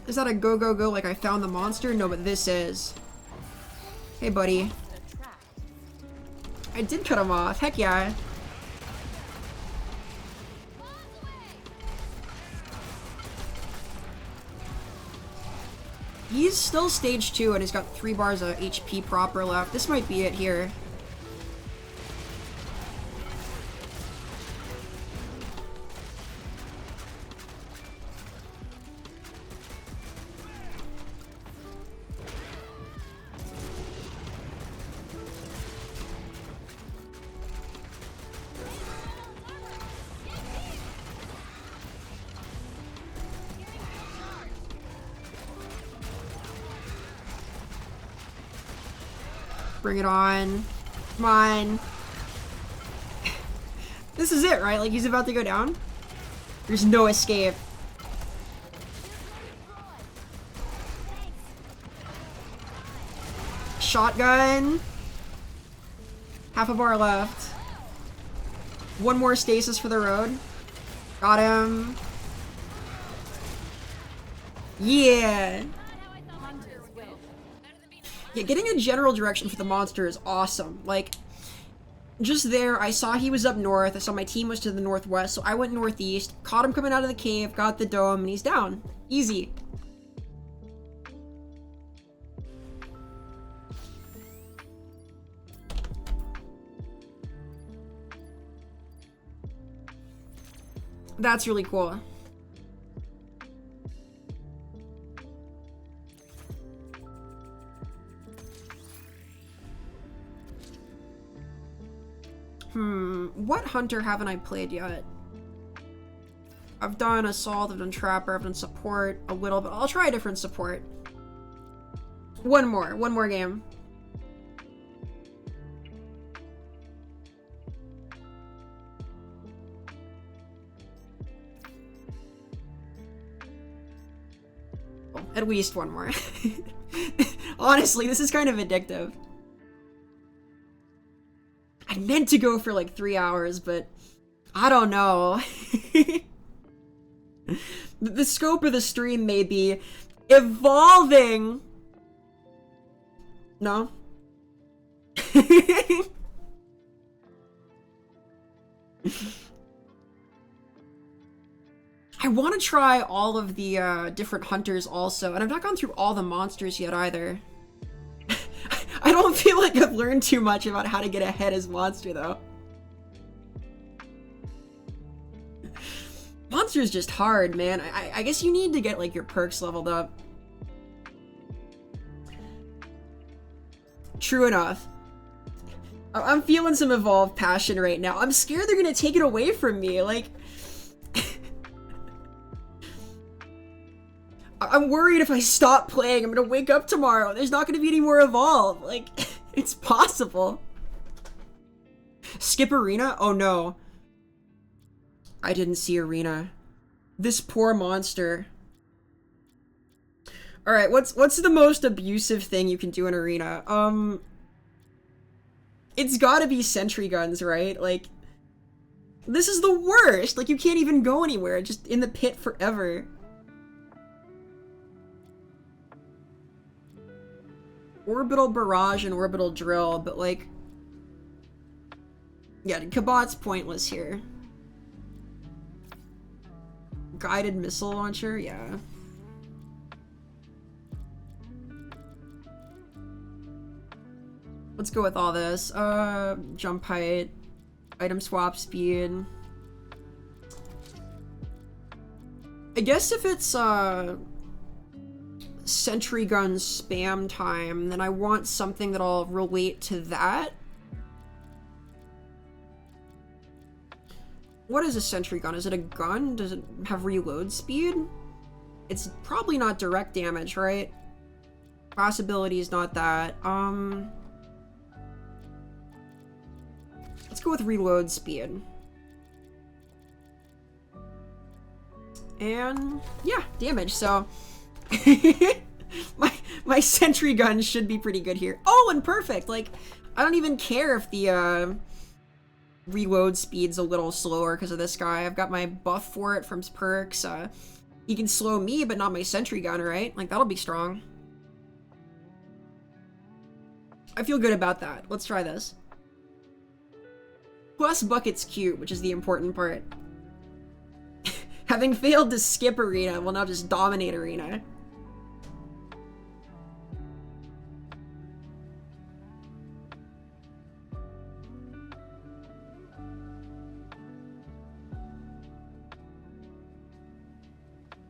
Is that a go, go, go like I found the monster? No, but this is. Hey, buddy. I did cut him off. Heck yeah. He's still stage 2 and he's got 3 bars of HP proper left. This might be it here. Bring it on. Come on. This is it, right? Like, he's about to go down? There's no escape. Shotgun. Half a bar left. 1 more stasis for the road. Got him. Yeah. Yeah, getting a general direction for the monster is awesome. Like, just there, I saw he was up north, I saw my team was to the northwest, so I went northeast, caught him coming out of the cave, got the dome, and he's down. Easy. That's really cool. What hunter haven't I played yet? I've done assault, I've done trapper, I've done support a little bit. I'll try a different support. One more game. Oh, at least one more. Honestly, this is kind of addictive. I meant to go for like 3 hours, but I don't know. The scope of the stream may be evolving. No? I want to try all of the different hunters also, and I've not gone through all the monsters yet either. I don't feel like I've learned too much about how to get ahead as monster, though. Monster's just hard, man. I guess you need to get, like, your perks leveled up. True enough. I'm feeling some evolved passion right now. I'm scared they're gonna take it away from me, like... I'm worried if I stop playing, I'm gonna wake up tomorrow. There's not gonna be any more Evolve. Like, it's possible. Skip Arena? Oh no. I didn't see Arena. This poor monster. Alright, what's the most abusive thing you can do in Arena? It's gotta be sentry guns, right? Like, this is the worst! Like, you can't even go anywhere, just in the pit forever. Orbital Barrage and Orbital Drill, but like... Yeah, Kabot's pointless here. Guided Missile Launcher? Yeah. Let's go with all this. Jump height. Item swap speed. I guess if it's, sentry gun spam time, then I want something that'll relate to that. What is a sentry gun? Is it a gun? Does it have reload speed? It's probably not direct damage, right? Possibility is not that. Let's go with reload speed. And yeah, damage, so my sentry gun should be pretty good here. Oh, and perfect! Like, I don't even care if the reload speed's a little slower because of this guy. I've got my buff for it from perks. He can slow me, but not my sentry gun, right? Like, that'll be strong. I feel good about that. Let's try this. Plus, Bucket's cute, which is the important part. Having failed to skip arena, we'll now just dominate arena.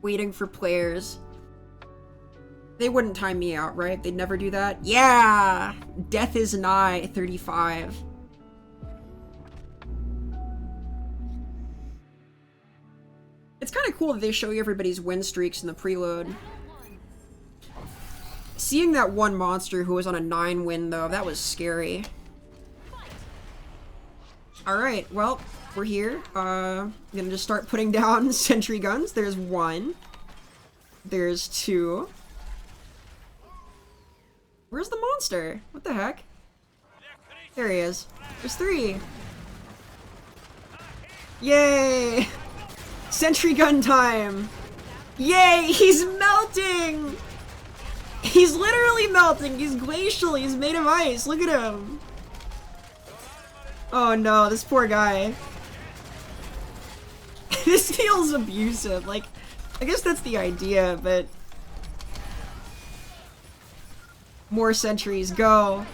Waiting for players. They wouldn't time me out, right? They'd never do that. Yeah! Death is nigh, 35. It's kind of cool that they show you everybody's win streaks in the preload. Seeing that one monster who was on a 9 win, though, that was scary. Alright, well, we're here. I'm gonna just start putting down sentry guns. There's 1. There's 2. Where's the monster? What the heck? There he is. There's 3. Yay! Sentry gun time! Yay! He's melting! He's literally melting! He's glacial! He's made of ice! Look at him! Oh no, this poor guy. This feels abusive. Like, I guess that's the idea, but... More sentries, go!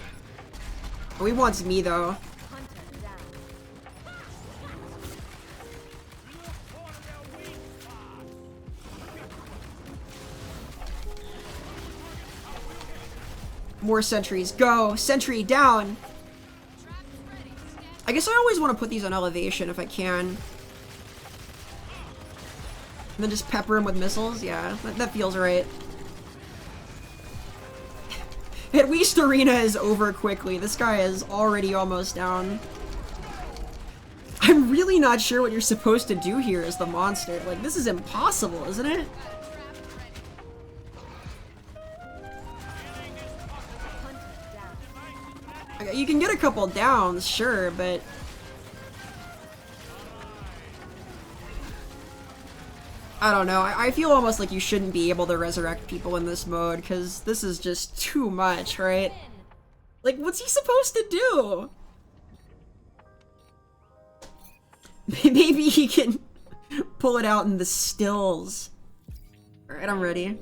Oh, he wants me, though. More sentries, go! Sentry down! I guess I always want to put these on elevation if I can. And then just pepper him with missiles? Yeah, that feels right. At least arena is over quickly. This guy is already almost down. I'm really not sure what you're supposed to do here as the monster. Like, this is impossible, isn't it? Okay, you can get a couple downs, sure, but... I don't know, I feel almost like you shouldn't be able to resurrect people in this mode, because this is just too much, right? Like, what's he supposed to do? Maybe he can pull it out in the stills. Alright, I'm ready.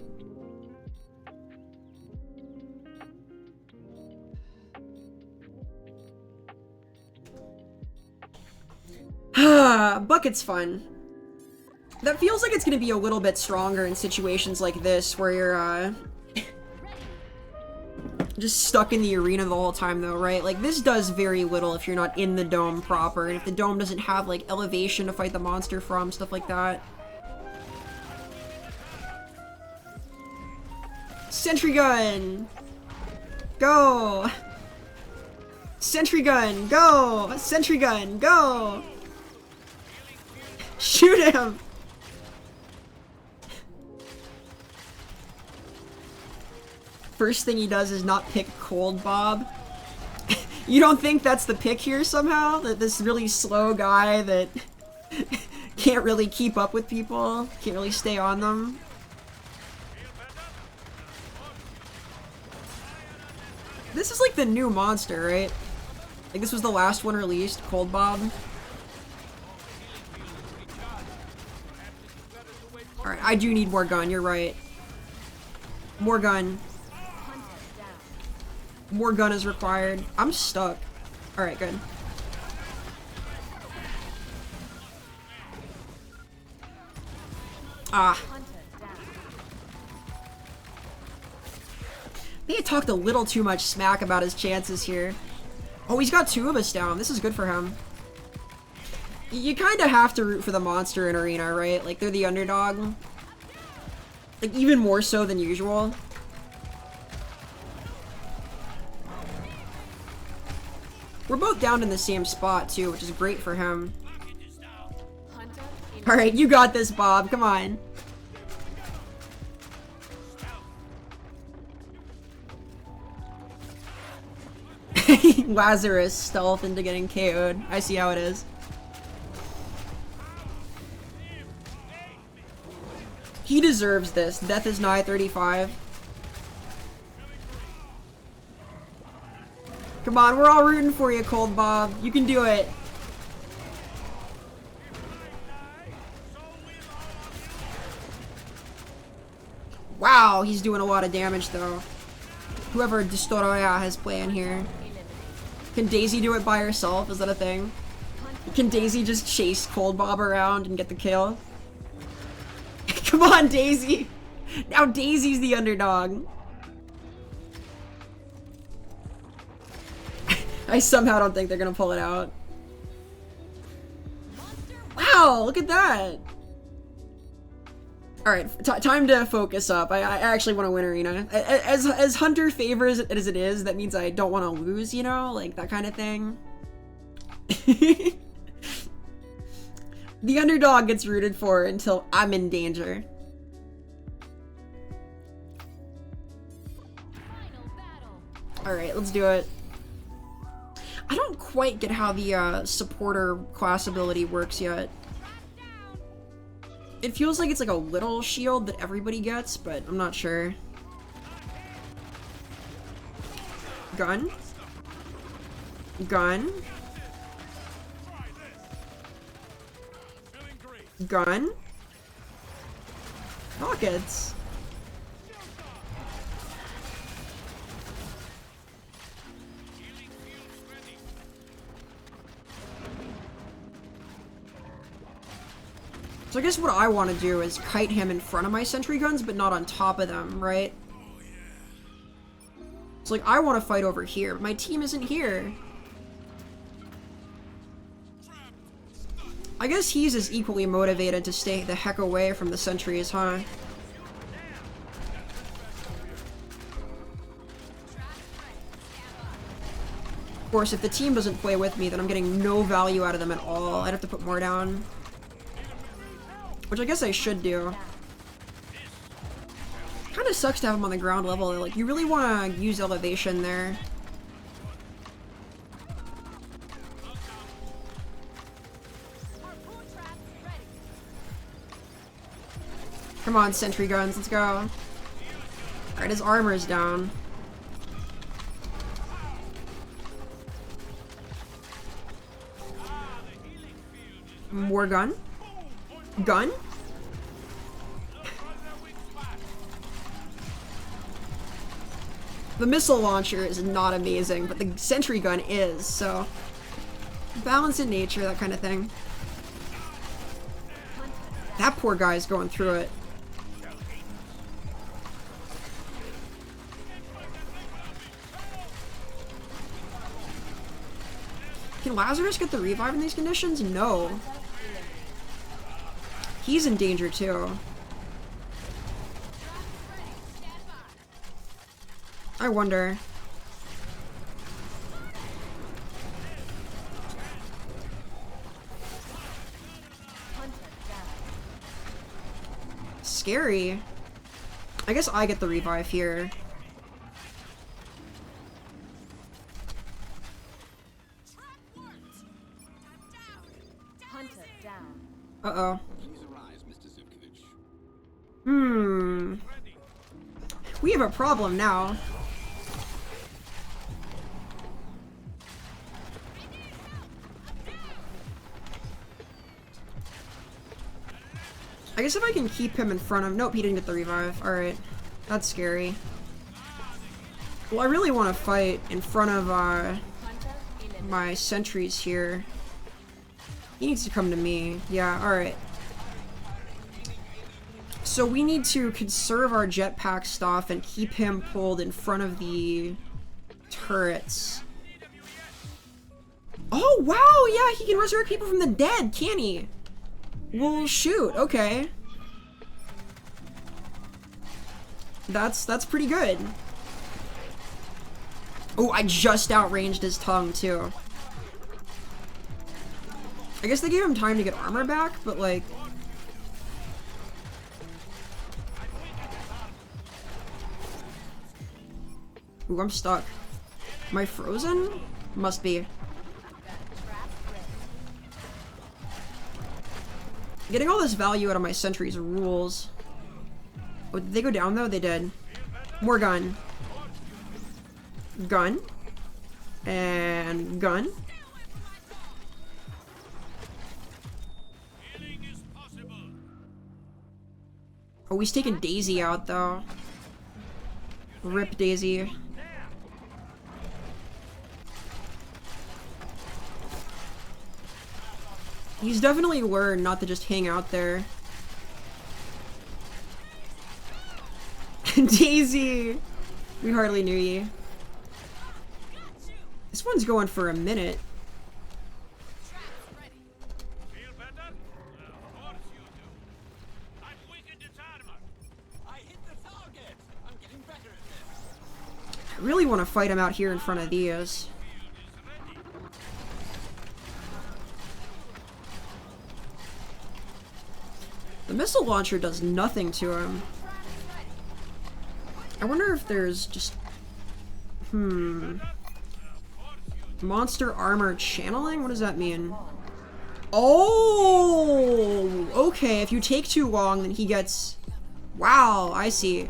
Bucket's fun. That feels like it's gonna be a little bit stronger in situations like this, where you're, just stuck in the arena the whole time, though, right? Like, this does very little if you're not in the dome proper, and if the dome doesn't have, like, elevation to fight the monster from, stuff like that. Sentry gun! Go! Sentry gun, go! Sentry gun, go! Shoot him! First thing he does is not pick Cold Bob. You don't think that's the pick here somehow? That this really slow guy that can't really keep up with people, can't really stay on them? This is like the new monster, right? Like, this was the last one released, Cold Bob. Alright, I do need more gun, you're right. More gun. More gun is required. I'm stuck. Alright, good. Ah. I think I talked a little too much smack about his chances here. Oh, he's got 2 of us down. This is good for him. You kind of have to root for the monster in arena, right? Like, they're the underdog. Like, even more so than usual. We're both down in the same spot, too, which is great for him. Alright, you got this, Bob. Come on. Lazarus stealth into getting KO'd. I see how it is. He deserves this. Death is nigh 35. Come on, we're all rooting for you, Cold Bob. You can do it. Wow, he's doing a lot of damage though. Whoever Distoroya has playing here. Can Daisy do it by herself? Is that a thing? Can Daisy just chase Cold Bob around and get the kill? Come on, Daisy! Now Daisy's the underdog. I somehow don't think they're gonna pull it out. Wow, look at that! Alright, time to focus up. I actually want to win Arena. As Hunter favors it as it is, that means I don't want to lose, you know? Like, that kind of thing. The underdog gets rooted for until I'm in danger. Alright, let's do it. I don't quite get how the supporter class ability works yet. It feels like it's like a little shield that everybody gets, but I'm not sure. Gun. Gun. Gun. Rockets. So I guess what I want to do is kite him in front of my sentry guns, but not on top of them, right? It's like, I want to fight over here, but my team isn't here. I guess he's as equally motivated to stay the heck away from the sentries, huh? Of course, if the team doesn't play with me, then I'm getting no value out of them at all. I'd have to put more down. Which I guess I should do. Kinda sucks to have him on the ground level. Like, you really want to use elevation there. Come on, sentry guns, let's go. Alright, his armor's down. More gun? Gun? The missile launcher is not amazing, but the sentry gun is, so... balance in nature, that kind of thing. That poor guy's going through it. Can Lazarus get the revive in these conditions? No. He's in danger too. I wonder. Scary. I guess I get the revive here. Uh-oh. We have a problem now. I guess if I can keep him in front of... Nope, he didn't get the revive. Alright. That's scary. Well, I really want to fight in front of, my sentries here. He needs to come to me. Yeah, alright. So we need to conserve our jetpack stuff and keep him pulled in front of the turrets. Oh, wow! Yeah, he can resurrect people from the dead, can he? Well, shoot, okay. That's pretty good. Oh, I just outranged his tongue, too. I guess they gave him time to get armor back, but, like... Ooh, I'm stuck. Am I frozen? Must be. Getting all this value out of my sentries rules. Oh, did they go down though? They did. More gun. Gun. And gun. Oh, he's taking Daisy out though. Rip Daisy. He's definitely learned not to just hang out there. Daisy! We hardly knew ye. This one's going for a minute. Feel better? Of course you do. I've weakened its armor. I hit the target. I'm getting better at this. I really want to fight him out here in front of these. Field is ready. The missile launcher does nothing to him. I wonder if there's just... Monster armor channeling? What does that mean? Oh! Okay, if you take too long, then he gets... Wow, I see.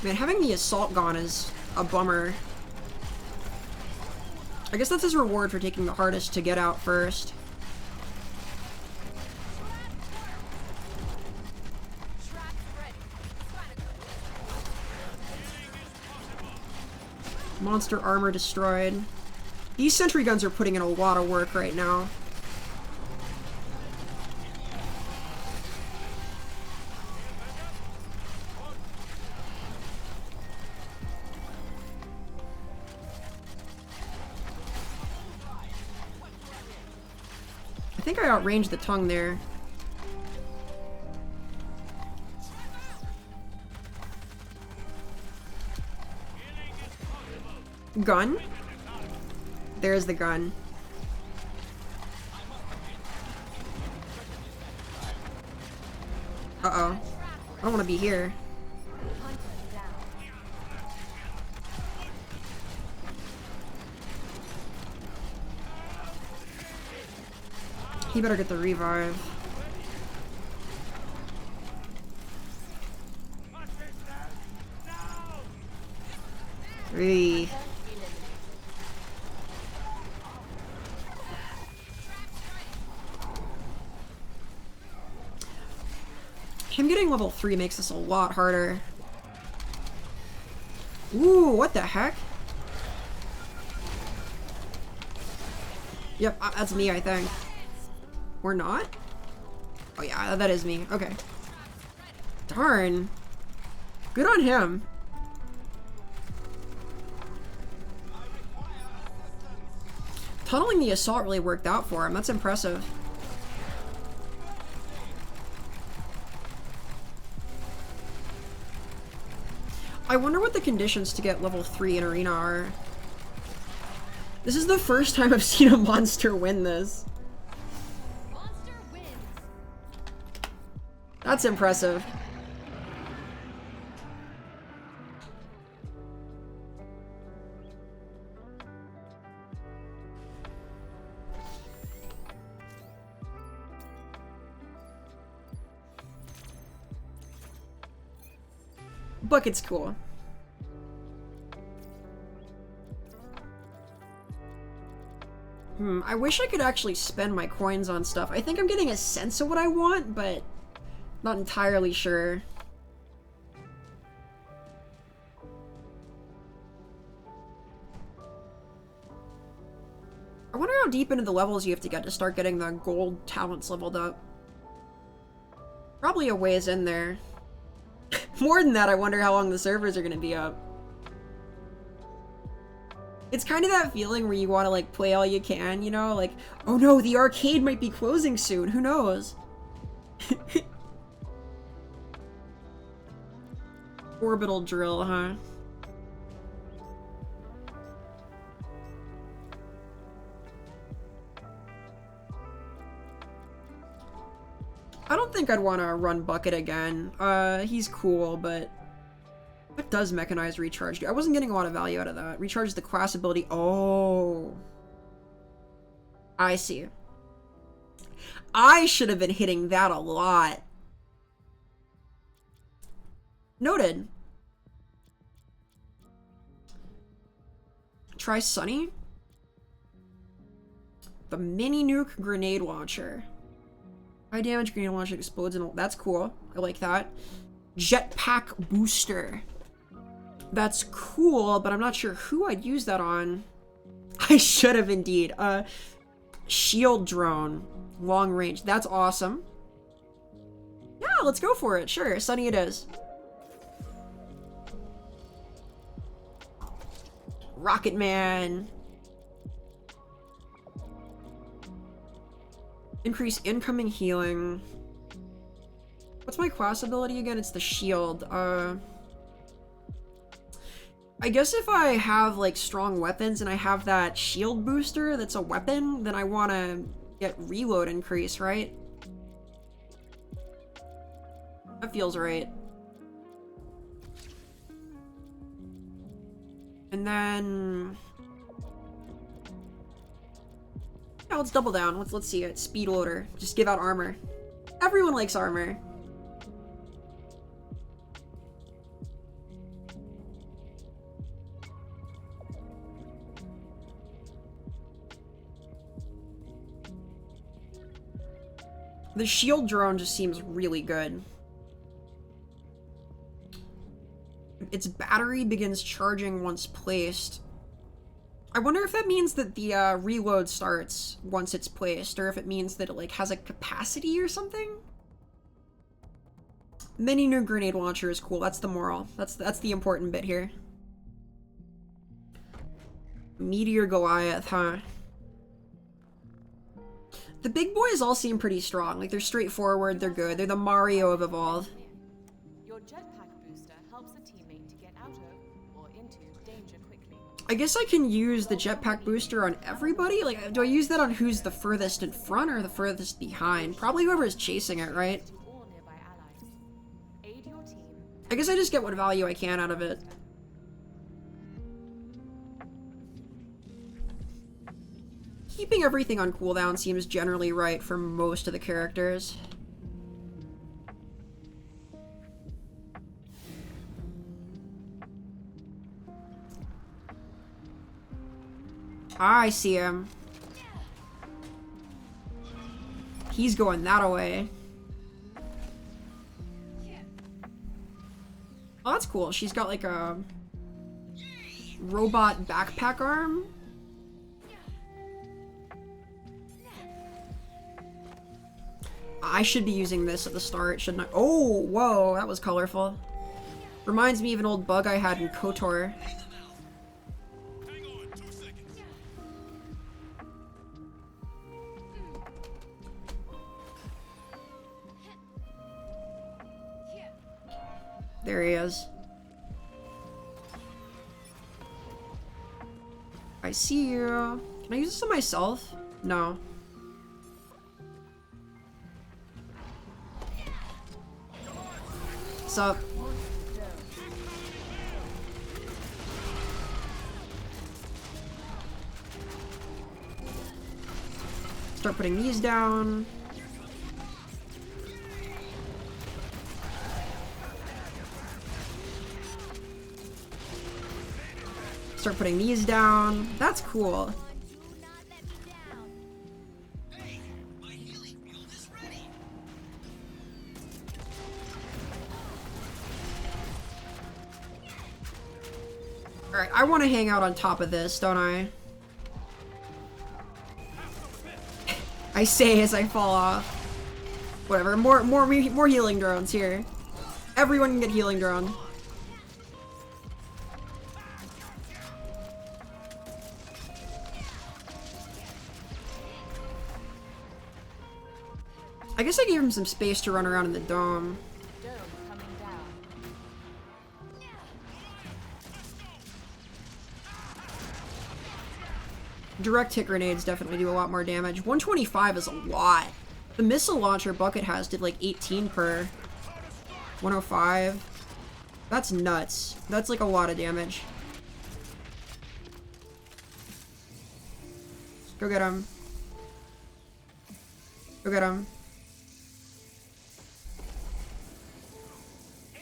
Man, having the assault gone is a bummer. I guess that's his reward for taking the hardest to get out first. Monster armor destroyed. These sentry guns are putting in a lot of work right now. I think I outranged the tongue there. Gun? There's the gun. Uh-oh. I don't want to be here. He better get the revive. Three. Him getting level 3 makes this a lot harder. Ooh, what the heck? Yep, that's me, I think. Or not? Oh yeah, that is me. Okay. Darn. Good on him. Tunneling the assault really worked out for him. That's impressive. I wonder what the conditions to get level 3 in Arena are. This is the first time I've seen a monster win this. Monster wins. That's impressive. Bucket's cool. I wish I could actually spend my coins on stuff. I think I'm getting a sense of what I want, but not entirely sure. I wonder how deep into the levels you have to get to start getting the gold talents leveled up. Probably a ways in there. More than that, I wonder how long the servers are gonna be up. It's kind of that feeling where you want to, like, play all you can, you know? Like, oh no, the arcade might be closing soon, who knows? Orbital drill, huh? I don't think I'd want to run Bucket again. He's cool, but does mechanized recharge do? I wasn't getting a lot of value out of that. Recharges the class ability. Oh. I see. I should have been hitting that a lot. Noted. Try Sunny. The mini nuke grenade launcher. High damage grenade launcher explodes and that's cool. I like that. Jetpack booster. That's cool, but I'm not sure who I'd use that on. I should have indeed. Shield drone. Long range. That's awesome. Yeah, let's go for it. Sure, Sunny it is. Rocket Man. Increase incoming healing. What's my class ability again? It's the shield. I guess if I have like strong weapons and I have that shield booster that's a weapon, then I want to get reload increase, right? That feels right. And then yeah, let's double down. Let's see it. Speed loader. Just give out armor. Everyone likes armor. The shield drone just seems really good. Its battery begins charging once placed. I wonder if that means that the reload starts once it's placed, or if it means that it like has a capacity or something. Mini new grenade launcher is cool. That's the moral. That's the important bit here. Meteor Goliath, huh? The big boys all seem pretty strong. Like, they're straightforward, they're good. They're the Mario of Evolve. Your jetpack booster helps a teammate to get out of or into danger quickly. I guess I can use the jetpack booster on everybody? Like, do I use that on who's the furthest in front or the furthest behind? Probably whoever is chasing it, right? To all nearby allies. Aid your team. I guess I just get what value I can out of it. Keeping everything on cooldown seems generally right for most of the characters. I see him. He's going that way. Oh, that's cool. She's got like a robot backpack arm. I should be using this at the start, shouldn't I? Oh, whoa, that was colorful. Reminds me of an old bug I had in KOTOR. Hang on, 2 seconds. There he is. I see you. Can I use this on myself? No. What's up? Start putting these down. Start putting these down. That's cool. Hey, my healing field is ready. Alright, I want to hang out on top of this, don't I? I say as I fall off. Whatever, more healing drones here. Everyone can get healing drone. I guess I gave him some space to run around in the dome. Dome coming down. Direct hit grenades definitely do a lot more damage. 125 is a lot. The missile launcher Bucket has did like 18 per. 105. That's nuts. That's like a lot of damage. Go get him. Go get him.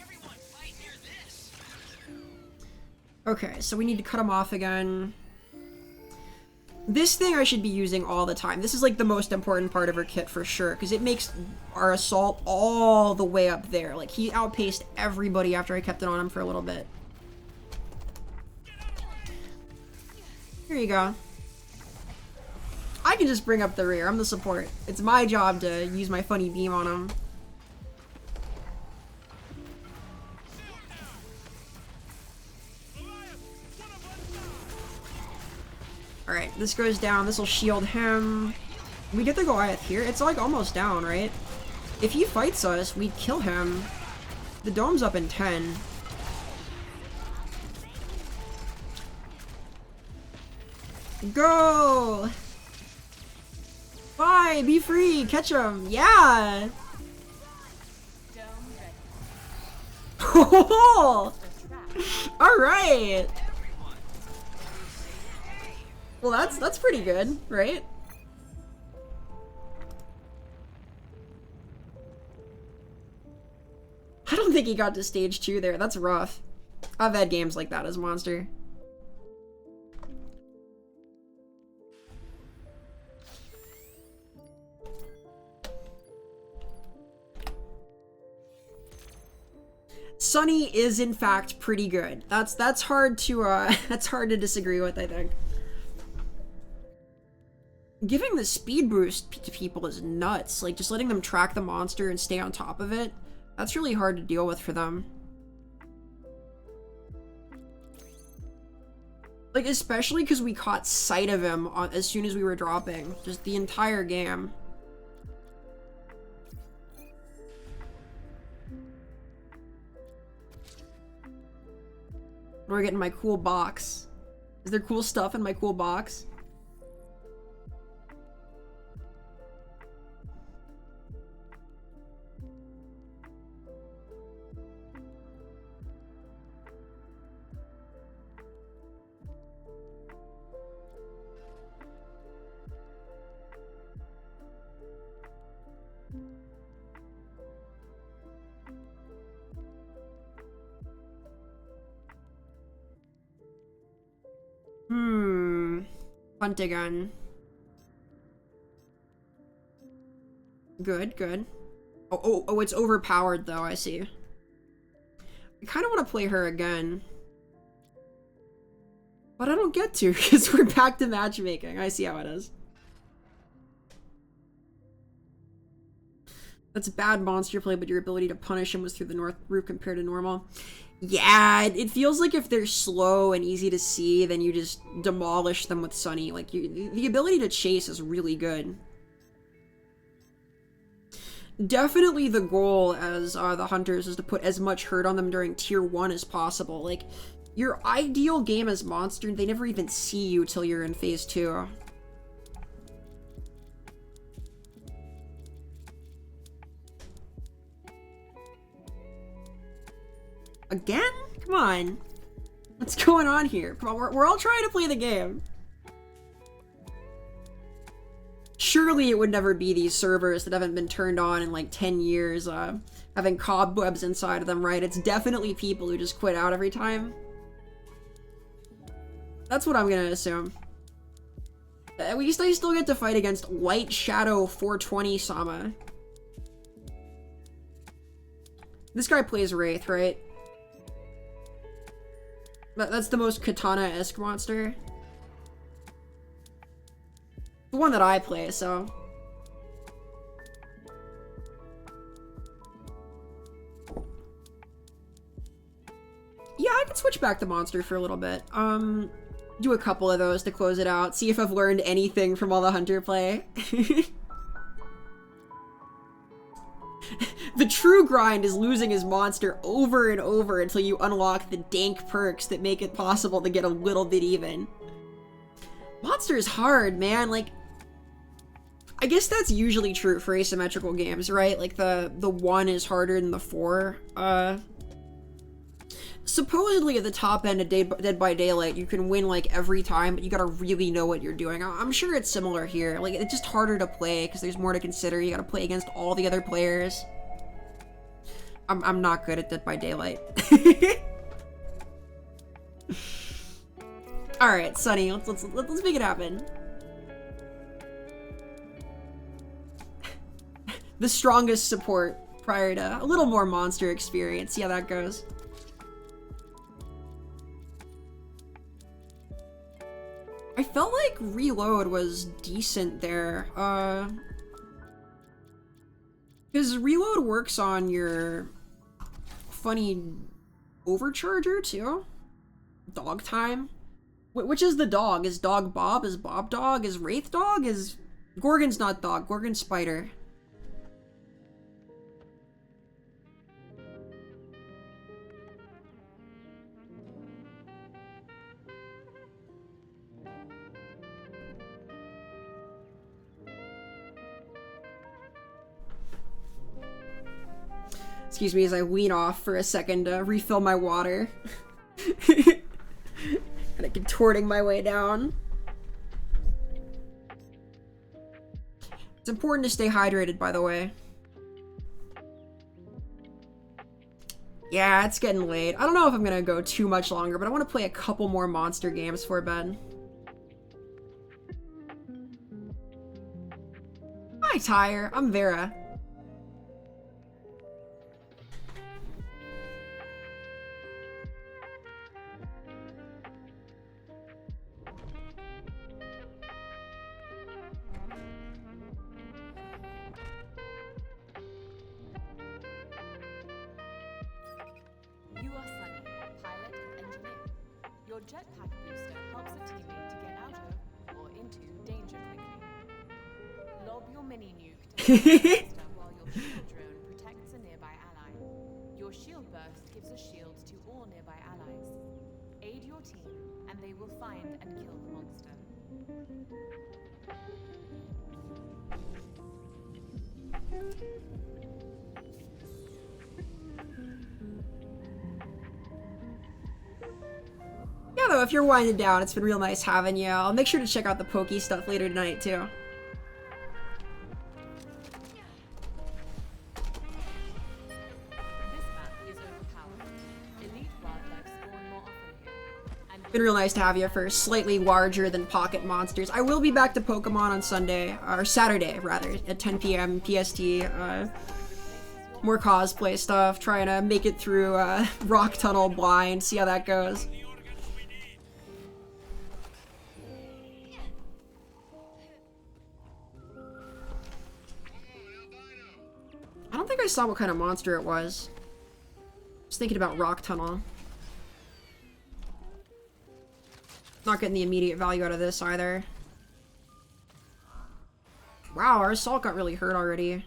Everyone fight near this. Okay, so we need to cut him off again. This thing I should be using all the time. This is like the most important part of her kit for sure, because it makes our assault all the way up there. Like, he outpaced everybody after I kept it on him for a little bit. Here you go. I can just bring up the rear. I'm the support. It's my job to use my funny beam on him. Alright, this goes down. This will shield him. We get the Goliath here. It's like almost down, right? If he fights us, we kill him. The dome's up in 10. Go! Bye! Be free! Catch him! Yeah! Oh! Alright! Well, that's pretty good, right? I don't think he got to stage 2 there. That's rough. I've had games like that as Monster. Sunny is in fact pretty good. That's hard to that's hard to disagree with, I think. Giving the speed boost to people is nuts. Like, just letting them track the monster and stay on top of it, that's really hard to deal with for them. Like, especially because we caught sight of him as soon as we were dropping. Just the entire game. We're getting my cool box. Is there cool stuff in my cool box? Hunt again. Good, good. Oh, it's overpowered though, I see. I kind of want to play her again. But I don't get to, because we're back to matchmaking. I see how it is. That's bad monster play, but your ability to punish him was through the north roof compared to normal. Yeah, it feels like if they're slow and easy to see, then you just demolish them with Sunny. Like, the ability to chase is really good. Definitely the goal as the hunters is to put as much hurt on them during tier 1 as possible. Like, your ideal game as monster, they never even see you till you're in phase 2. Again? Come on. What's going on here? Come on, we're all trying to play the game. Surely it would never be these servers that haven't been turned on in like 10 years, having cobwebs inside of them, right? It's definitely people who just quit out every time. That's what I'm gonna assume. At least I still get to fight against Light Shadow 420 Sama. This guy plays Wraith, right? That's the most katana-esque monster. The one that I play, so. Yeah, I can switch back to monster for a little bit. Do a couple of those to close it out. See if I've learned anything from all the hunter play. The true grind is losing his monster over and over until you unlock the dank perks that make it possible to get a little bit even. Monster is hard, man. Like, I guess that's usually true for asymmetrical games, right? Like, the 1 is harder than the 4. supposedly at the top end of Dead by Daylight, you can win like every time, but you gotta really know what you're doing. I'm sure it's similar here. Like, it's just harder to play because there's more to consider. You gotta play against all the other players. I'm not good at Dead by Daylight. All right, Sunny, let's make it happen. The strongest support prior to a little more monster experience. See how that goes. I felt like reload was decent there. Because reload works on your funny overcharger too. Dog time. Which is the dog? Is dog Bob? Is Bob dog? Is Wraith dog? Is Gorgon's not dog? Gorgon's spider. Excuse me as I wean off for a second to refill my water. Kind of contorting my way down. It's important to stay hydrated, by the way. Yeah, it's getting late. I don't know if I'm gonna go too much longer, but I want to play a couple more monster games for bed. Hi, Tyre. I'm Vera. You are Sunny, pilot and engineer. Your jetpack booster helps a teammate to get out of or into danger quickly. Lob your mini nuke to the booster while your shield drone protects a nearby ally. Your shield burst gives a shield to all nearby allies. Aid your team, and they will find and kill the monster. Yeah, though, if you're winding down, it's been real nice having you. I'll make sure to check out the Pokey stuff later tonight, too. This map is overpowered. Elite wildlife spawn more often here. And Been real nice to have you for slightly larger than pocket monsters. I will be back to Pokemon on Sunday, or Saturday, rather, at 10 p.m. PST. More cosplay stuff, trying to make it through Rock Tunnel blind, see how that goes. I don't think I saw what kind of monster it was. I was thinking about Rock Tunnel. Not getting the immediate value out of this either. Wow, our Stalk got really hurt already.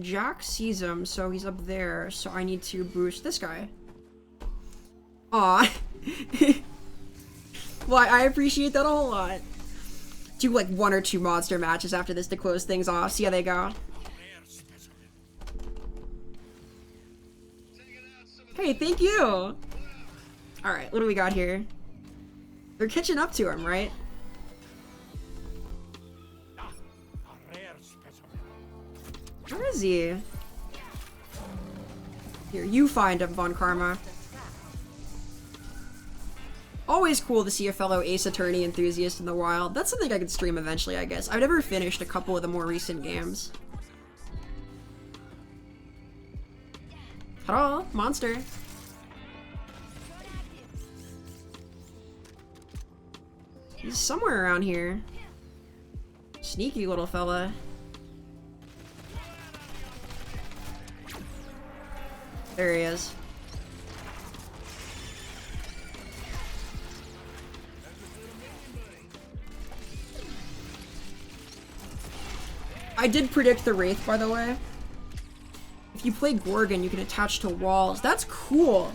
Jack sees him, so he's up there, so I need to boost this guy. Aw. Well, I appreciate that a whole lot. Do like 1 or 2 monster matches after this to close things off, see how they go. Hey, thank you! Alright, what do we got here? They're catching up to him, right? Where is he? Here, you find him, Von Karma. Always cool to see a fellow Ace Attorney enthusiast in the wild. That's something I could stream eventually, I guess. I've never finished a couple of the more recent games. Hello, monster. He's somewhere around here. Sneaky little fella. There he is. I did predict the Wraith, by the way. If you play Gorgon, you can attach to walls. That's cool.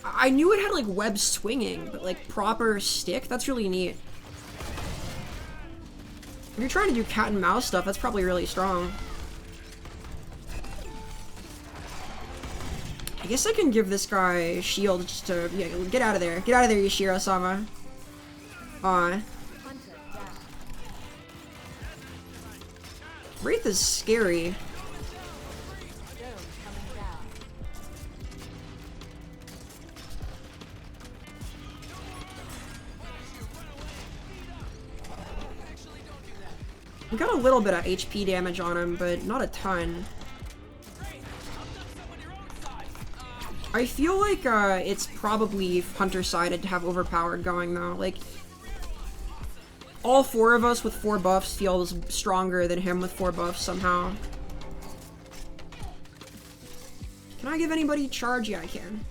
I knew it had, like, web swinging, but, like, proper stick? That's really neat. If you're trying to do cat and mouse stuff, that's probably really strong. I guess I can give this guy a shield just to... Yeah, get out of there. Get out of there, Yashiro-sama. Aw. Wraith is scary. We got a little bit of HP damage on him, but not a ton. I feel like it's probably Hunter-sided to have overpowered going, though. Like, all 4 of us with 4 buffs feels stronger than him with 4 buffs somehow. Can I give anybody charge? Yeah, I can.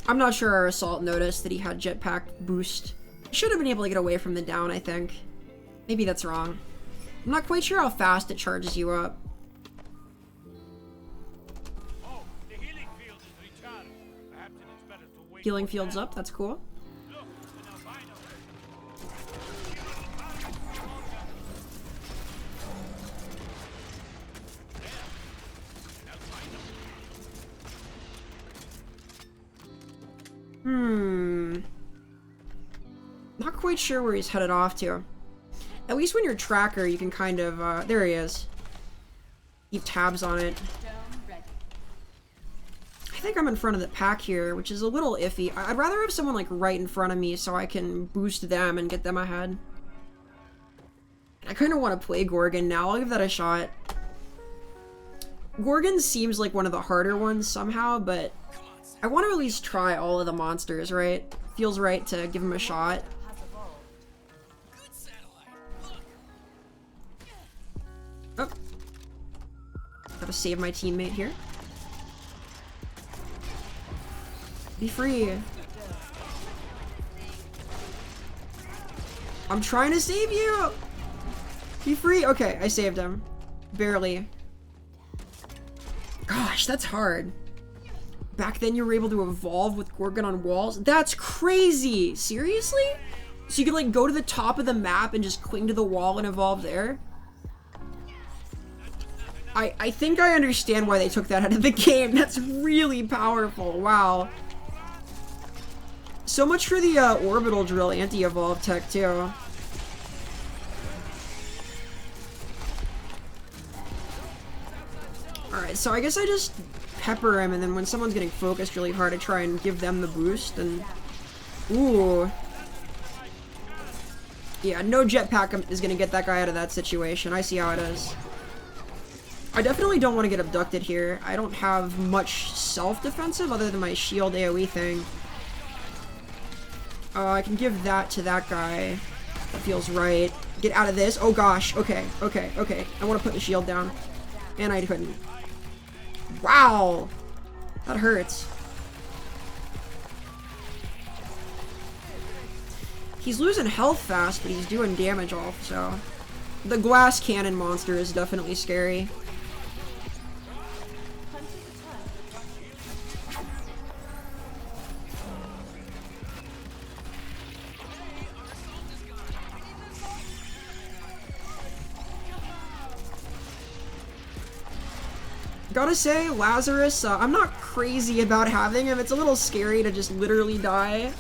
I'm not sure our assault noticed that he had jetpack boost. Should have been able to get away from the down, I think. Maybe that's wrong. I'm not quite sure how fast it charges you up. Oh, the healing field is recharged. Perhaps it is better to wait. Healing field's up, that's cool. Look, an albino. Not quite sure where he's headed off to. At least when you're tracker, you can kind of, there he is. Keep tabs on it. I think I'm in front of the pack here, which is a little iffy. I'd rather have someone, like, right in front of me so I can boost them and get them ahead. I kind of want to play Gorgon now. I'll give that a shot. Gorgon seems like one of the harder ones somehow, but I want to at least try all of the monsters, right? Feels right to give him a shot. Oh. Gotta save my teammate here. Be free. I'm trying to save you! Be free! Okay, I saved him. Barely. Gosh, that's hard. Back then you were able to evolve with Gorgon on walls? That's crazy! Seriously? So you could like go to the top of the map and just cling to the wall and evolve there? I think I understand why they took that out of the game. That's really powerful. Wow. So much for the orbital drill anti-evolve tech too. Alright, so I guess I just pepper him, and then when someone's getting focused really hard, I try and give them the boost, and... Ooh. Yeah, no jetpack is gonna get that guy out of that situation. I see how it is. I definitely don't want to get abducted here. I don't have much self-defensive other than my shield AoE thing. I can give that to that guy. That feels right. Get out of this. Oh gosh. Okay, okay, okay. I want to put the shield down. And I couldn't. Wow! That hurts. He's losing health fast, but he's doing damage also. The glass cannon monster is definitely scary. Gotta say, Lazarus, I'm not crazy about having him. It's a little scary to just literally die.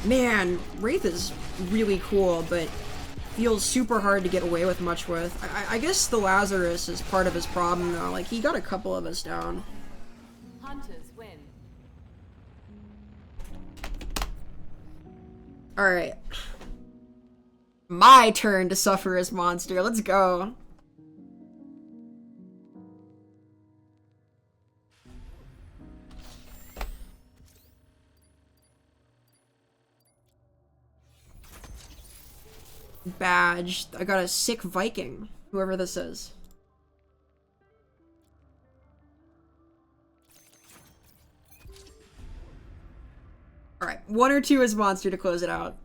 Man, Wraith is really cool, but feels super hard to get away with much with. I guess the Lazarus is part of his problem, though. Like, he got a couple of us down. Hunters win. Alright. My turn to suffer as monster. Let's go. Badge. I got a sick Viking. Whoever this is. Alright. 1 or 2 as monster to close it out.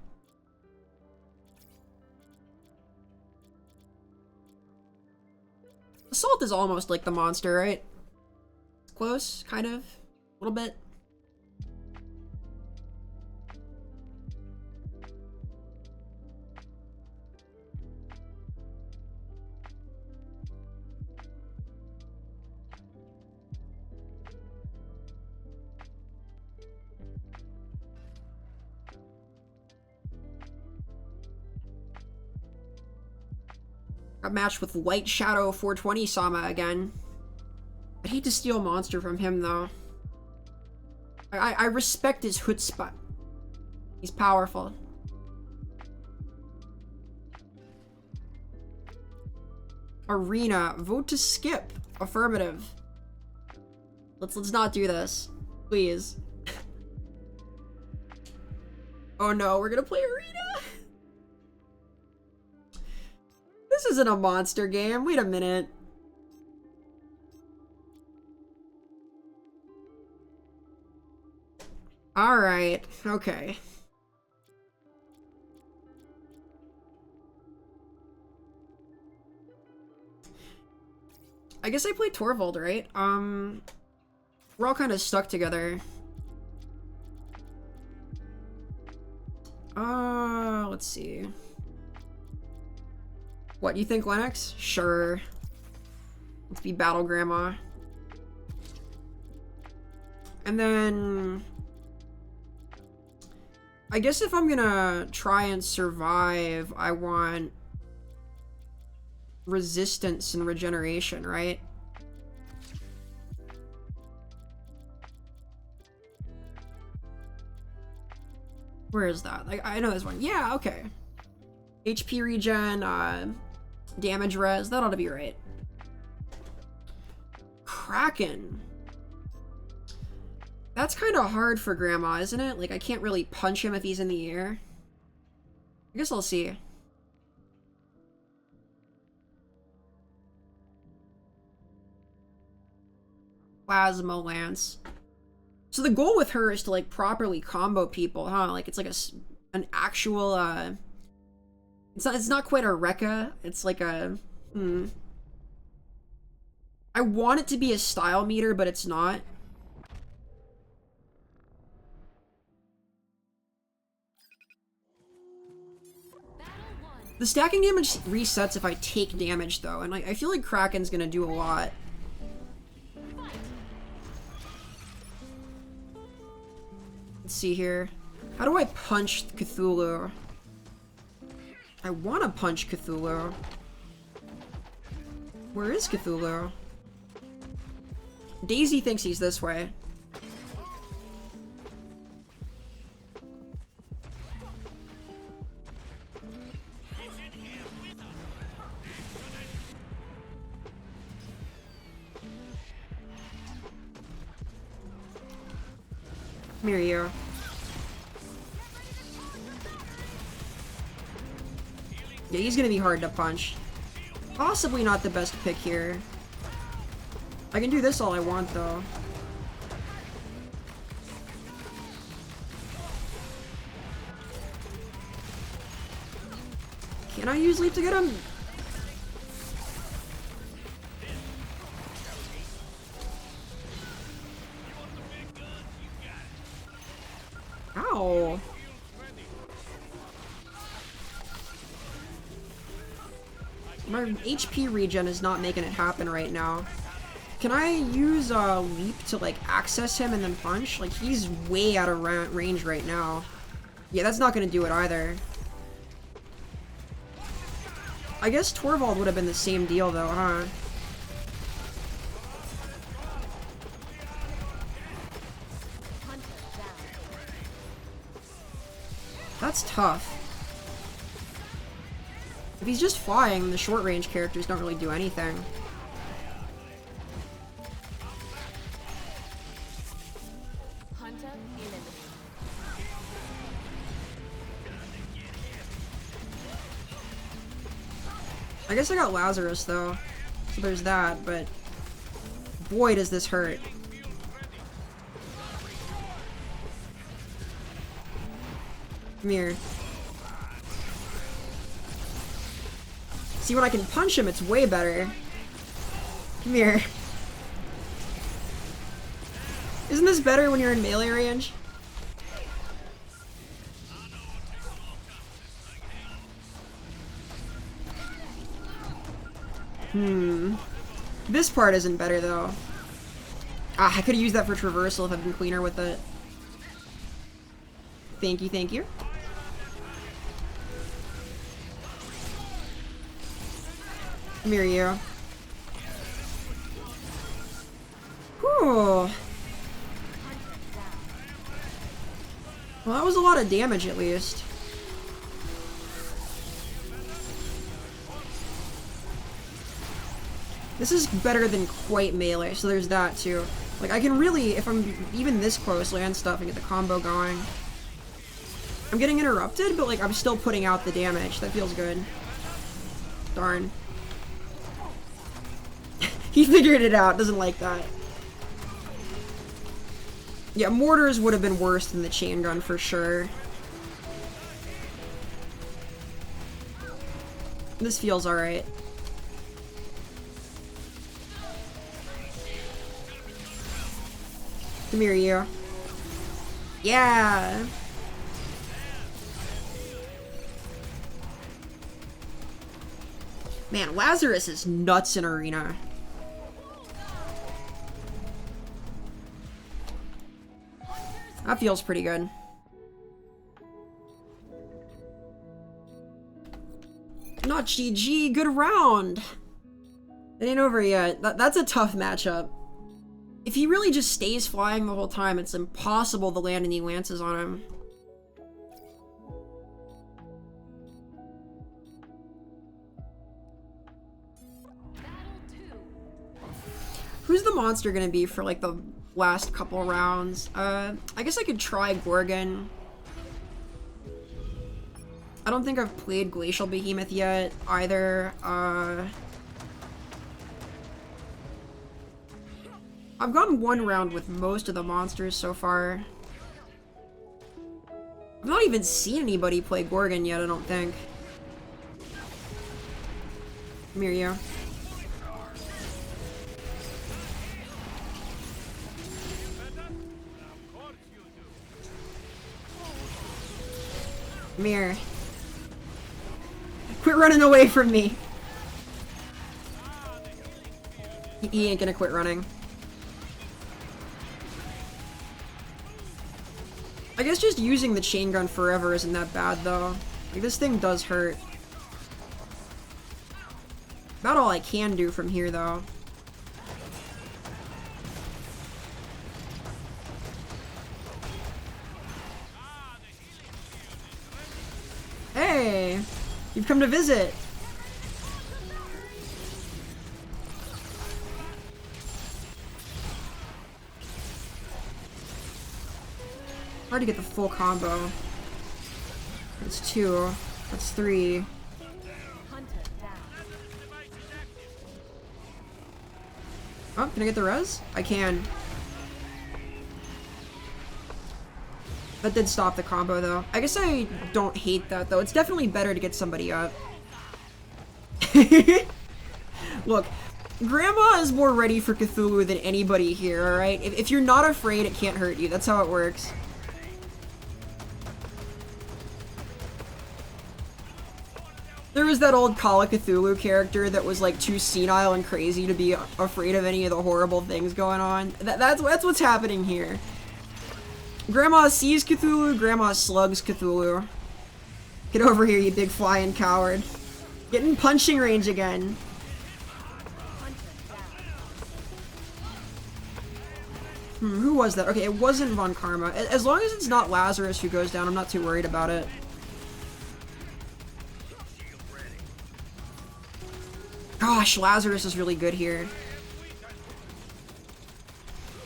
Assault is almost like the monster, right? Close, kind of. A little bit. Got matched with Light Shadow 420 Sama again. I'd hate to steal monster from him, though. I respect his chutzpah. He's powerful. Arena. Vote to skip. Affirmative. Let's not do this. Please. Oh no, we're gonna play Arena? This isn't a monster game. Wait a minute. Alright, okay. I guess I played Torvald, right? We're all kind of stuck together. Let's see. What, you think Lennox? Sure. Let's be Battle Grandma. And then... I guess if I'm gonna try and survive, I want resistance and regeneration, right? Where is that? Like, I know this one. Yeah, okay. HP regen, damage res, that ought to be right. Kraken. That's kind of hard for Grandma, isn't it? Like, I can't really punch him if he's in the air. I guess I'll see. Plasma Lance. So the goal with her is to, like, properly combo people, huh? Like, it's like an actual, It's not quite a Rekka. It's like a... I want it to be a style meter, but it's not. The stacking damage resets if I take damage, though, and I feel like Kraken's gonna do a lot. Let's see here. How do I punch Cthulhu? I want to punch Cthulhu. Where is Cthulhu? Daisy thinks he's this way. Come here, you. Yeah, he's gonna be hard to punch. Possibly not the best pick here. I can do this all I want, though. Can I use Leap to get him? Ow. My HP regen is not making it happen right now. Can I use Leap to, like, access him and then punch? Like, he's way out of range right now. Yeah, that's not gonna do it either. I guess Torvald would have been the same deal, though, huh? That's tough. If he's just flying, the short-range characters don't really do anything. Hunter eliminated. I guess I got Lazarus, though. So there's that, but... boy, does this hurt. Come here. See, when I can punch him, it's way better. Come here. Isn't this better when you're in melee range? This part isn't better, though. Ah, I could've used that for traversal if I'd been cleaner with it. Thank you, thank you. Come here, you. Whew. Well, that was a lot of damage, at least. This is better than quite melee, so there's that, too. Like, I can really, if I'm even this close, land stuff and get the combo going. I'm getting interrupted, but, like, I'm still putting out the damage. That feels good. Darn. He figured it out. Doesn't like that. Yeah, mortars would have been worse than the chain gun for sure. This feels alright. Come here, you. Yeah! Man, Lazarus is nuts in Arena. That feels pretty good. Not GG, good round. It ain't over yet. That's a tough matchup. If he really just stays flying the whole time, it's impossible to land any lances on him. Who's the monster gonna be for like the last couple rounds? I guess I could try Gorgon. I don't think I've played Glacial Behemoth yet either. I've gotten one round with most of the monsters so far. I've not even seen anybody play Gorgon yet, I don't think. Come here, you. Come here. Quit running away from me. He ain't gonna quit running. I guess just using the chain gun forever isn't that bad, though. Like, this thing does hurt. About all I can do from here, though. Hey! You've come to visit! Hard to get the full combo. That's 2. That's 3. Oh, can I get the res? I can. That did stop the combo, though. I guess I don't hate that, though. It's definitely better to get somebody up. Look, Grandma is more ready for Cthulhu than anybody here, alright? If you're not afraid, it can't hurt you. That's how it works. There was that old Call of Cthulhu character that was like too senile and crazy to be afraid of any of the horrible things going on. That's what's happening here. Grandma sees Cthulhu, Grandma slugs Cthulhu. Get over here, you big flying coward. Get in punching range again. Who was that? Okay, it wasn't Von Karma. As long as it's not Lazarus who goes down, I'm not too worried about it. Gosh, Lazarus is really good here.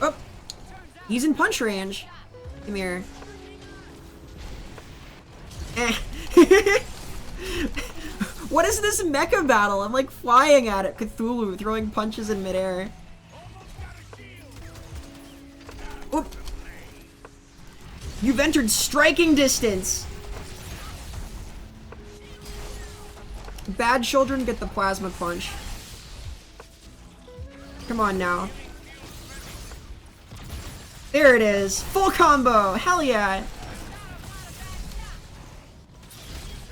Oh! He's in punch range. Come here. Eh. What is this mecha battle? I'm like flying at it. Cthulhu throwing punches in midair. Oop. You've entered striking distance. Bad children get the plasma punch. Come on now. There it is. Full combo. Hell yeah.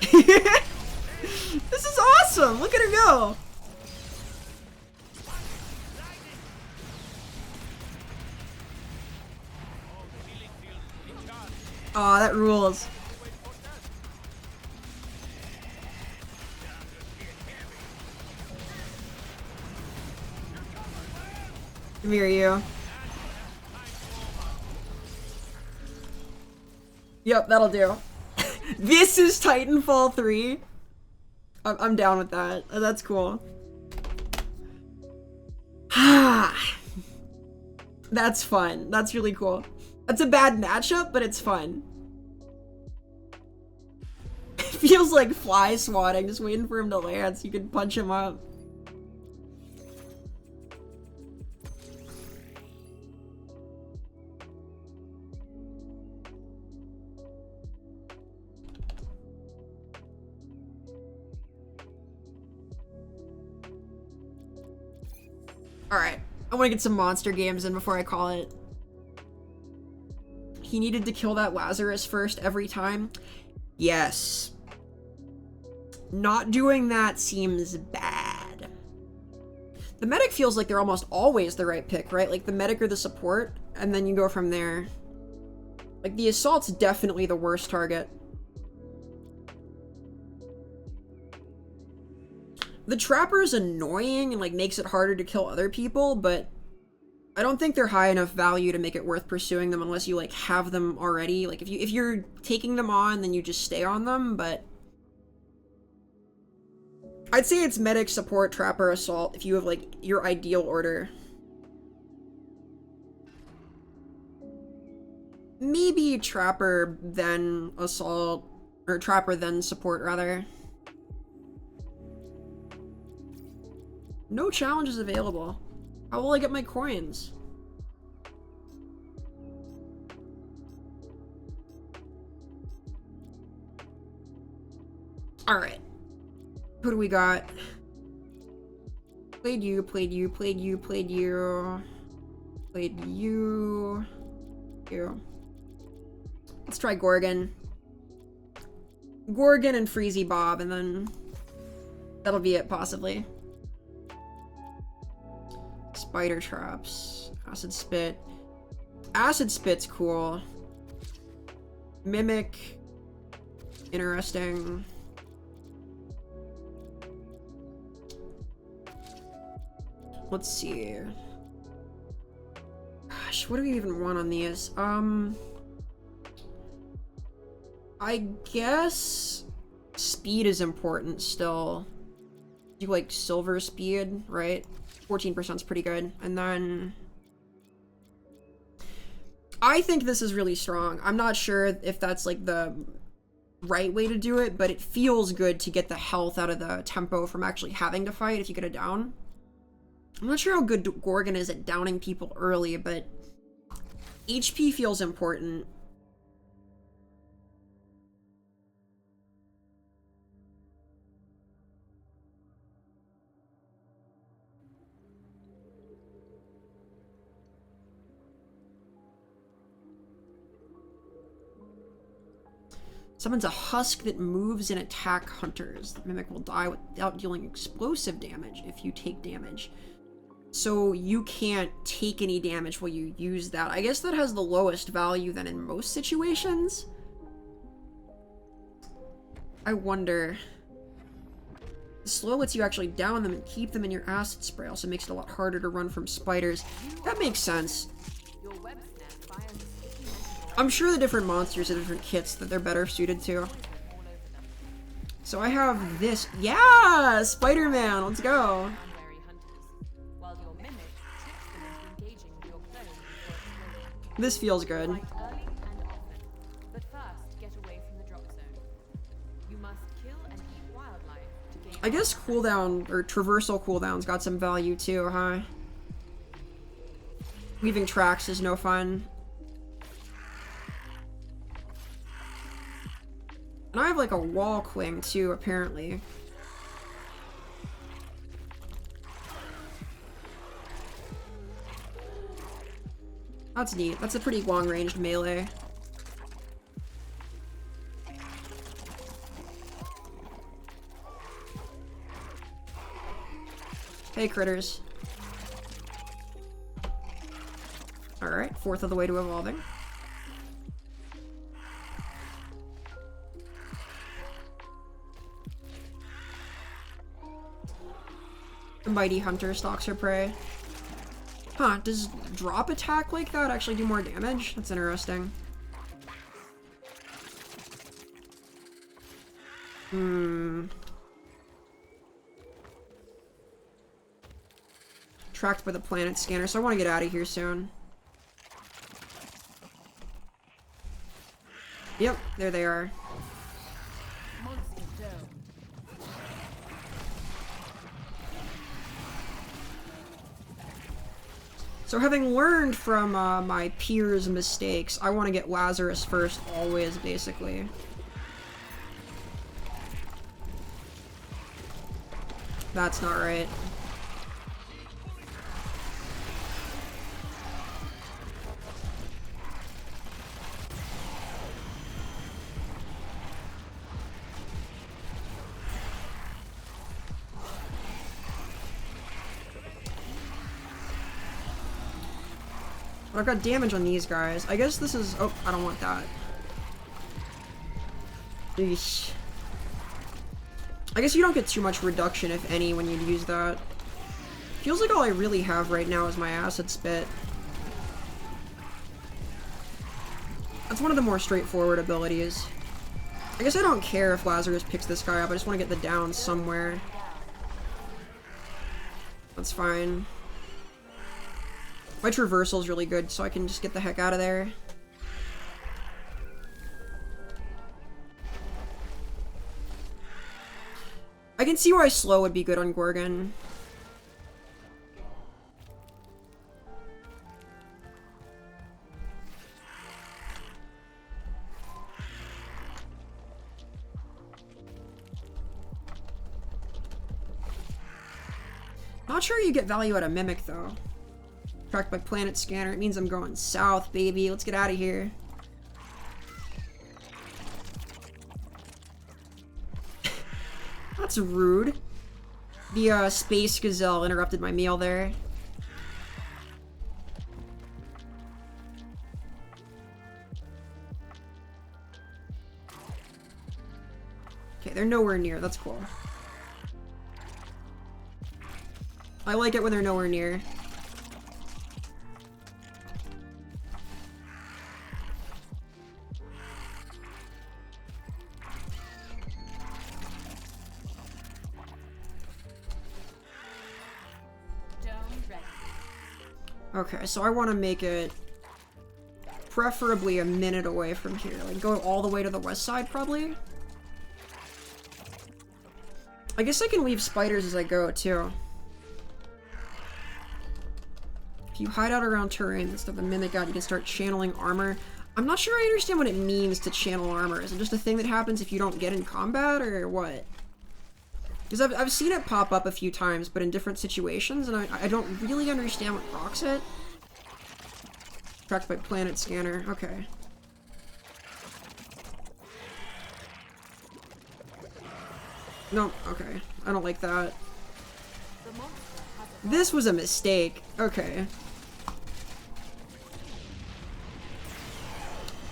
This is awesome. Look at her go. Aw, that rules. Come here, you. Yep, that'll do. This is Titanfall 3. I'm down with that. That's cool. That's fun. That's really cool. That's a bad matchup, but it's fun. It feels like fly swatting, just waiting for him to land so you can punch him up. Alright, I want to get some monster games in before I call it. He needed to kill that Lazarus first every time? Yes. Not doing that seems bad. The medic feels like they're almost always the right pick, right? Like the medic or the support, and then you go from there. Like the assault's definitely the worst target. The trapper is annoying and like makes it harder to kill other people, but I don't think they're high enough value to make it worth pursuing them unless you like have them already. Like if you're taking them on, then you just stay on them, but I'd say it's medic, support, trapper, assault if you have like your ideal order. Maybe trapper then assault, or trapper then support rather. No challenges available. How will I get my coins? Alright. Who do we got? Played you, played you, played you, played you. Played you. You. Let's try Gorgon. Gorgon and Freezy Bob, and then that'll be it, possibly. Spider traps. Acid spit. Acid spit's cool. Mimic. Interesting. Let's see. Gosh, what do we even want on these? I guess speed is important still. Do like silver speed, right? 14% is pretty good. And then I think this is really strong. I'm not sure if that's like the right way to do it, but it feels good to get the health out of the tempo from actually having to fight if you get it down. I'm not sure how good Gorgon is at downing people early, but HP feels important. Summons a husk that moves and attack hunters. The mimic will die without dealing explosive damage if you take damage. So you can't take any damage while you use that. I guess that has the lowest value then in most situations. I wonder. Slow lets you actually down them and keep them in your acid spray. Also makes it a lot harder to run from spiders. That makes sense. I'm sure the different monsters have different kits that they're better suited to. So I have this. Yeah! Spider-Man! Let's go! This feels good. I guess cooldown, or traversal cooldown's got some value too, huh? Leaving tracks is no fun. And I have like a wall cling too, apparently. That's neat. That's a pretty long-ranged melee. Hey, critters. Alright, fourth of the way to evolving. The mighty hunter stalks her prey. Huh, does drop attack like that actually do more damage? That's interesting. Tracked by the planet scanner, so I want to get out of here soon. Yep, there they are. Monster down. So having learned from my peers' mistakes, I want to get Lazarus first always, basically. That's not right. But I've got damage on these guys. I guess this is... Oh, I don't want that. Eesh. I guess you don't get too much reduction, if any, when you use that. Feels like all I really have right now is my acid spit. That's one of the more straightforward abilities. I guess I don't care if Lazarus picks this guy up, I just want to get the down somewhere. That's fine. My traversal is really good, so I can just get the heck out of there. I can see why slow would be good on Gorgon. Not sure you get value out of Mimic, though. Tracked by planet scanner. It means I'm going south, baby. Let's get out of here. That's rude. The space gazelle interrupted my meal there. Okay, they're nowhere near. That's cool. I like it when they're nowhere near. Okay, so I want to make it preferably a minute away from here. Like, go all the way to the west side, probably? I guess I can leave spiders as I go, too. If you hide out around terrain and stuff and mimic out, you can start channeling armor. I'm not sure I understand what it means to channel armor. Is it just a thing that happens if you don't get in combat, or what? Because I've seen it pop up a few times, but in different situations, and I don't really understand what procs it. Tracked by planet scanner. Okay. No, okay. I don't like that. This was a mistake. Okay.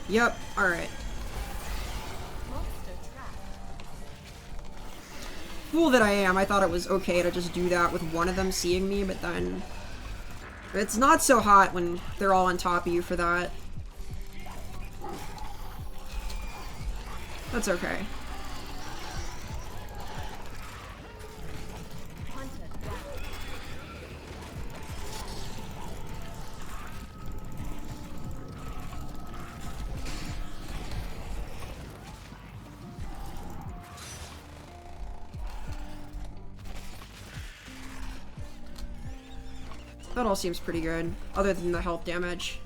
Yep, alright. Fool that I am, I thought it was okay to just do that with one of them seeing me, but then... It's not so hot when they're all on top of you for that. That's okay. That all seems pretty good, other than the health damage.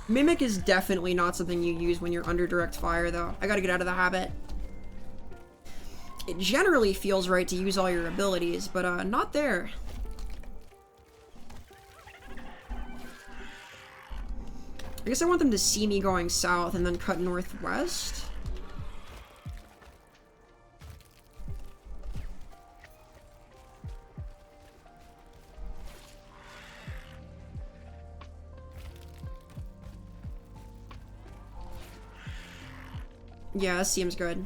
Mimic is definitely not something you use when you're under direct fire, though. I gotta get out of the habit. It generally feels right to use all your abilities, but not there. I guess I want them to see me going south and then cut northwest. Yeah, this seems good.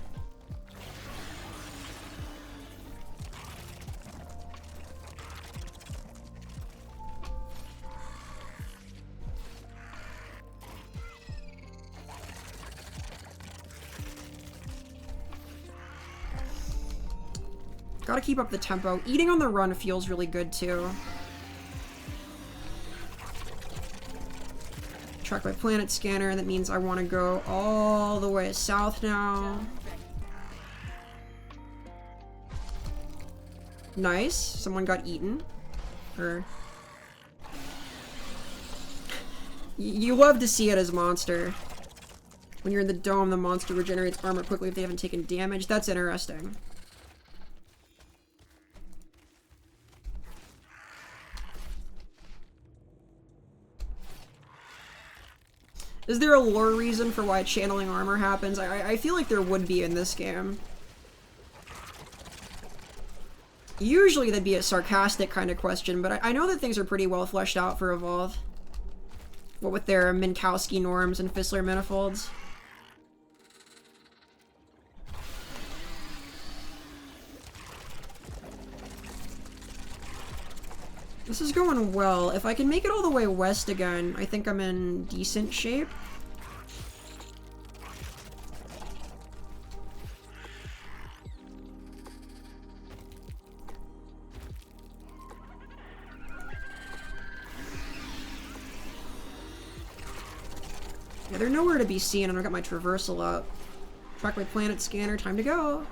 Gotta keep up the tempo. Eating on the run feels really good too. Track my planet scanner. That means I want to go all the way south now. Nice. Someone got eaten. Or... You love to see it as monster. When you're in the dome, the monster regenerates armor quickly if they haven't taken damage. That's interesting. Is there a lore reason for why channeling armor happens? I feel like there would be in this game. Usually that'd be a sarcastic kind of question, but I know that things are pretty well fleshed out for Evolve. What with their Minkowski norms and Fissler manifolds. This is going well. If I can make it all the way west again, I think I'm in decent shape. Yeah, they're nowhere to be seen, and I've got my traversal up. Track my planet scanner, time to go.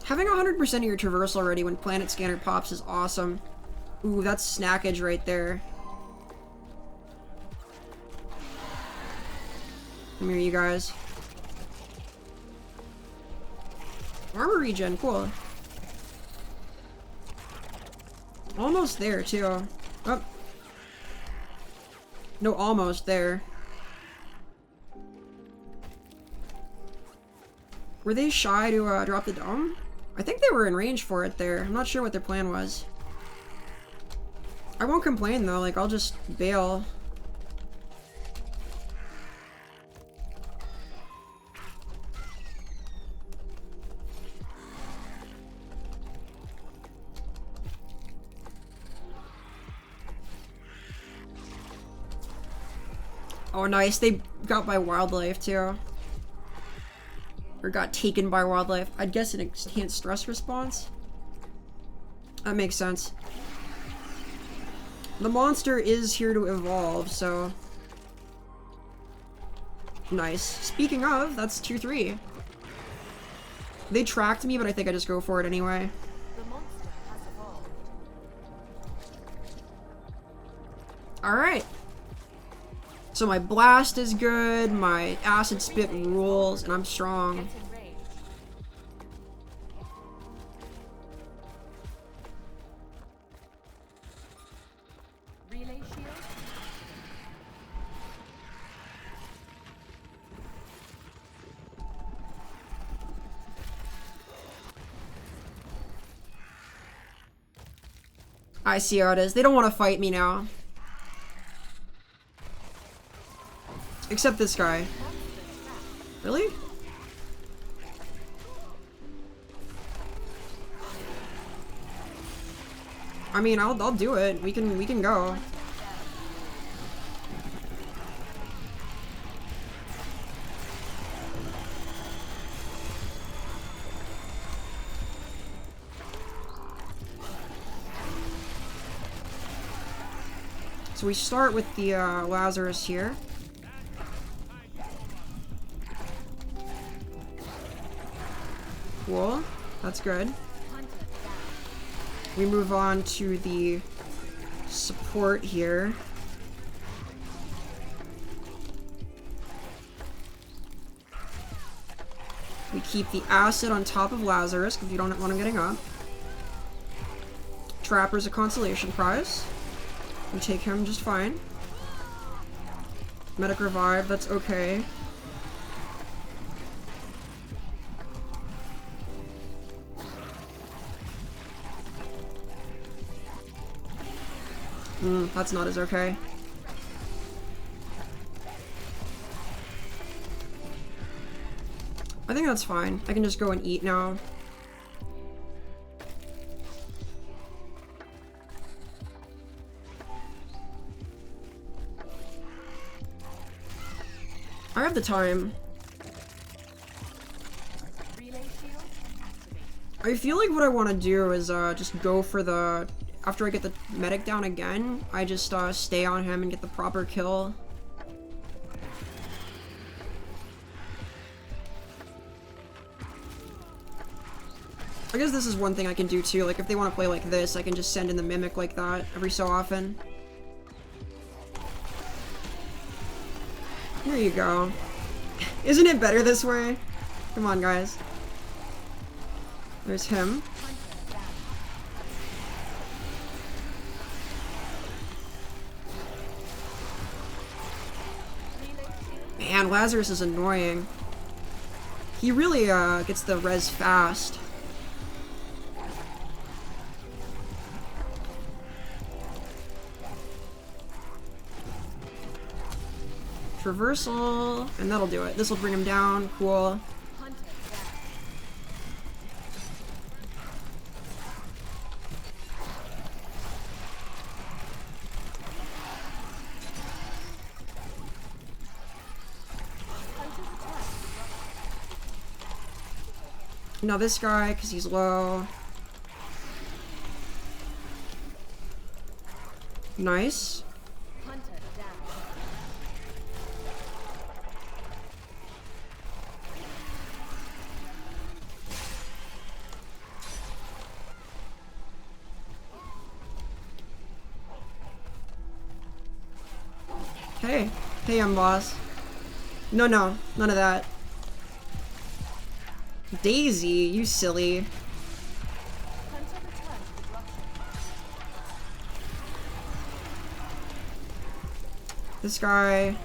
Having 100% of your traversal ready when planet scanner pops is awesome. Ooh, that's snackage right there. Come here, you guys. Armor regen, cool. Almost there, too. Oh. No, almost there. Were they shy to drop the dome? I think they were in range for it there. I'm not sure what their plan was. I won't complain though, like I'll just bail. Oh nice, they got by wildlife too. Or got taken by wildlife. I'd guess an enhanced stress response. That makes sense. The monster is here to evolve, so... Nice. Speaking of, that's 2-3. They tracked me, but I think I just go for it anyway. The monster has evolved. Alright. So my blast is good, my acid spit rules, and I'm strong. Get in range. Relay shield. I see how it is. They don't want to fight me now. Except this guy. Really? I mean, I'll do it. We can go. So we start with the Lazarus here. Cool. That's good. We move on to the support here. We keep the acid on top of Lazarus because we don't want him getting up. Trapper's a consolation prize. We take him just fine. Medic revive, that's okay. That's not as okay. I think that's fine. I can just go and eat now. I have the time. I feel like what I want to do is just go for the... After I get the medic down again, I just stay on him and get the proper kill. I guess this is one thing I can do too, like if they want to play like this, I can just send in the Mimic like that every so often. Here you go. Isn't it better this way? Come on, guys. There's him. Man, Lazarus is annoying. He really gets the res fast. Traversal, and that'll do it. This will bring him down. Cool. Now this guy, because he's low. Nice. Hey. Hey, I'm boss. No, none of that. Daisy, you silly. This guy.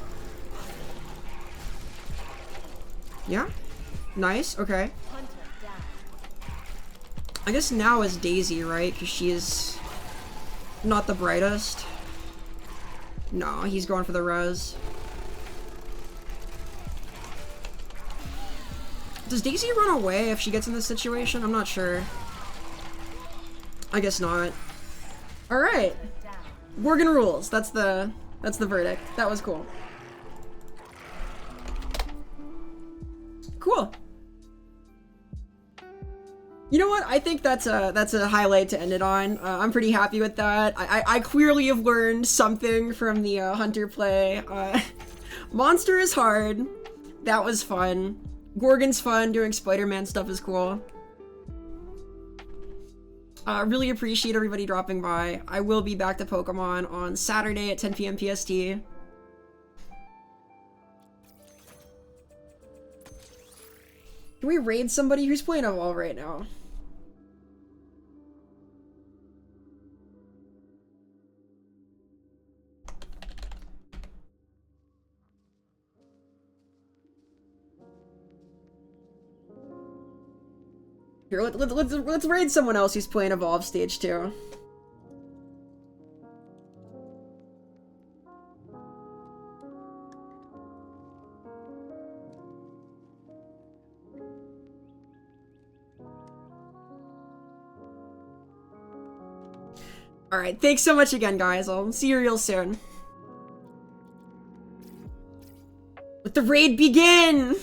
Yeah? Nice, okay. I guess now is Daisy, right? Because she is not the brightest. No, he's going for the res. Does Daisy run away if she gets in this situation? I'm not sure. I guess not. Alright. Worgen rules. That's the verdict. That was cool. Cool. You know what? I think that's a highlight to end it on. I'm pretty happy with that. I clearly have learned something from the Hunter play. Monster is hard. That was fun. Gorgon's fun. Doing Spider-Man stuff is cool. Really appreciate everybody dropping by. I will be back to Pokemon on Saturday at 10 p.m. PST. Can we raid somebody who's playing Evolve right now? Here, let's raid someone else who's playing Evolve Stage 2. Alright, thanks so much again, guys. I'll see you real soon. Let the raid begin!